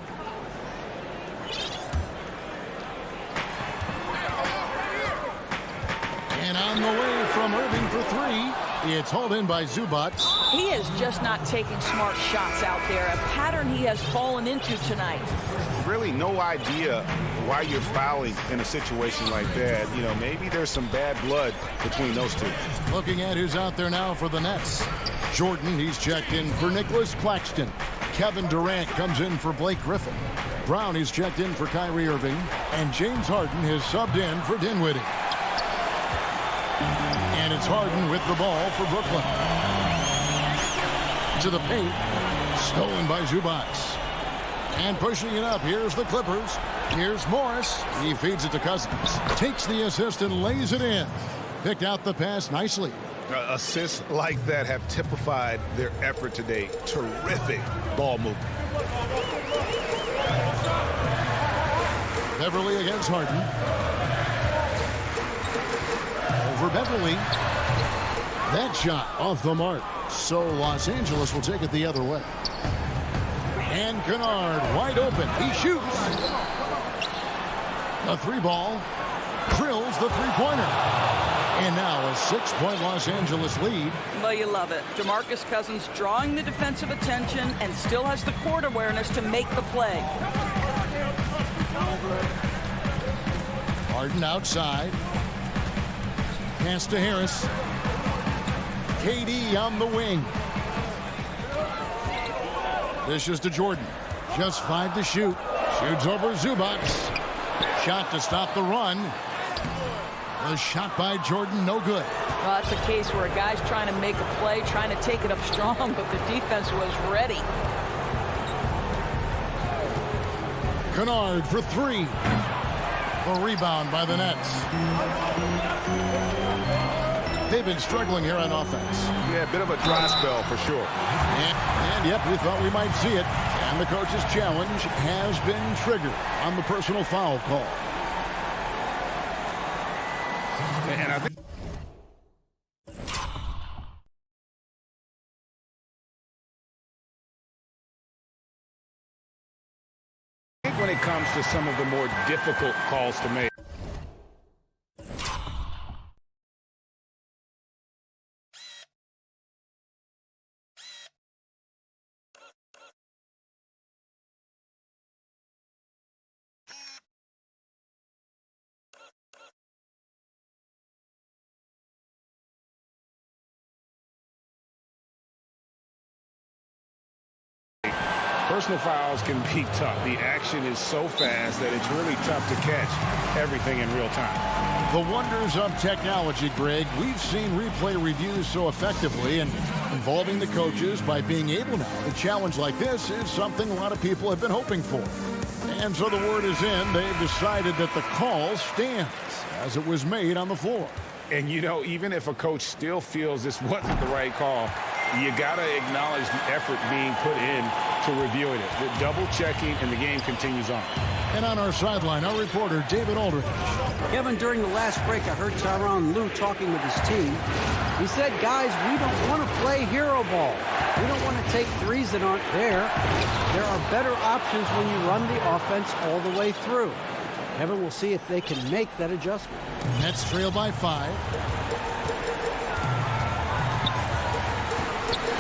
And on the way from Irving for 3. It's hauled in by Zubats. He is just not taking smart shots out there, a pattern he has fallen into tonight. Really no idea why you're fouling in a situation like that. You know, maybe there's some bad blood between those two. Looking at who's out there now for the Nets. Jordan, he's checked in for Nicholas Claxton. Kevin Durant comes in for Blake Griffin. Brown, he's checked in for Kyrie Irving. And James Harden has subbed in for Dinwiddie. And it's Harden with the ball for Brooklyn. To the paint. Stolen by Zubats. And pushing it up. Here's the Clippers. Here's Morris. He feeds it to Cousins. Takes the assist and lays it in. Picked out the pass nicely. Assists like that have typified their effort today. Terrific ball movement. Beverly against Harden. Over Beverly. That shot off the mark. So Los Angeles will take it the other way. And Kennard wide open. He shoots. The 3-ball. Drills the 3-pointer. And now a 6-point Los Angeles lead. Well, you love it. DeMarcus Cousins drawing the defensive attention and still has the court awareness to make the play. Harden outside. Pass to Harris. KD on the wing. Dishes to Jordan. Just 5 to shoot. Shoots over Zubats. Shot to stop the run. The shot by Jordan, no good. Well, that's a case where a guy's trying to make a play, trying to take it up strong, but the defense was ready. Kennard for 3. A rebound by the Nets. They've been struggling here on offense. Yeah, a bit of a dry spell for sure. And yep, we thought we might see it. And the coach's challenge has been triggered on the personal foul call. And I think when it comes to some of the more difficult calls to make, Personal fouls can be tough. The action is so fast that it's really tough to catch everything in real time. The wonders of technology, Greg. We've seen replay reviews so effectively, and involving the coaches by being able now. A challenge like this is something a lot of people have been hoping for. And so the word is in. They've decided that the call stands as it was made on the floor. And, you know, even if a coach still feels this wasn't the right call, you got to acknowledge the effort being put in to reviewing it. The double-checking, and the game continues on. And on our sideline, our reporter, David Aldridge. Kevin, during the last break, I heard Tyronn Lue talking with his team. He said, guys, we don't want to play hero ball. We don't want to take threes that aren't there. There are better options when you run the offense all the way through. Kevin, we'll see if they can make that adjustment. Nets trail by 5.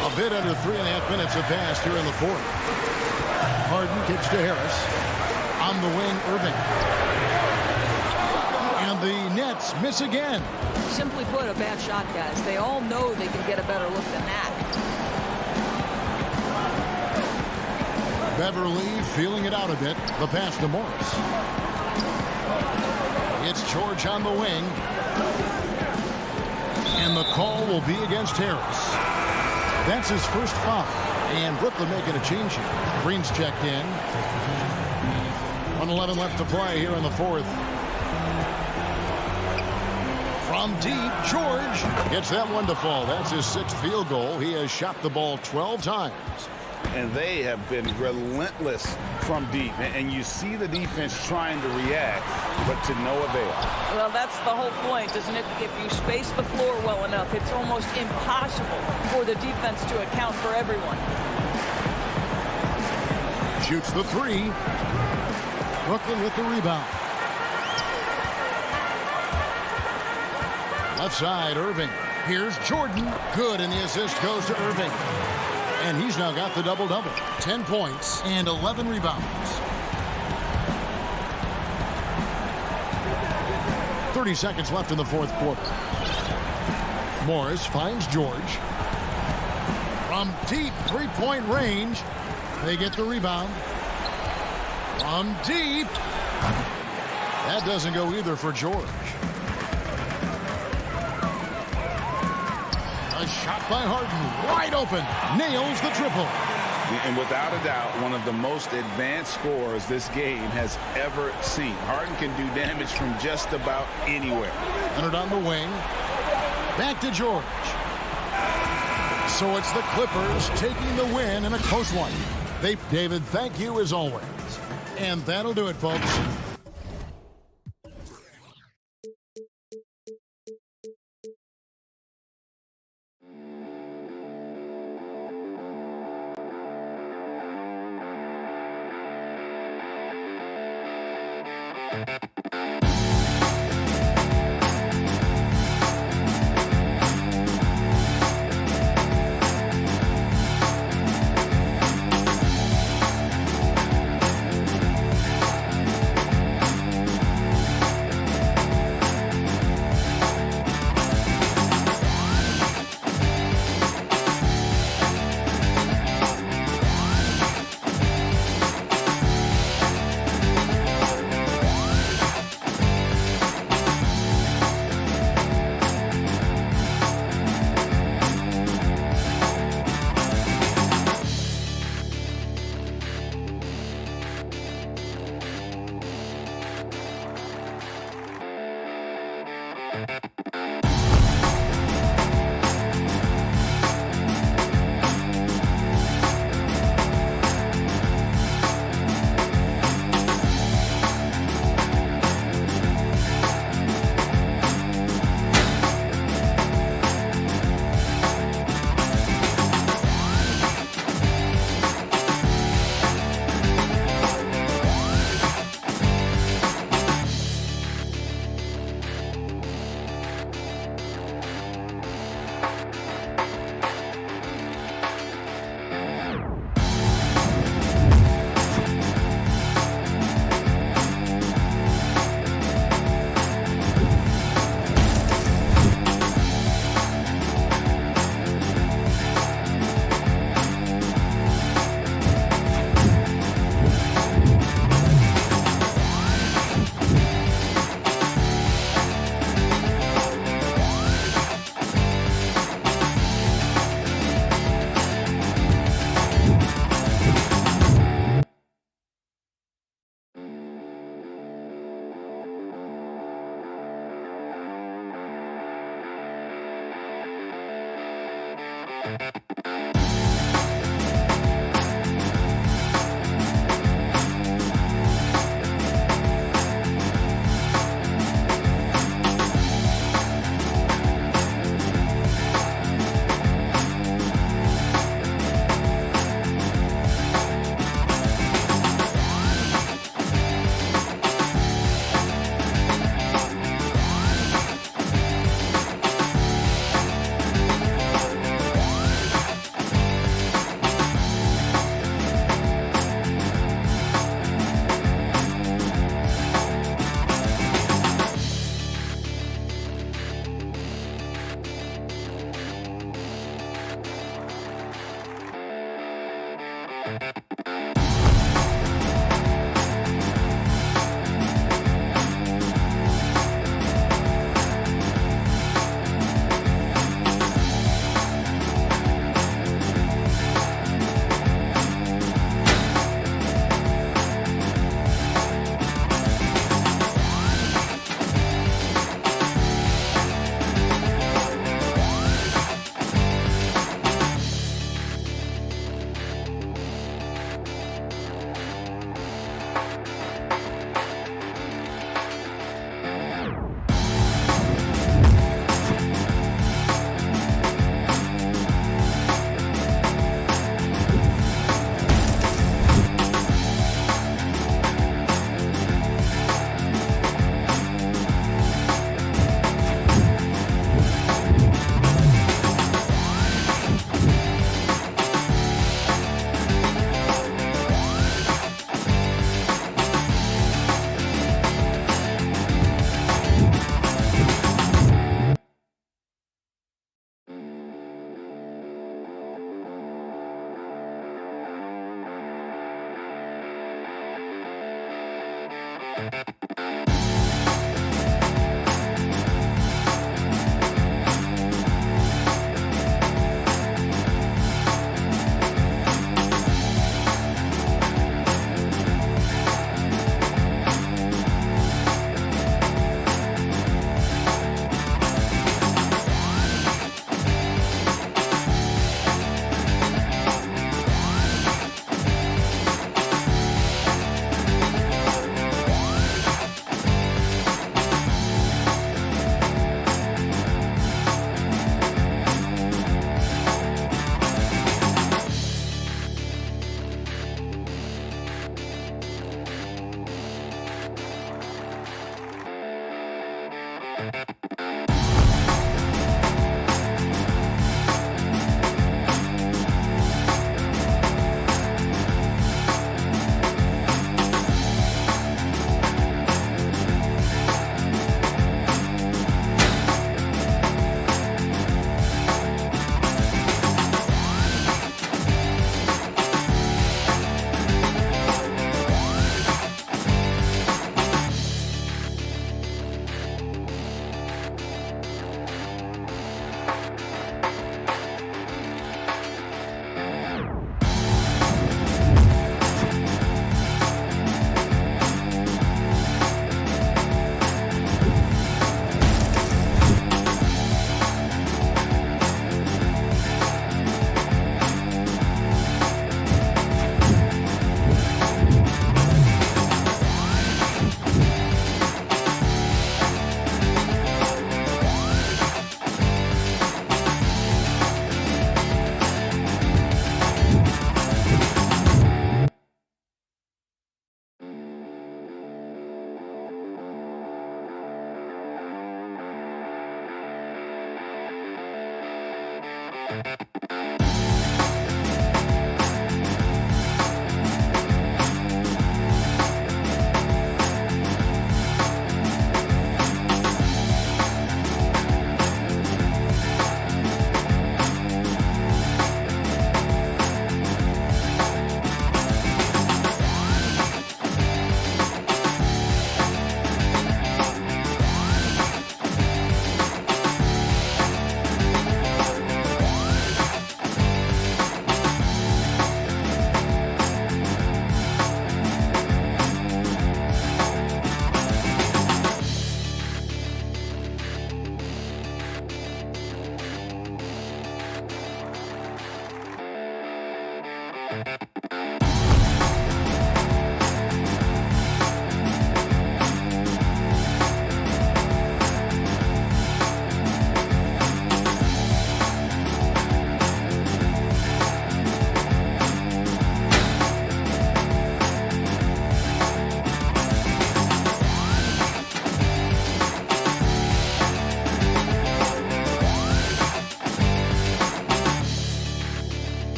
A bit under 3.5 minutes have passed here in the fourth. Harden kicks to Harris. On the wing, Irving. And the Nets miss again. Simply put, a bad shot, guys. They all know they can get a better look than that. Beverly feeling it out a bit. The pass to Morris. It's George on the wing. And the call will be against Harris. That's his first foul. And Brooklyn making a change here. Green's checked in. 1:11 left to play here in the fourth. From deep, George gets that one to fall. That's his 6th field goal. He has shot the ball 12 times. And they have been relentless from deep. And you see the defense trying to react, but to no avail. Well, that's the whole point, isn't it? If you space the floor well enough, it's almost impossible for the defense to account for everyone. Shoots the 3. Brooklyn with the rebound. Left side, Irving. Here's Jordan. Good, and the assist goes to Irving. And he's now got the double-double. 10 points and 11 rebounds. 30 seconds left in the fourth quarter. Morris finds George. From deep three-point range, they get the rebound. From deep. That doesn't go either for George. A shot by Harden, wide open, nails the triple. And without a doubt, one of the most advanced scorers this game has ever seen. Harden can do damage from just about anywhere. Leonard on the wing. Back to George. So it's the Clippers taking the win in a close one. David, thank you as always. And that'll do it, folks.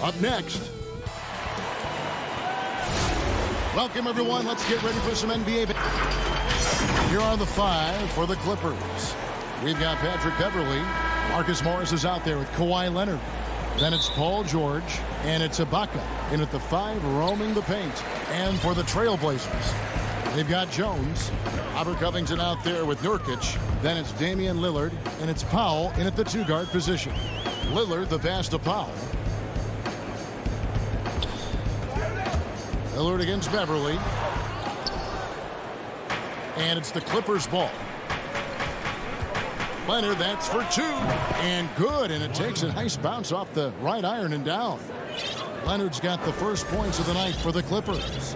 Up next. Welcome, everyone. Let's get ready for some NBA. Here are the 5 for the Clippers. We've got Patrick Beverley. Marcus Morris is out there with Kawhi Leonard. Then it's Paul George, and it's Ibaka in at the 5, roaming the paint. And for the Trailblazers, they've got Jones. Robert Covington out there with Nurkic. Then it's Damian Lillard, and it's Powell in at the 2-guard position. Lillard, the pass to Powell. Lillard against Beverley. And it's the Clippers' ball. Leonard, that's for 2. And good, and it takes a nice bounce off the right iron and down. Leonard's got the first points of the night for the Clippers.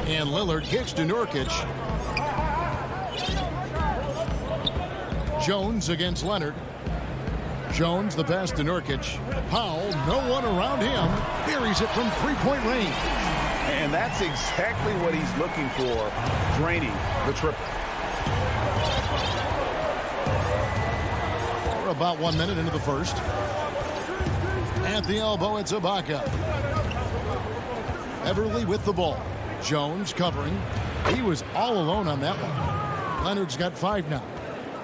And Lillard kicks to Nurkic. Jones against Leonard. Jones, the pass to Nurkic. Powell, no one around him. Buries it from 3-point range. And that's exactly what he's looking for, draining the triple. We're about 1 minute into the first. At the elbow, it's Ibaka. Beverley with the ball. Jones covering. He was all alone on that one. Leonard's got 5 now.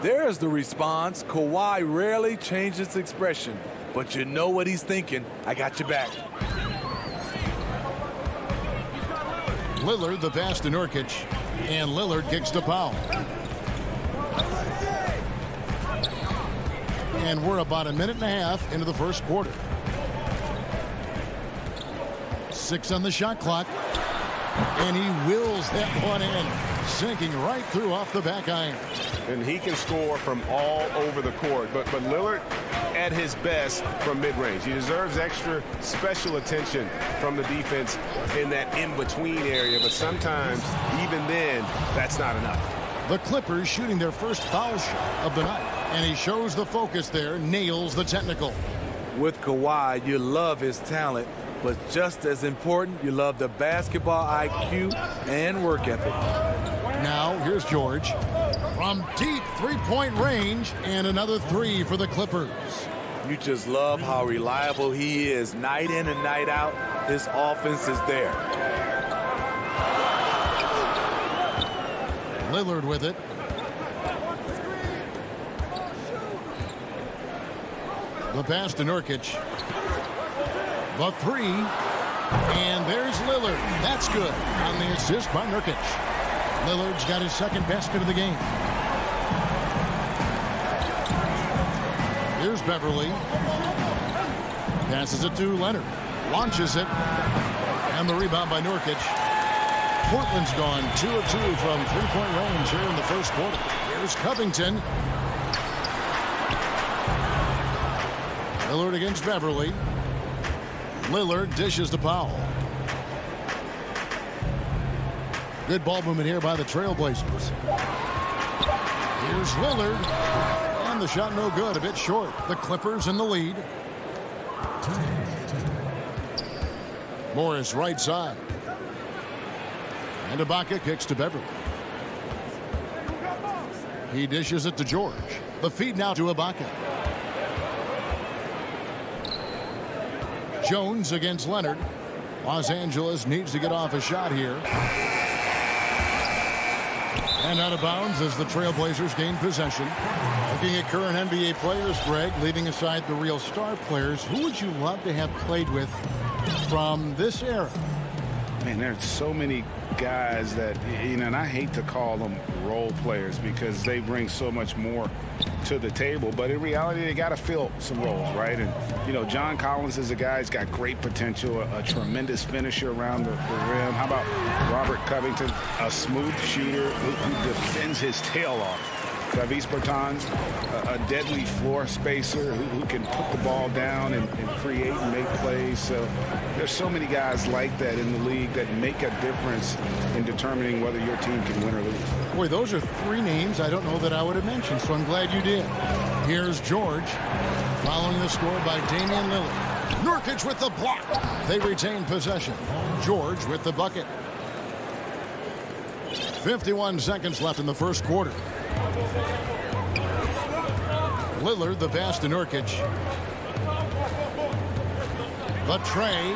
There's the response. Kawhi rarely changes expression, but you know what he's thinking. I got your back. Lillard, the pass to Nurkic, and Lillard kicks to Powell. And we're about 1.5 minutes into the first quarter. 6 on the shot clock, and he wills that one in, sinking right through off the back iron. And he can score from all over the court. But Lillard at his best from mid-range. He deserves extra special attention from the defense in that in-between area. But sometimes, even then, that's not enough. The Clippers shooting their first foul shot of the night. And he shows the focus there, nails the technical. With Kawhi, you love his talent, but just as important, you love the basketball IQ and work ethic. Now, here's George. From deep 3-point range, and another 3 for the Clippers. You just love how reliable he is night in and night out. His offense is there. Lillard with it. The pass to Nurkic. The 3. And there's Lillard. That's good on the assist by Nurkic. Lillard's got his second basket of the game. Here's Beverley. Passes it to Leonard. Launches it. And the rebound by Nurkic. Portland's gone 2 of 2 from 3-point range here in the first quarter. Here's Covington. Lillard against Beverley. Lillard dishes to Powell. Good ball movement here by the Trailblazers. Here's Lillard. And the shot no good, a bit short. The Clippers in the lead. Morris right side. And Ibaka kicks to Beverley. He dishes it to George. The feed now to Ibaka. Jones against Leonard. Los Angeles needs to get off a shot here. And out of bounds as the Trailblazers gain possession. Looking at current NBA players, Greg, leaving aside the real star players, who would you love to have played with from this era? Man, there's so many guys that, you know, and I hate to call them role players because they bring so much more to the table. But in reality, they got to fill some roles, right? And, you know, John Collins is a guy who's got great potential, a tremendous finisher around the rim. How about Robert Covington, a smooth shooter who defends his tail off? Travis Bertans, a deadly floor spacer who can put the ball down and create and make plays. So there's so many guys like that in the league that make a difference in determining whether your team can win or lose. Boy, those are three names I don't know that I would have mentioned, so I'm glad you did. Here's George, following the score by Damian Lillard. Nurkic with the block. They retain possession. George with the bucket. 51 seconds left in the first quarter. Lillard, the pass to Nurkic. The tray.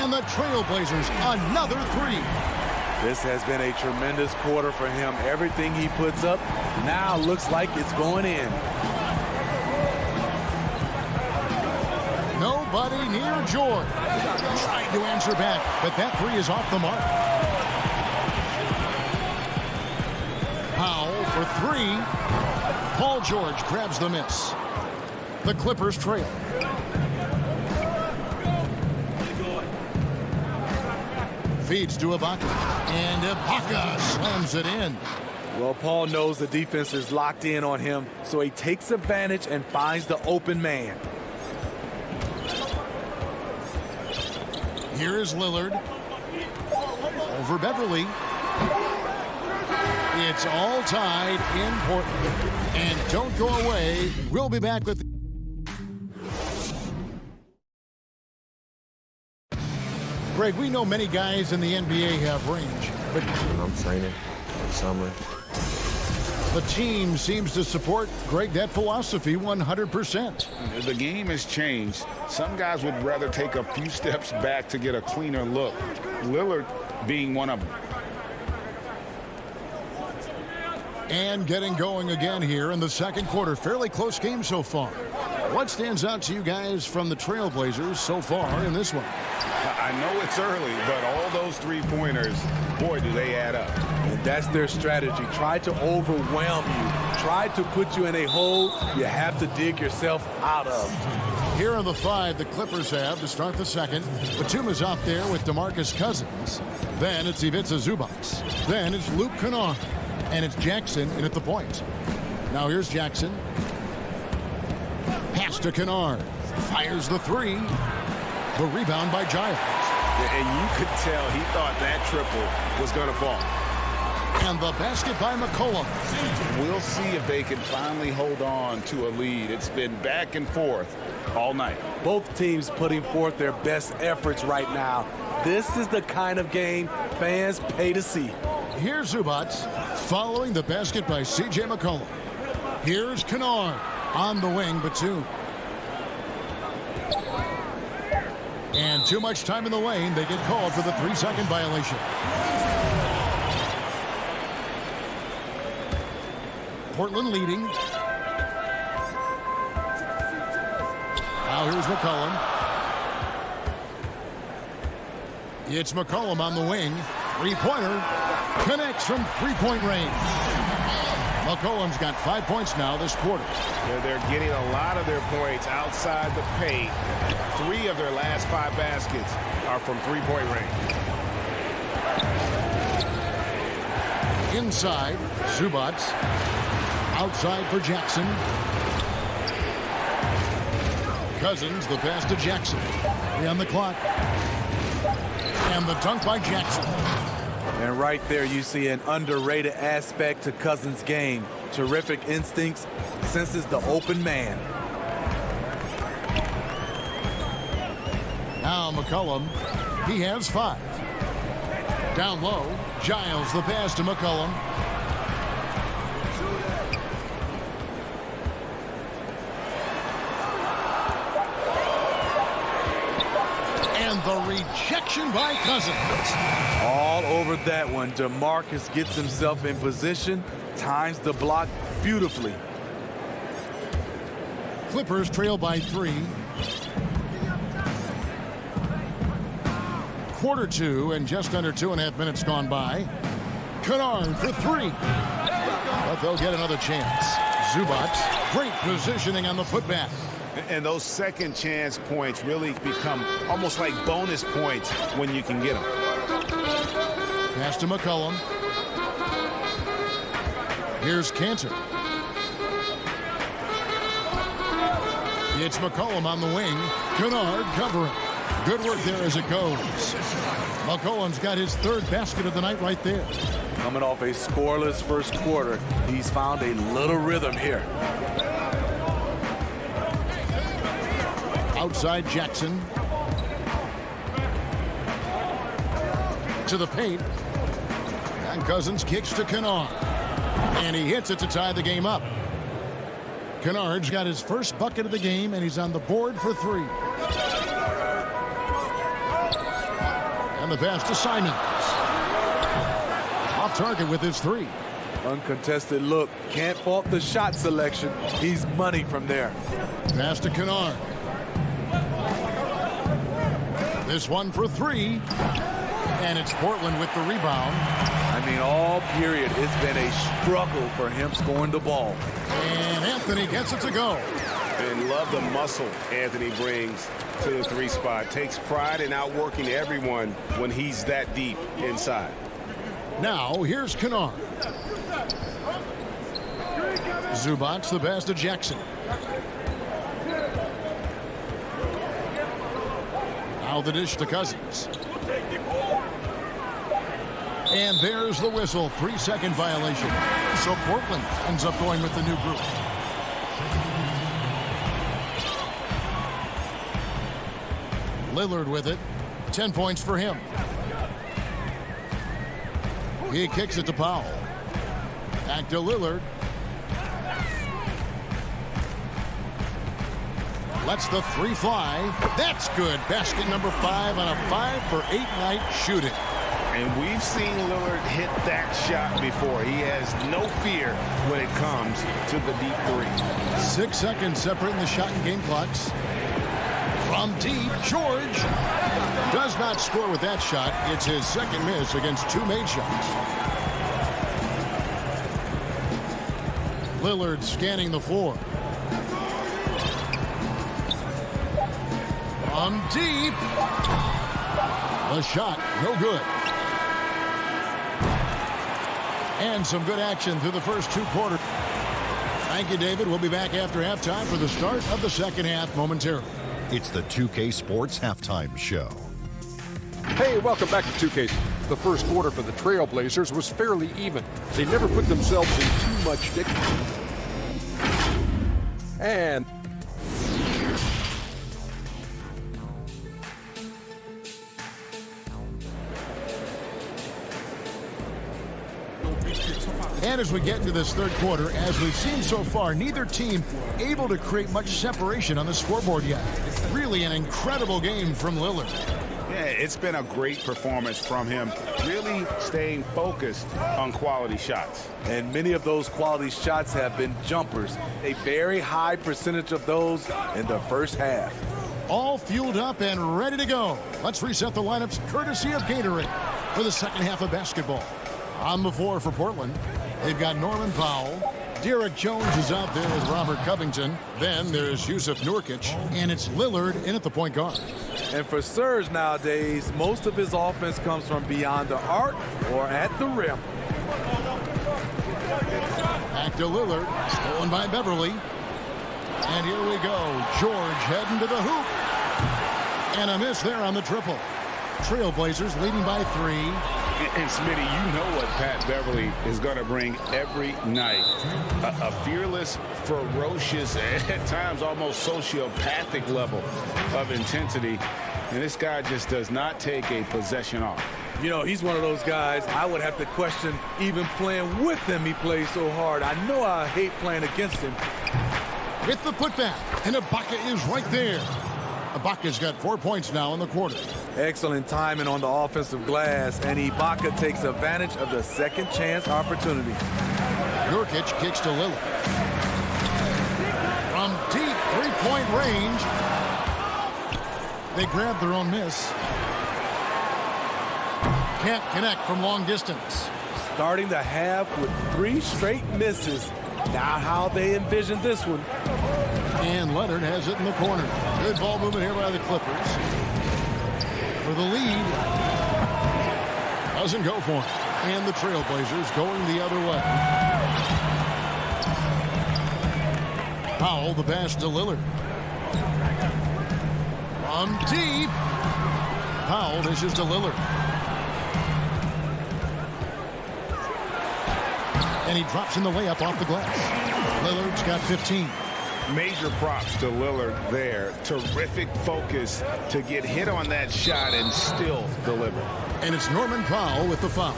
And the Trailblazers, another three. This has been a tremendous quarter for him. Everything he puts up now looks like it's going in. Nobody near George. Trying to answer back, but that three is off the mark. Powell for three. Paul George grabs the miss. The Clippers trail. Feeds to Ibaka. And Ibaka slams it in. Well, Paul knows the defense is locked in on him, so he takes advantage and finds the open man. Here is Lillard. Over Beverly. It's all tied in Portland. And don't go away. We'll be back with... Greg, we know many guys in the NBA have range, but... I'm training in summer. The team seems to support, Greg, that philosophy 100%. The game has changed. Some guys would rather take a few steps back to get a cleaner look. Lillard being one of them. And getting going again here in the second quarter. Fairly close game so far. What stands out to you guys from the Trailblazers so far in this one? I know it's early, but all those three-pointers, boy, do they add up. And that's their strategy. Try to overwhelm you. Try to put you in a hole you have to dig yourself out of. Here are the five the Clippers have to start the second. Batuma's out there with DeMarcus Cousins. Then it's Ivica Zubac. Then it's Luke Kennard. And it's Jackson in at the point. Now here's Jackson. Pass to Kennard. Fires the three. The rebound by Giles. And you could tell he thought that triple was going to fall. And the basket by McCollum. We'll see if they can finally hold on to a lead. It's been back and forth all night. Both teams putting forth their best efforts right now. This is the kind of game fans pay to see. Here's Zubac following the basket by C.J. McCollum. Here's Kennard on the wing, Batum. And too much time in the lane. They get called for the 3-second violation. Portland leading. Now here's McCollum. It's McCollum on the wing. Three-pointer. Connects from three-point range. McCollum's got 5 points now this quarter. They're getting a lot of their points outside the paint. 3 of their last 5 baskets are from three-point range. Inside, Zubac. Outside for Jackson. Cousins, the pass to Jackson. 3 on the clock. And the dunk by Jackson. And right there you see an underrated aspect to Cousins' game. Terrific instincts, senses the open man. Now McCollum, he has 5. Down low, Giles the pass to McCollum. the rejection by Cousins. All over that one. DeMarcus gets himself in position, times the block beautifully. Clippers trail by 3. Quarter 2 and just under 2.5 minutes gone by. Kennard for 3. But they'll get another chance. Zubac, great positioning on the putback. And those second chance points really become almost like bonus points when you can get them. Pass to McCollum. Here's Cantor. It's McCollum on the wing. Kennard covering. Good work there as it goes. McCollum's got his 3rd basket of the night right there. Coming off a scoreless first quarter, he's found a little rhythm here. Outside Jackson. To the paint. And Cousins kicks to Kennard. And he hits it to tie the game up. Kennard's got his first bucket of the game, and he's on the board for 3. And the pass to Simons. Off target with his 3. Uncontested look. Can't fault the shot selection. He's money from there. Pass to Kennard. This one for 3. And it's Portland with the rebound. I mean, all period, it's been a struggle for him scoring the ball. And Anthony gets it to go. And love the muscle Anthony brings to the 3 spot. Takes pride in outworking everyone when he's that deep inside. Now, here's Kennard. Zubac, the pass to Jackson. Now the dish to Cousins. And there's the whistle. 3-second violation. So Portland ends up going with the new group. Lillard with it. 10 points for him. He kicks it to Powell. Back to Lillard. Lets the 3 fly. That's good. Basket number 5 on a 5-for-8 night shooting. And we've seen Lillard hit that shot before. He has no fear when it comes to the deep 3. 6 seconds separating the shot and game clocks. From deep, George does not score with that shot. It's his second miss against 2 made shots. Lillard scanning the floor. From deep. The shot, no good. And some good action through the first 2 quarters. Thank you, David. We'll be back after halftime for the start of the second half momentarily. It's the 2K Sports Halftime Show. Hey, welcome back to 2K. The first quarter for the Trailblazers was fairly even. They never put themselves in too much difficulty. And as we get into this third quarter, as we've seen so far, neither team able to create much separation on the scoreboard yet. Really an incredible game from Lillard. Yeah, it's been a great performance from him, really staying focused on quality shots. And many of those quality shots have been jumpers. A very high percentage of those in the first half. All fueled up and ready to go. Let's reset the lineups courtesy of Gatorade for the second half of basketball. On the floor for Portland, they've got Norman Powell. Derek Jones is out there with Robert Covington. Then there's Yusuf Nurkic, and it's Lillard in at the point guard. And for Serge nowadays, most of his offense comes from beyond the arc or at the rim. Back to Lillard, stolen by Beverly. And here we go. George heading to the hoop. And a miss there on the triple. Trailblazers leading by 3. And Smitty, you know what Pat Beverly is going to bring every night. A fearless, ferocious, at times almost sociopathic level of intensity. And this guy just does not take a possession off. You know, he's one of those guys I would have to question even playing with him. He plays so hard. I know I hate playing against him. With the putback, and Ibaka is right there. Ibaka's got 4 points now in the quarter. Excellent timing on the offensive glass, and Ibaka takes advantage of the second chance opportunity. Nurkic kicks to Lillard. From deep three-point range, they grab their own miss. Can't connect from long distance. Starting the half with 3 straight misses. Not how they envisioned this one. And Leonard has it in the corner. Good ball movement here by the Clippers. For the lead. Doesn't go for him. And the Trailblazers going the other way. Powell, the pass to Lillard. From deep. Powell dishes to Lillard. And he drops in the layup off the glass. Lillard's got 15. Major props to Lillard there. Terrific focus to get hit on that shot and still deliver. And it's Norman Powell with the foul.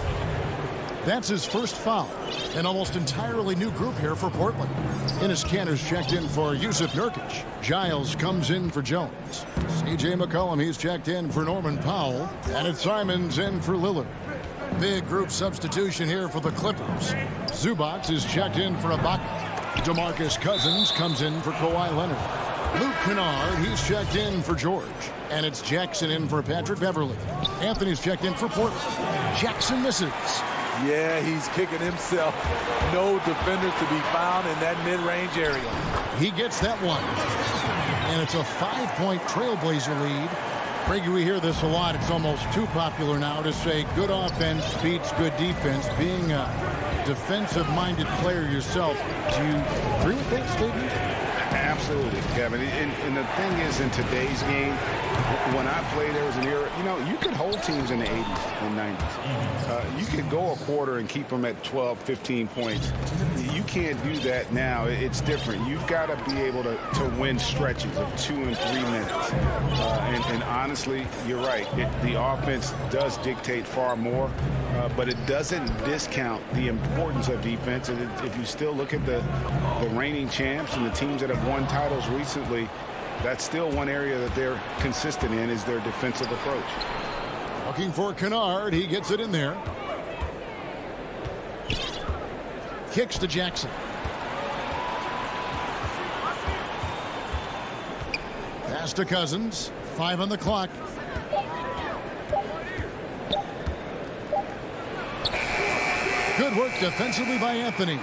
That's his first foul. An almost entirely new group here for Portland. Enes Kanter's checked in for Yusuf Nurkic. Giles comes in for Jones. C.J. McCollum, he's checked in for Norman Powell. And it's Simons in for Lillard. Big group substitution here for the Clippers. Zubac is checked in for Ibaka. DeMarcus Cousins comes in for Kawhi Leonard. Luke Kennard, he's checked in for George. And it's Jackson in for Patrick Beverly. Anthony's checked in for Portland. Jackson misses. Yeah, he's kicking himself. No defenders to be found in that mid-range area. He gets that one. And it's a 5-point Trailblazer lead. Brady, we hear this a lot. It's almost too popular now to say good offense beats good defense. Being a defensive-minded player yourself, do you agree with that statement? Absolutely, Kevin. And the thing is, in today's game, when I played, there was an era, you could hold teams in the 80s and 90s. You could go a quarter and keep them at 12, 15 points. You can't do that now. It's different. You've got to be able to win stretches of 2 and 3 minutes. And honestly, you're right. The offense does dictate far more, but it doesn't discount the importance of defense. And if you still look at the reigning champs and the teams that have won titles recently, that's still one area that they're consistent in, is their defensive approach. Looking for Kennard. He gets it in there. Kicks to Jackson. Pass to Cousins. 5 on the clock. Good work defensively by Anthony.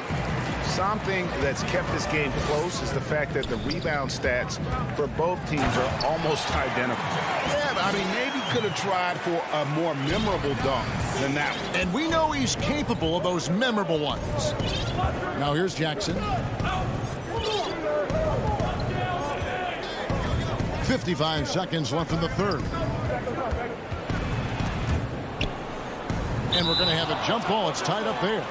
Something that's kept this game close is the fact that the rebound stats for both teams are almost identical. Yeah, but I mean, maybe could have tried for a more memorable dunk than that one. And we know he's capable of those memorable ones. Now here's Jackson. 55 seconds left in the third. And we're going to have a jump ball. It's tied up there.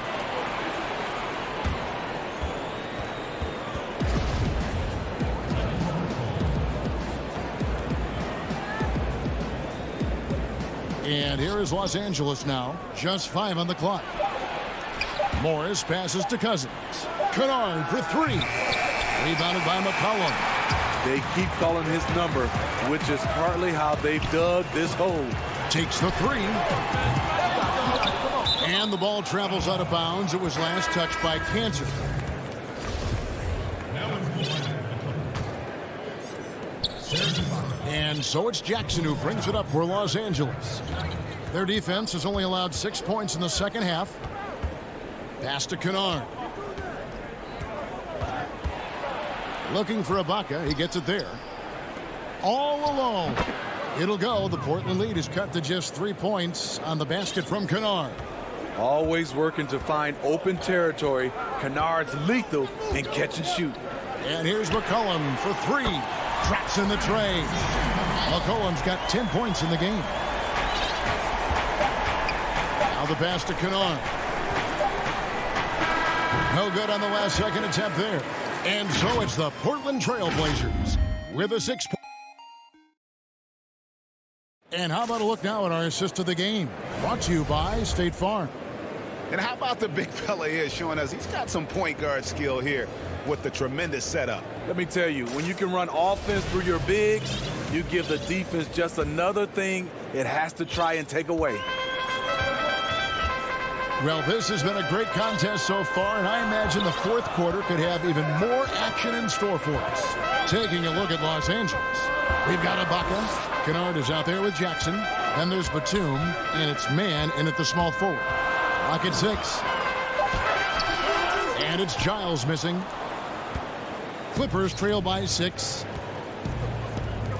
And here is Los Angeles now. Just 5 on the clock. Morris passes to Cousins. Kennard for 3. Rebounded by McCollum. They keep calling his number, which is partly how they dug this hole. Takes the 3. And the ball travels out of bounds. It was last touched by Kanter. And so it's Jackson who brings it up for Los Angeles. Their defense has only allowed 6 points in the second half. Pass to Kennard. Looking for Ibaka. He gets it there. All alone. It'll go. The Portland lead is cut to just 3 points on the basket from Kennard. Always working to find open territory. Kennard's lethal in catch and shoot. And here's McCollum for 3. Traps in the tray. McCollum's got 10 points in the game. Now the pass to Kennard. No good on the last second attempt there. And so it's the Portland Trailblazers with a 6 point. And how about a look now at our assist of the game? Brought to you by State Farm. And how about the big fella here showing us he's got some point guard skill here with the tremendous setup. Let me tell you, when you can run offense through your bigs, you give the defense just another thing it has to try and take away. Well, this has been a great contest so far, and I imagine the fourth quarter could have even more action in store for us. Taking a look at Los Angeles, we've got Ibaka. Kennard is out there with Jackson. Then there's Batum, and it's man in at the small forward. Lock at 6. And it's Giles missing. Clippers trail by 6.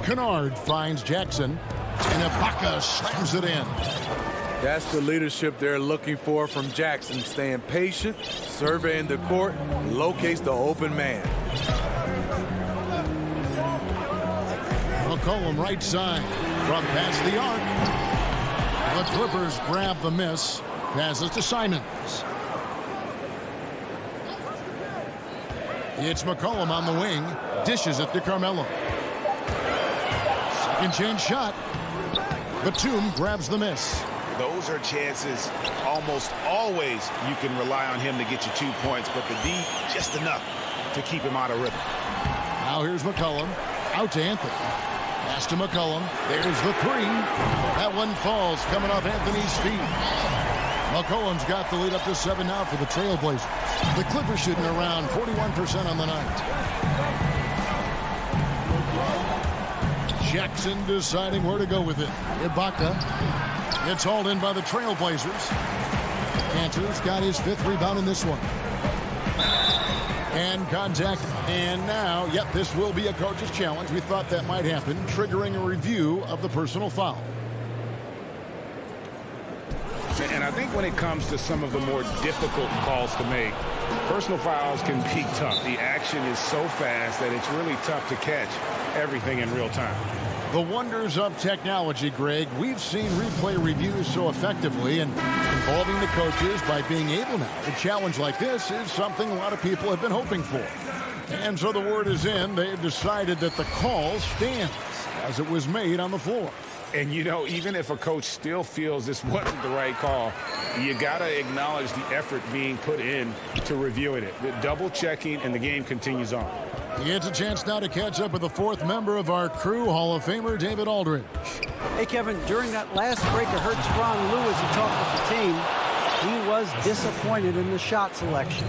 Kennard finds Jackson, and Ibaka slams it in. That's the leadership they're looking for from Jackson. Staying patient, surveying the court, locates the open man. McCollum right side from past the arc. The Clippers grab the miss. Passes to Simons. It's McCollum on the wing. Dishes it to Carmelo. Second chance shot. Batum grabs the miss. Those are chances almost always you can rely on him to get you 2 points, but the D just enough to keep him out of rhythm. Now here's McCollum. Out to Anthony. Pass to McCollum. There's the 3. That one falls coming off Anthony's feet. McCollum's got the lead up to 7 now for the Trailblazers. The Clippers shooting around 41% on the night. Jackson deciding where to go with it. Ibaka. It's hauled in by the Trailblazers. Cantor's got his 5th rebound in this one. And contact. And now, yep, this will be a coach's challenge. We thought that might happen, triggering a review of the personal foul. And I think when it comes to some of the more difficult calls to make, personal fouls can be tough. The action is so fast that it's really tough to catch everything in real time. The wonders of technology, Greg. We've seen replay reviews so effectively, and involving the coaches by being able now to challenge like this is something a lot of people have been hoping for. And so the word is in. They've decided that the call stands as it was made on the floor. And, you know, even if a coach still feels this wasn't the right call, you got to acknowledge the effort being put in to reviewing it. The double checking, and the game continues on. He gets a chance now to catch up with the 4th member of our crew, Hall of Famer David Aldridge. Hey, Kevin, during that last break, I heard Ron Lewis, he talked with the team. He was disappointed in the shot selection.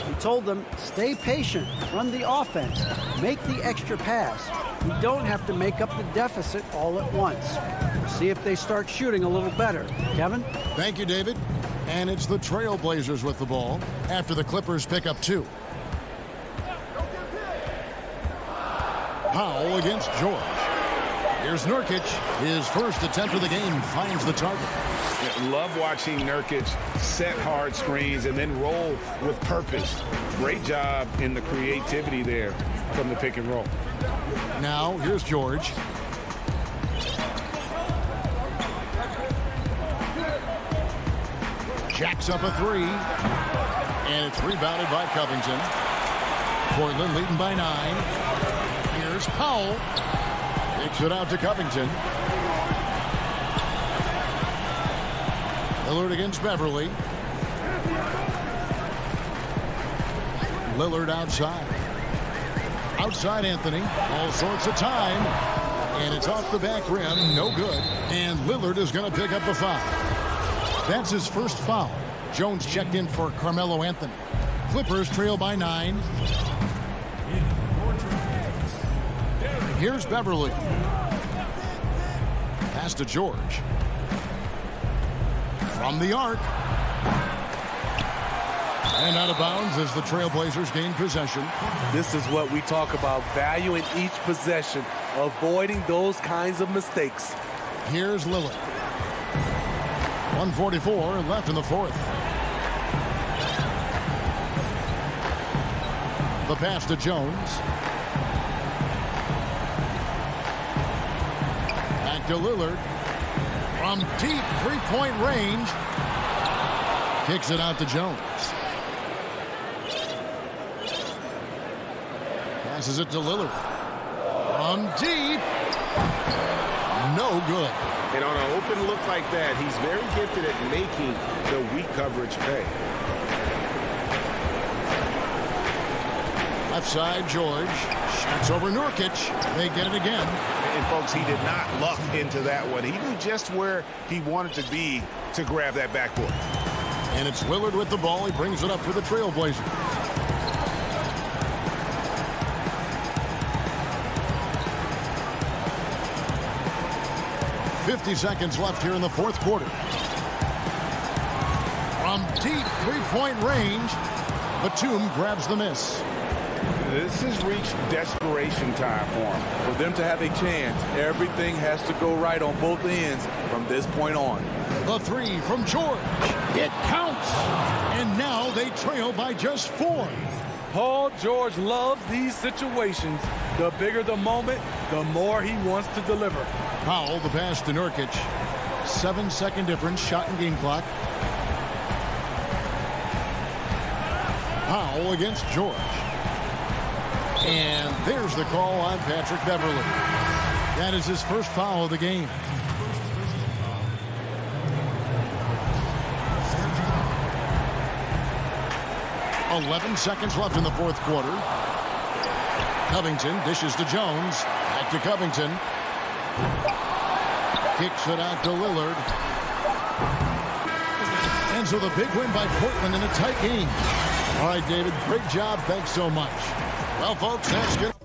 He told them, stay patient, run the offense, make the extra pass. You don't have to make up the deficit all at once. See if they start shooting a little better. Kevin? Thank you, David. And it's the Trailblazers with the ball after the Clippers pick up 2. Powell against George. Here's Nurkic. His first attempt of the game finds the target. Love watching Nurkic set hard screens and then roll with purpose. Great job in the creativity there from the pick and roll. Now, here's George. Jacks up a 3. And it's rebounded by Covington. Portland leading by 9. Here's Powell. Takes it out to Covington. Lillard against Beverly. Lillard outside. Outside Anthony. All sorts of time. And it's off the back rim. No good. And Lillard is going to pick up the foul. That's his first foul. Jones checked in for Carmelo Anthony. Clippers trail by 9. Here's Beverly. Pass to George. From the arc. And out of bounds as the Trailblazers gain possession. This is what we talk about, valuing each possession, avoiding those kinds of mistakes. Here's Lillard. 1:44 left in the 4th. The pass to Jones. Back to Lillard. From deep three-point range. Kicks it out to Jones. Passes it to Lillard. From deep. No good. And on an open look like that, he's very gifted at making the weak coverage pay. Left side, George. Shoots over Nurkic. They get it again. And, folks, he did not luck into that one. He knew just where he wanted to be to grab that backboard. And it's Lillard with the ball. He brings it up for the Trailblazers. .50 seconds left here in the fourth quarter. From deep three-point range, Batum grabs the miss. This has reached desperation time for him. For them to have a chance, everything has to go right on both ends from this point on. The three from George. It counts. And now they trail by just 4. Paul George loves these situations. The bigger the moment, the more he wants to deliver. Powell, the pass to Nurkic. 7-second difference, shot and game clock. Powell against George. And there's the call on Patrick Beverley. That is his first foul of the game. .11 seconds left in the fourth quarter. Covington dishes to Jones. Back to Covington. Kicks it out to Lillard. And so the big win by Portland in a tight game. All right, David, great job. Thanks so much. Well, folks, that's good.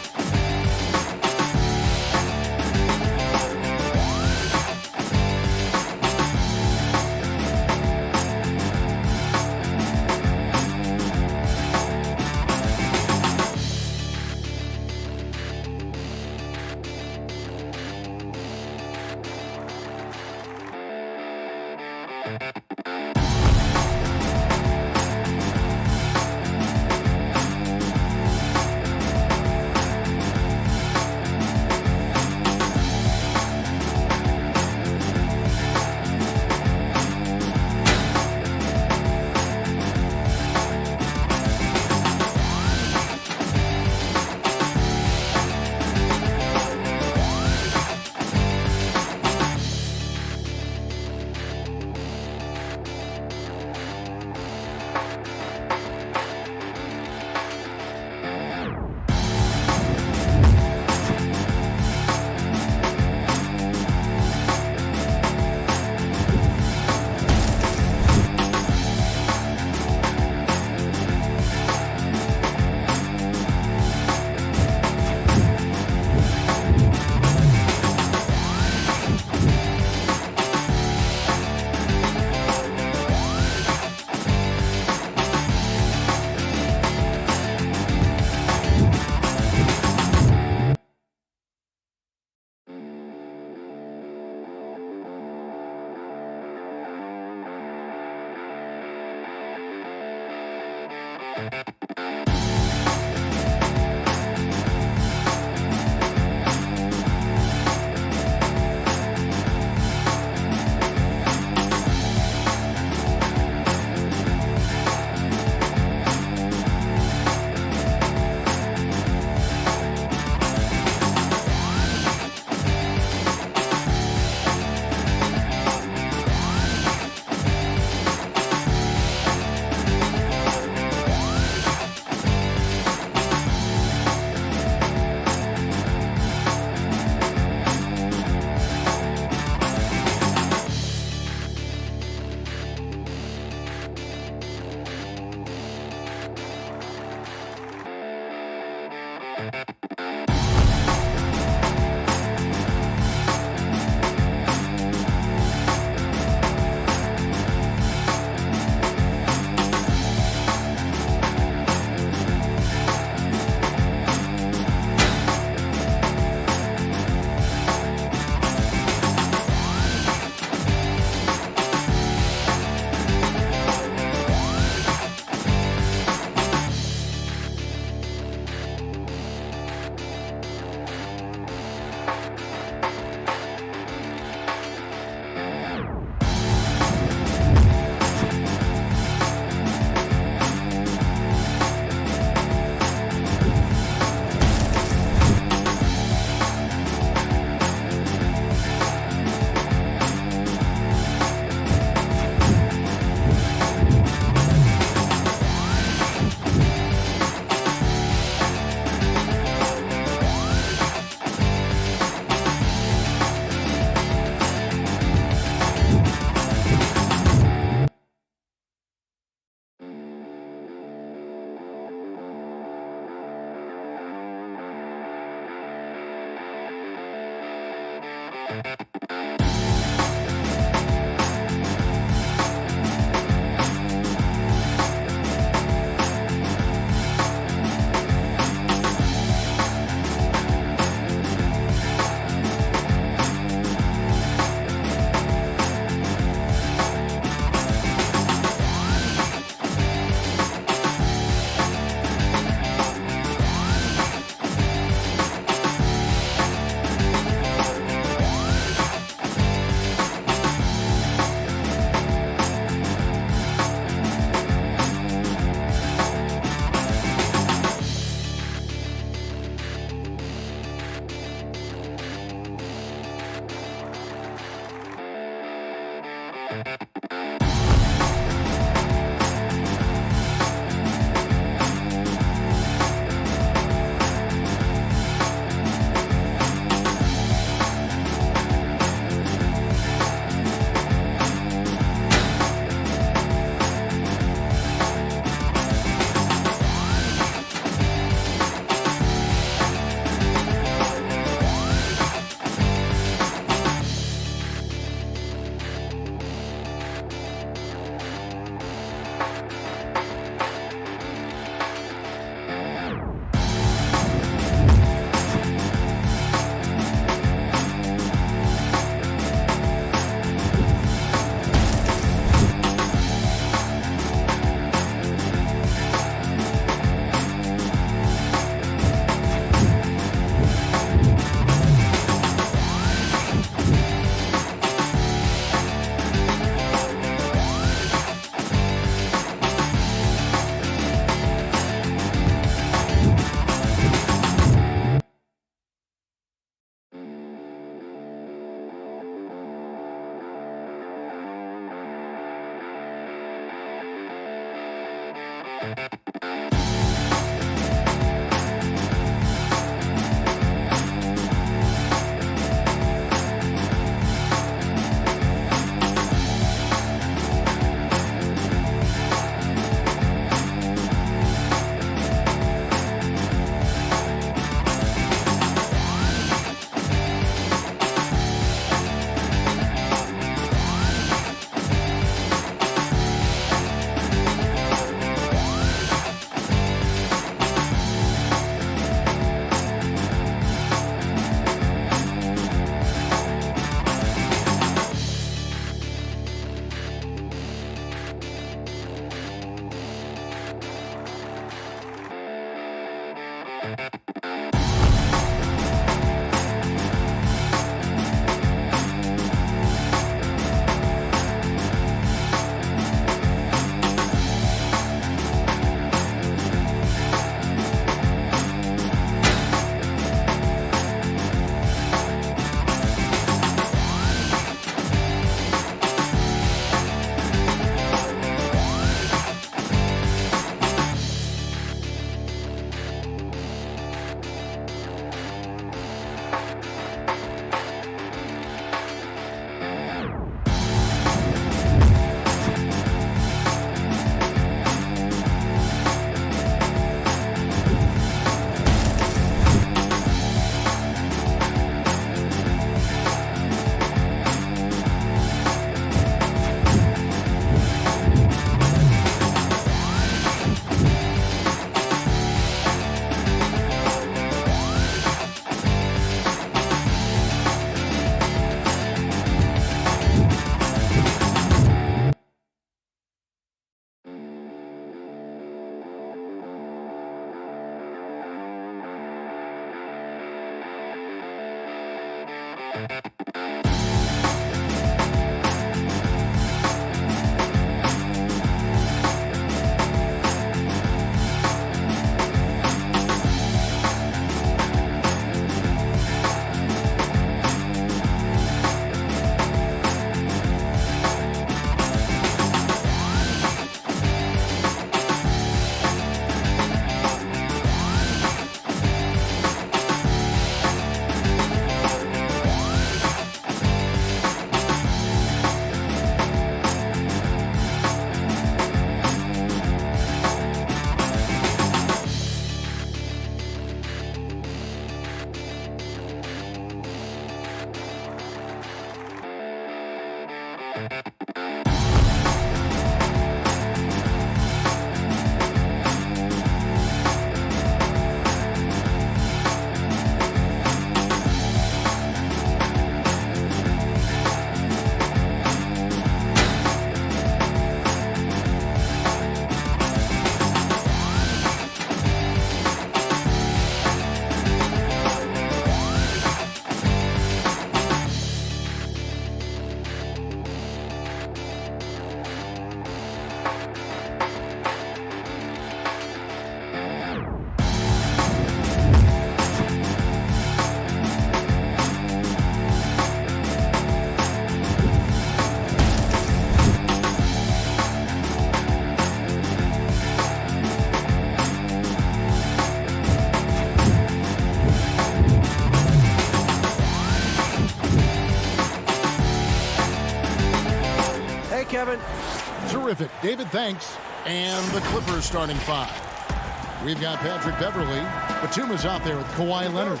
Terrific. David, thanks. And the Clippers starting 5. We've got Patrick Beverly. Batuma's out there with Kawhi Leonard.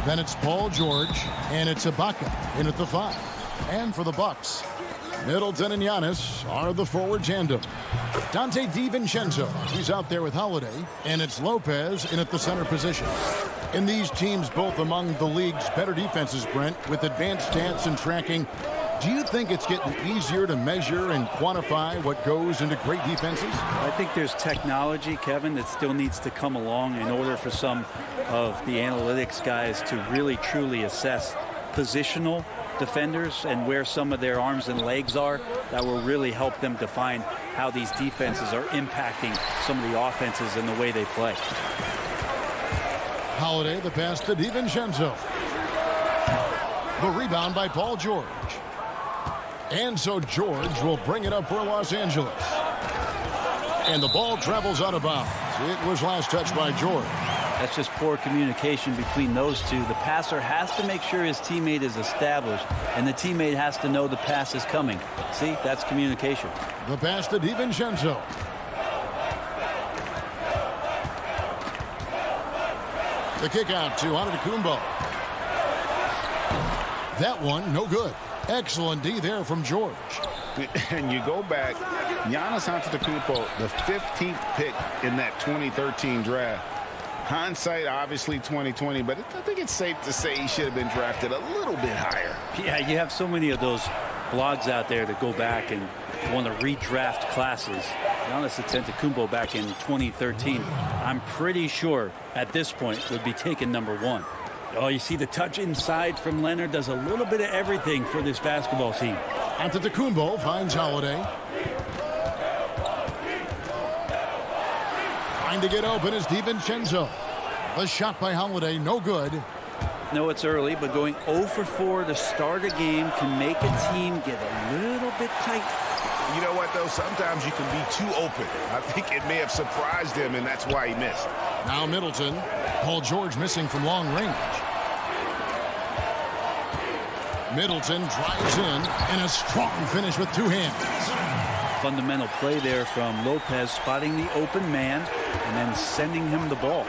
Then it's Paul George, and it's Ibaka in at the 5. And for the Bucks, Middleton and Giannis are the forward tandem. Dante DiVincenzo, he's out there with Holiday, and it's Lopez in at the center position. And these teams both among the league's better defenses, Brent, with advanced stats and tracking. Do you think it's getting easier to measure and quantify what goes into great defenses? I think there's technology, Kevin, that still needs to come along in order for some of the analytics guys to really truly assess positional defenders and where some of their arms and legs are. That will really help them define how these defenses are impacting some of the offenses and the way they play. Holiday, the pass to DiVincenzo. The rebound by Paul George. And so George will bring it up for Los Angeles. And the ball travels out of bounds. It was last touched by George. That's just poor communication between those two. The passer has to make sure his teammate is established, and the teammate has to know the pass is coming. See, that's communication. The pass to DiVincenzo. The kick out to Antetokounmpo. That one, no good. Excellent D there from George. And you go back, Giannis Antetokounmpo, the 15th pick in that 2013 draft. Hindsight, obviously 2020, but I think it's safe to say he should have been drafted a little bit higher. Yeah, you have so many of those blogs out there that go back and want to redraft classes. Giannis Antetokounmpo back in 2013, I'm pretty sure at this point would be taken number 1. Oh, you see the touch inside from Leonard does a little bit of everything for this basketball team. Antetokounmpo finds Holiday. Trying to get open is DiVincenzo. The shot by Holiday, no good. No, it's early, but going 0 for 4 to start a game can make a team get a little bit tight. You know what, though? Sometimes you can be too open. I think it may have surprised him, and that's why he missed. Now Middleton. Paul George missing from long range. Middleton drives in, and a strong finish with 2 hands. Fundamental play there from Lopez, spotting the open man and then sending him the ball.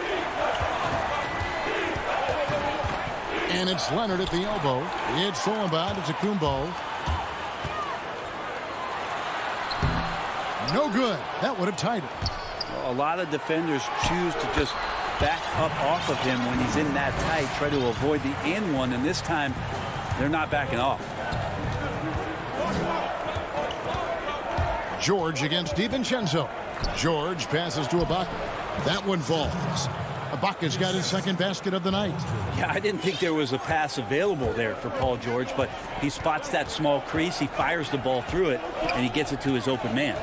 And it's Leonard at the elbow. It's thrown by Antetokounmpo. No good. That would have tied it. Well, a lot of defenders choose to just back up off of him when he's in that tight, try to avoid the and one, and this time they're not backing off. George against DiVincenzo. George passes to Ibaka. That one falls. Ibaka's got his second basket of the night. Yeah, I didn't think there was a pass available there for Paul George, but he spots that small crease, he fires the ball through it, and he gets it to his open man.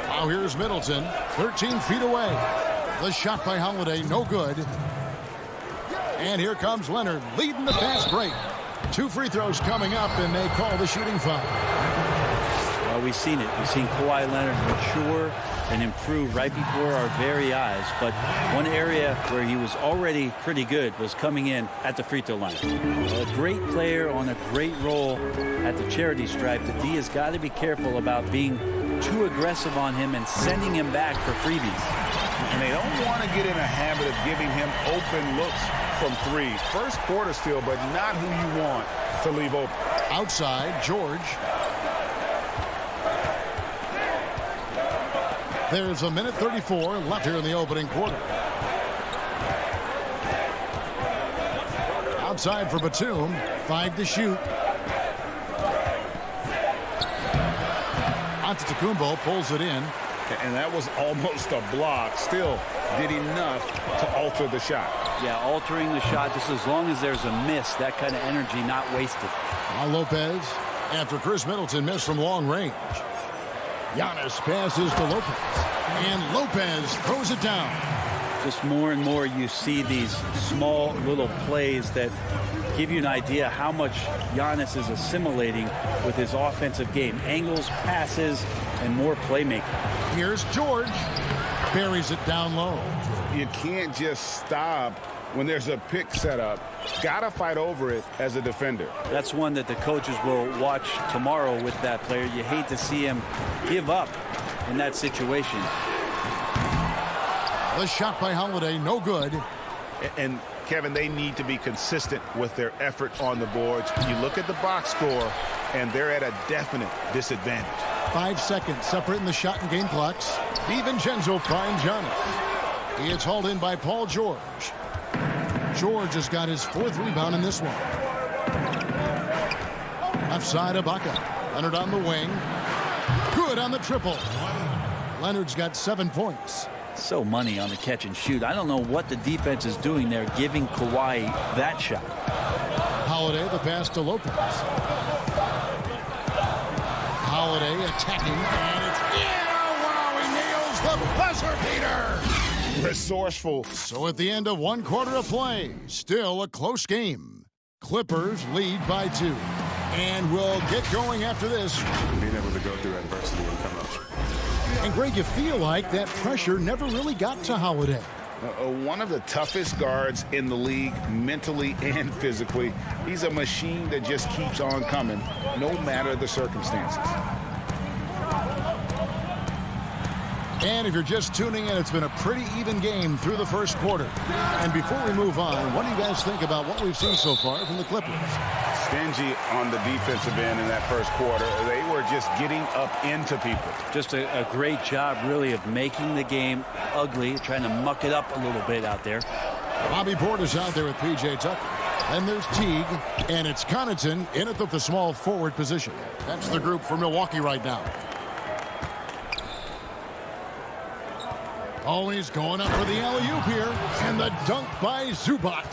Now here's Middleton, 13 feet away. The shot by Holiday, no good. And here comes Leonard, leading the fast break. 2 free throws coming up, and they call the shooting foul. Well, we've seen it. We've seen Kawhi Leonard mature and improve right before our very eyes. But one area where he was already pretty good was coming in at the free throw line. A great player on a great role at the charity stripe. The D has got to be careful about being too aggressive on him and sending him back for freebies. And they don't want to get in a habit of giving him open looks from 3. First quarter still, but not who you want to leave open. Outside, George. There's a minute 34 left here in the opening quarter. Outside for Batum. 5 to shoot. Antetokounmpo pulls it in. And that was almost a block. Still did enough to alter the shot. Yeah, altering the shot just as long as there's a miss. That kind of energy not wasted. Now Lopez after Chris Middleton missed from long range. Giannis passes to Lopez. And Lopez throws it down. Just more and more you see these small little plays that give you an idea how much Giannis is assimilating with his offensive game. Angles, passes, and more playmaking. Here's George. Buries it down low. You can't just stop when there's a pick set up. Gotta fight over it as a defender. That's one that the coaches will watch tomorrow with that player. You hate to see him give up in that situation. The shot by Holiday, no good. And Kevin, they need to be consistent with their effort on the boards. You look at the box score, and they're at a definite disadvantage. 5 seconds separating the shot and game clocks. DiVincenzo finds Giannis. He is hauled in by Paul George. George has got his 4th rebound in this one. Left side, Ibaka. Leonard on the wing. Good on the triple. Leonard's got 7 points. So money on the catch and shoot. I don't know what the defense is doing there, giving Kawhi that shot. Holiday, the pass to Lopez. Holiday attacking, and it's wow, he nails the buzzer beater. Resourceful. So at the end of 1 quarter of play, still a close game. Clippers lead by 2. And we'll get going after this. Being able to go through adversity and come up. And Greg, you feel like that pressure never really got to Holiday. One of the toughest guards in the league, mentally and physically. He's a machine that just keeps on coming, no matter the circumstances. And if you're just tuning in, it's been a pretty even game through the first quarter. And before we move on, what do you guys think about what we've seen so far from the Clippers? Stingy on the defensive end in that first quarter. They were just getting up into people. Just a great job, really, of making the game ugly, trying to muck it up a little bit out there. Bobby Portis out there with P.J. Tucker. And there's Teague, and it's Connaughton in at the small forward position. That's the group for Milwaukee right now. Always going up for the alley-oop here, and the dunk by Zubac.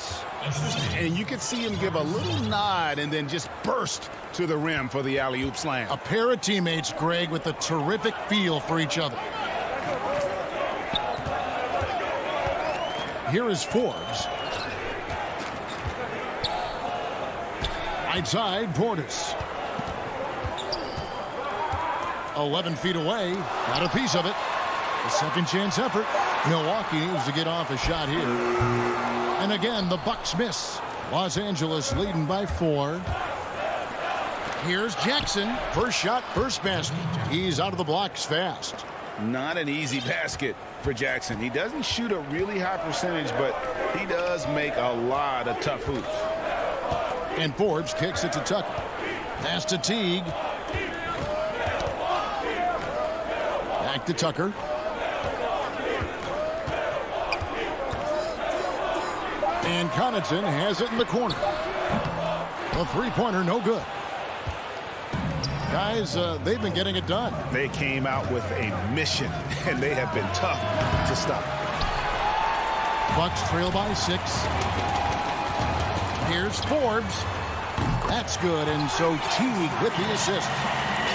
And you could see him give a little nod and then just burst to the rim for the alley-oop slam. A pair of teammates, Greg, with a terrific feel for each other. Here is Forbes. Right side, Portis. 11 feet away, got a piece of it. A second chance effort. Milwaukee needs to get off a shot here. And again, the Bucks miss. Los Angeles leading by 4. Here's Jackson. First shot, first basket. He's out of the blocks fast. Not an easy basket for Jackson. He doesn't shoot a really high percentage, but he does make a lot of tough hoops. And Forbes kicks it to Tucker. Pass to Teague. Back to Tucker. And Connaughton has it in the corner. The three-pointer, no good. Guys, they've been getting it done. They came out with a mission, and they have been tough to stop. Bucks trail by 6. Here's Forbes. That's good, and so Teague with the assist.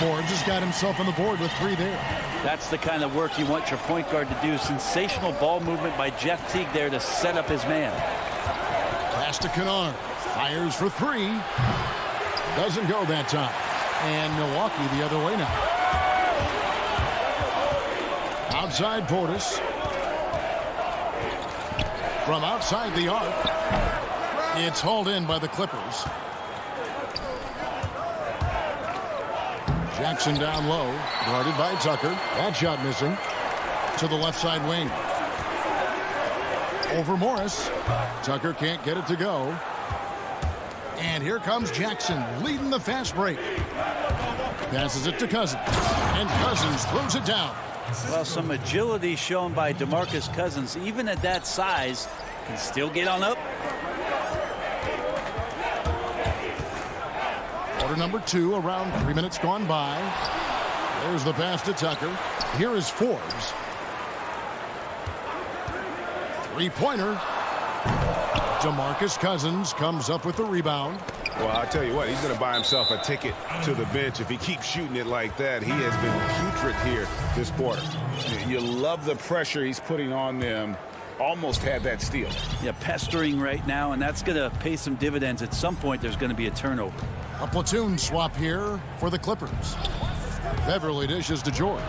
Forbes has got himself on the board with 3 there. That's the kind of work you want your point guard to do. Sensational ball movement by Jeff Teague there to set up his man. Pass to Kennard. Fires for 3. Doesn't go that time. And Milwaukee the other way now. Outside Portis. From outside the arc. It's hauled in by the Clippers. Jackson down low. Guarded by Tucker. That shot missing. To the left side wing. Over Morris. Tucker can't get it to go. And here comes Jackson leading the fast break. Passes it to Cousins. And Cousins throws it down. Well, some agility shown by DeMarcus Cousins, even at that size, can still get on up. Quarter number 2, around 3 minutes gone by. There's the pass to Tucker. Here is Forbes. Three-pointer. DeMarcus Cousins comes up with the rebound. Well, I'll tell you what, he's going to buy himself a ticket to the bench. If he keeps shooting it like that, he has been putrid here this quarter. You love the pressure he's putting on them. Almost had that steal. Yeah, pestering right now, and that's going to pay some dividends. At some point, there's going to be a turnover. A platoon swap here for the Clippers. Beverly dishes to George.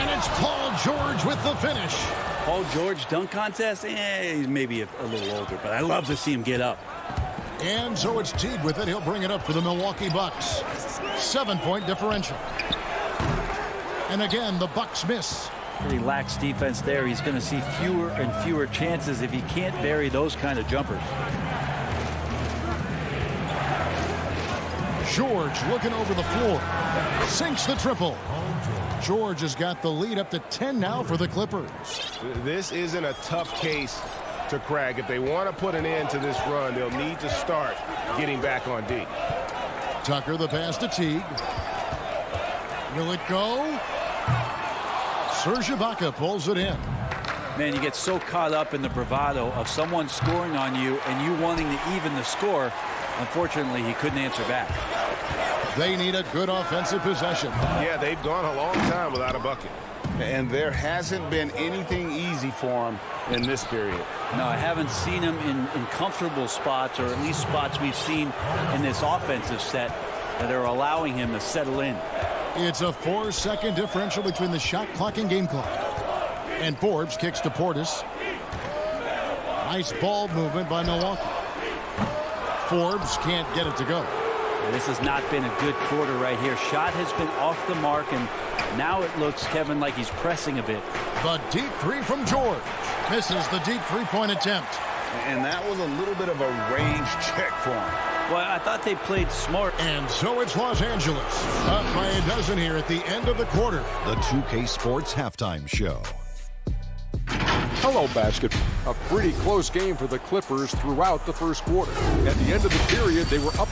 And it's Paul George with the finish. Paul George dunk contest? He's maybe a little older, but I love to see him get up. And so it's Teague with it. He'll bring it up for the Milwaukee Bucks. 7-point differential. And again, the Bucks miss. Pretty lax defense there. He's going to see fewer and fewer chances if he can't bury those kind of jumpers. George looking over the floor. Sinks the triple. George has got the lead up to 10 now for the Clippers. This isn't a tough case to crack. If they want to put an end to this run, they'll need to start getting back on D. Tucker, the pass to Teague. Will it go? Serge Ibaka pulls it in. Man, you get so caught up in the bravado of someone scoring on you and you wanting to even the score. Unfortunately, he couldn't answer back. They need a good offensive possession. Yeah, they've gone a long time without a bucket. And there hasn't been anything easy for him in this period. No, I haven't seen him in comfortable spots, or at least spots we've seen in this offensive set that are allowing him to settle in. It's a 4-second differential between the shot clock and game clock. And Forbes kicks to Portis. Nice ball movement by Milwaukee. Forbes can't get it to go. This has not been a good quarter right here. Shot has been off the mark, and now it looks, Kevin, like he's pressing a bit. The deep three from George. Misses the deep three-point attempt. And that was a little bit of a range check for him. Well, I thought they played smart. And so it's Los Angeles. Up by a dozen here at the end of the quarter. The 2K Sports Halftime Show. Hello, basketball. A pretty close game for the Clippers throughout the first quarter. At the end of the period, they were up.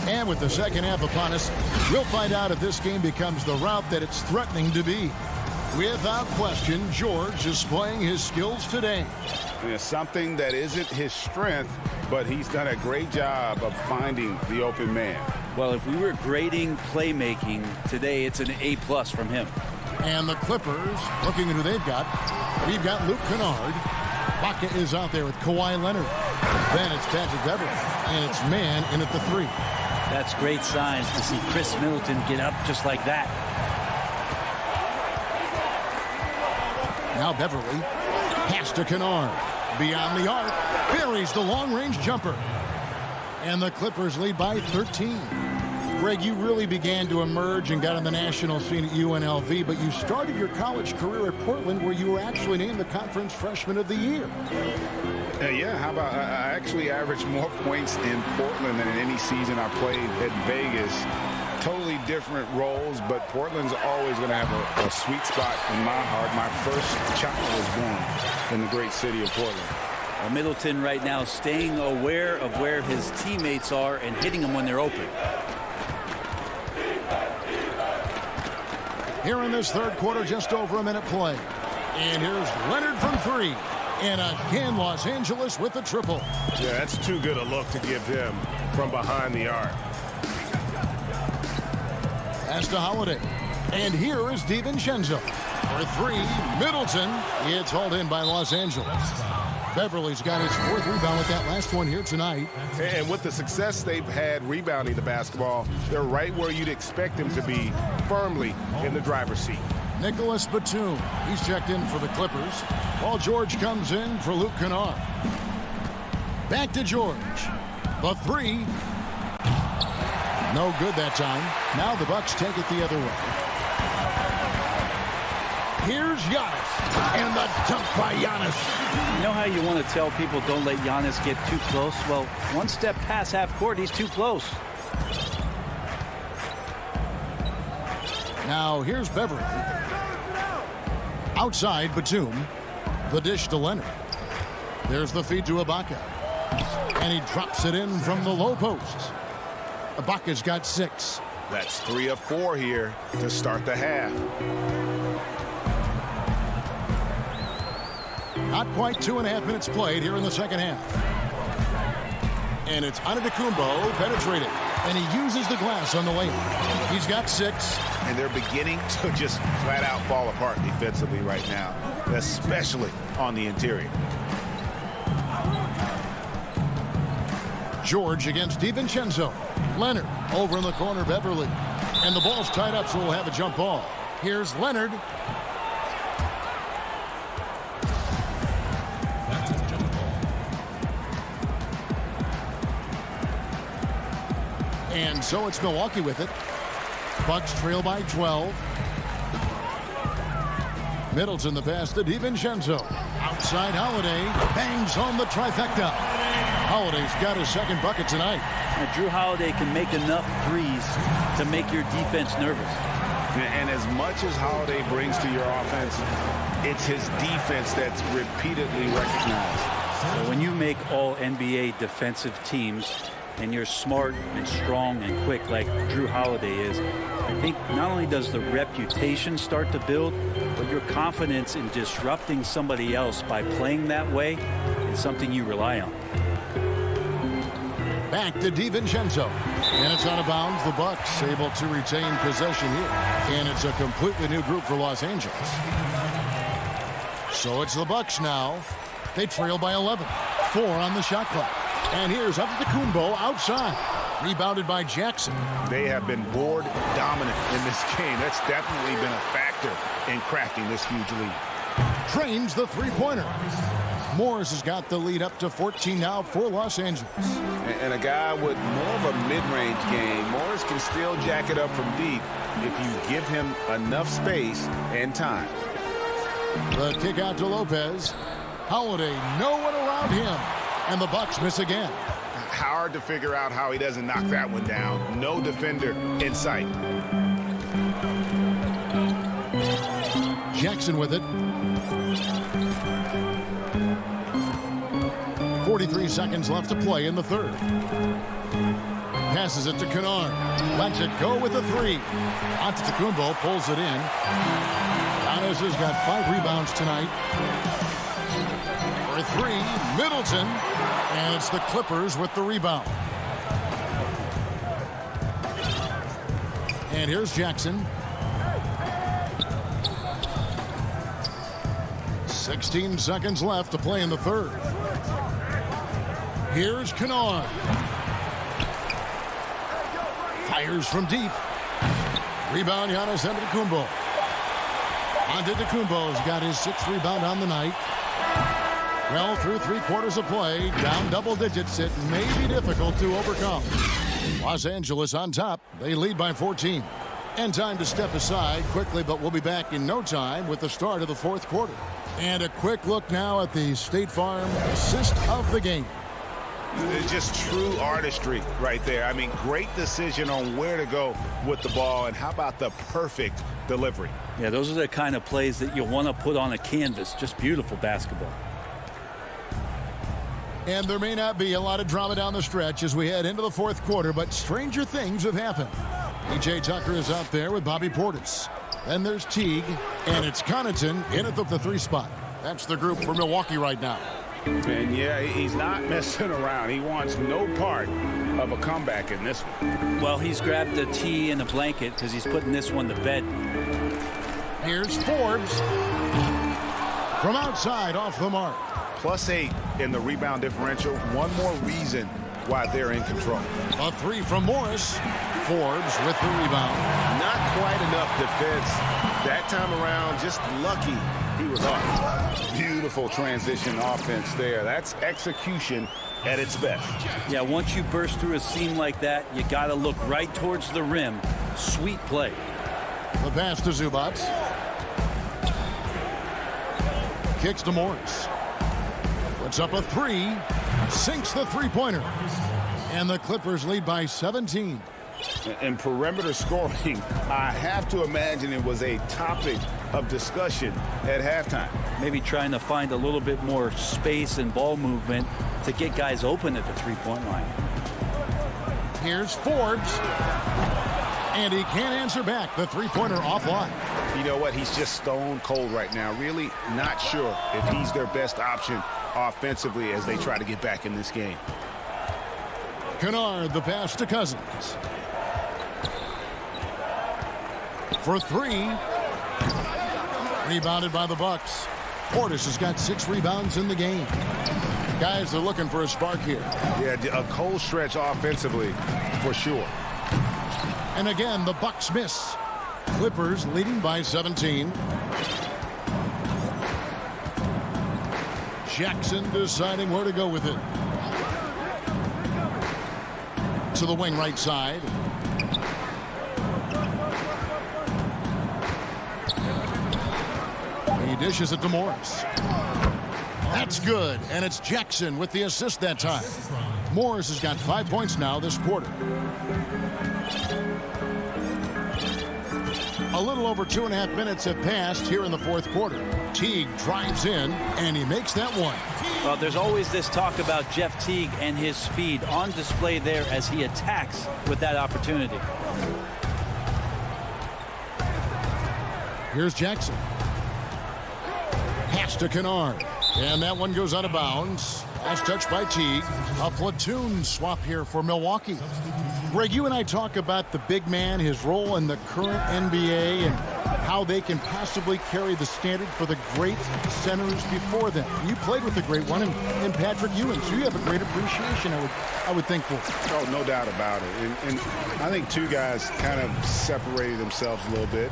And with the second half upon us, we'll find out if this game becomes the route that it's threatening to be. Without question, George is playing his skills today. It's something that isn't his strength, but he's done a great job of finding the open man. Well, if we were grading playmaking today, it's an A+ from him. And the Clippers, looking at who they've got, we've got Luke Kennard. Baca is out there with Kawhi Leonard. Then it's Patrick Beverley, and it's man in at the three. That's great signs to see Chris Middleton get up just like that. Now Beverley, pass to Kennard. Beyond the arc, buries the long-range jumper. And the Clippers lead by 13. Greg, you really began to emerge and got on the national scene at UNLV, but you started your college career at Portland, where you were actually named the Conference Freshman of the Year. Yeah, how about I actually averaged more points in Portland than in any season I played at Vegas. Totally different roles, but Portland's always going to have a sweet spot in my heart. My first child was born in the great city of Portland. Middleton right now staying aware of where his teammates are and hitting them when they're open. Here in this third quarter, just over a minute play. And here's Leonard from three. And again, Los Angeles with the triple. Yeah, that's too good a look to give him from behind the arc. Pass to Holiday. And here is DiVincenzo. For three, Middleton. It's hauled in by Los Angeles. Beverly's got his fourth rebound with that last one here tonight. And with the success they've had rebounding the basketball, they're right where you'd expect them to be, firmly in the driver's seat. Nicholas Batum. He's checked in for the Clippers. While George comes in for Luke Kennard. Back to George. The three. No good that time. Now the Bucks take it the other way. Here's Giannis. And the dunk by Giannis. You know how you want to tell people don't let Giannis get too close? Well, one step past half court, he's too close. Now here's Beverly. Outside Batum. The dish to Leonard. There's the feed to Ibaka. And he drops it in from the low post. Ibaka's got 6. That's 3 of 4 here to start the half. Not quite 2.5 minutes played here in the second half. And it's Antetokounmpo penetrating. And he uses the glass on the way. He's got 6. And they're beginning to just flat out fall apart defensively right now, especially on the interior. George against DiVincenzo. Leonard over in the corner, Beverly. And the ball's tied up, so we'll have a jump ball. Here's Leonard. And so it's Milwaukee with it. Bucks trail by 12. Middleton the pass to DiVincenzo. Outside Holiday. Bangs home the trifecta. Holiday's got his second bucket tonight. Now, Drew Holiday can make enough threes to make your defense nervous. And as much as Holiday brings to your offense, it's his defense that's repeatedly recognized. So when you make all NBA defensive teams and you're smart and strong and quick like Drew Holiday is, I think not only does the reputation start to build, but your confidence in disrupting somebody else by playing that way is something you rely on. Back to DiVincenzo. And it's out of bounds. The Bucks able to retain possession here. And it's a completely new group for Los Angeles. So it's the Bucks now. They trail by 11. 4 on the shot clock. And here's Antetokounmpo outside. Rebounded by Jackson. They have been board dominant in this game. That's definitely been a factor in crafting this huge lead. Trains the three-pointer. Morris has got the lead up to 14 now for Los Angeles. And a guy with more of a mid-range game, Morris can still jack it up from deep if you give him enough space and time. The kick out to Lopez. Holiday, no one around him. And the Bucks miss again. Hard to figure out how he doesn't knock that one down. No defender in sight. Jackson with it. 43 seconds left to play in the third. Passes it to Kennard. Lets it go with a three. Antetokounmpo pulls it in. Giannis has got 5 rebounds tonight. For 3, Middleton. And it's the Clippers with the rebound. And here's Jackson. 16 seconds left to play in the third. Here's Kennard. Fires from deep. Rebound, Giannis Antetokounmpo. Antetokounmpo's got his 6th rebound on the night. Well, through 3 quarters of play, down double digits, it may be difficult to overcome. Los Angeles on top. They lead by 14. And time to step aside quickly, but we'll be back in no time with the start of the 4th quarter. And a quick look now at the State Farm assist of the game. It's just true artistry right there. I mean, great decision on where to go with the ball, and how about the perfect delivery? Yeah, those are the kind of plays that you want to put on a canvas. Just beautiful basketball. And there may not be a lot of drama down the stretch as we head into the 4th quarter, but stranger things have happened. P.J. Tucker is out there with Bobby Portis. Then there's Teague, and it's Connaughton in at the 3 spot. That's the group for Milwaukee right now. And yeah, he's not messing around. He wants no part of a comeback in this one. Well, he's grabbed a tee and a blanket because he's putting this one to bed. Here's Forbes. From outside, off the mark. +8 in the rebound differential. One more reason why they're in control. A 3 from Morris. Forbes with the rebound. Not quite enough defense that time around. Just lucky he was off. Beautiful transition offense there. That's execution at its best. Yeah, once you burst through a seam like that, you got to look right towards the rim. Sweet play. The pass to Zubac. Kicks to Morris. Puts up a 3. Sinks the three-pointer. And the Clippers lead by 17. And perimeter scoring, I have to imagine it was a topic of discussion at halftime. Maybe trying to find a little bit more space and ball movement to get guys open at the three-point line. Here's Forbes. And he can't answer back. The three-pointer offline. You know what? He's just stone cold right now. Really not sure if he's their best option offensively as they try to get back in this game. Kennard, the pass to Cousins. For 3. Rebounded by the Bucks. Portis has got 6 rebounds in the game. Guys, they're looking for a spark here. Yeah, a cold stretch offensively for sure. And again, the Bucks miss. Clippers leading by 17. Jackson deciding where to go with it. To the wing right side. He dishes it to Morris. That's good, and it's Jackson with the assist that time. Morris has got 5 points now this quarter. A little over 2.5 minutes have passed here in the fourth quarter. Teague drives in, and he makes that one. Well, there's always this talk about Jeff Teague and his speed on display there as he attacks with that opportunity. Here's Jackson. Pass to Kennard. And that one goes out of bounds. Last touch by Teague. A platoon swap here for Milwaukee. Greg, you and I talk about the big man, his role in the current NBA, and how they can possibly carry the standard for the great centers before them. You played with the great one in Patrick Ewing, so you have a great appreciation, I would think, for. Oh, no doubt about it. And I think two guys kind of separated themselves a little bit.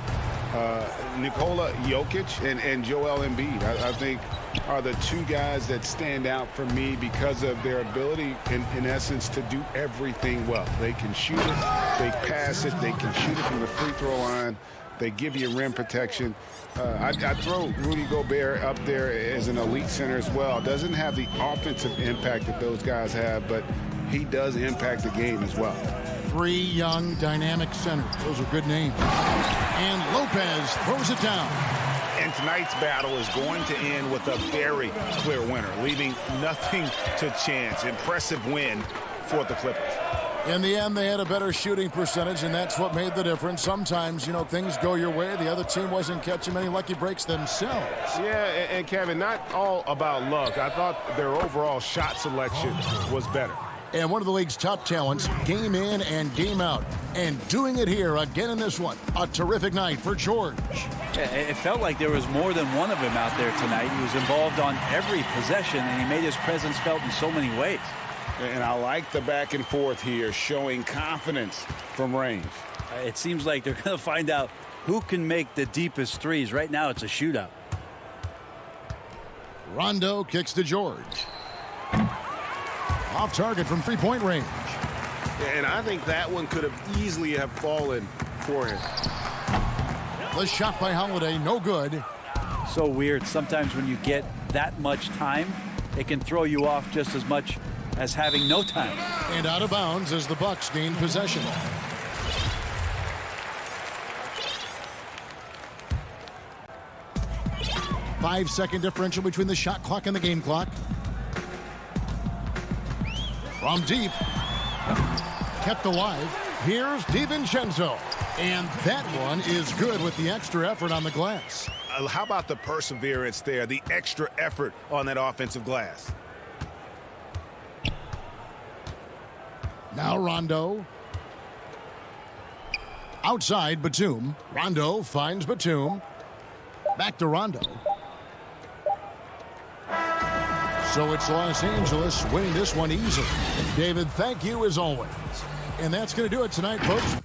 Nikola Jokic and Joel Embiid, I think, are the two guys that stand out for me because of their ability, in essence, to do everything well. They can shoot it, they pass it, they can shoot it from the free throw line, they give you rim protection. I'd throw Rudy Gobert up there as an elite center as well. Doesn't have the offensive impact that those guys have, but he does impact the game as well. 3 young, dynamic centers. Those are good names. And Lopez throws it down. And tonight's battle is going to end with a very clear winner, leaving nothing to chance. Impressive win for the Clippers. In the end, they had a better shooting percentage, and that's what made the difference. Sometimes, things go your way. The other team wasn't catching many lucky breaks themselves. Yeah, and Kevin, not all about luck. I thought their overall shot selection was better. And one of the league's top talents, game in and game out. And doing it here again in this one. A terrific night for George. It felt like there was more than one of him out there tonight. He was involved on every possession, and he made his presence felt in so many ways. And I like the back and forth here, showing confidence from range. It seems like they're going to find out who can make the deepest threes. Right now, it's a shootout. Rondo kicks to George. Off target from three-point range. And I think that one could have easily have fallen for him. The shot by Holiday, no good. So weird. Sometimes when you get that much time, it can throw you off just as much as having no time. And out of bounds as the Bucks gain possession. Five-second differential between the shot clock and the game clock. From deep. Kept alive. Here's DiVincenzo. And that one is good with the extra effort on the glass. How about the perseverance there, the extra effort on that offensive glass? Now Rondo. Outside Batum. Rondo finds Batum. Back to Rondo. So it's Los Angeles winning this one easily. David, thank you as always. And that's going to do it tonight, folks.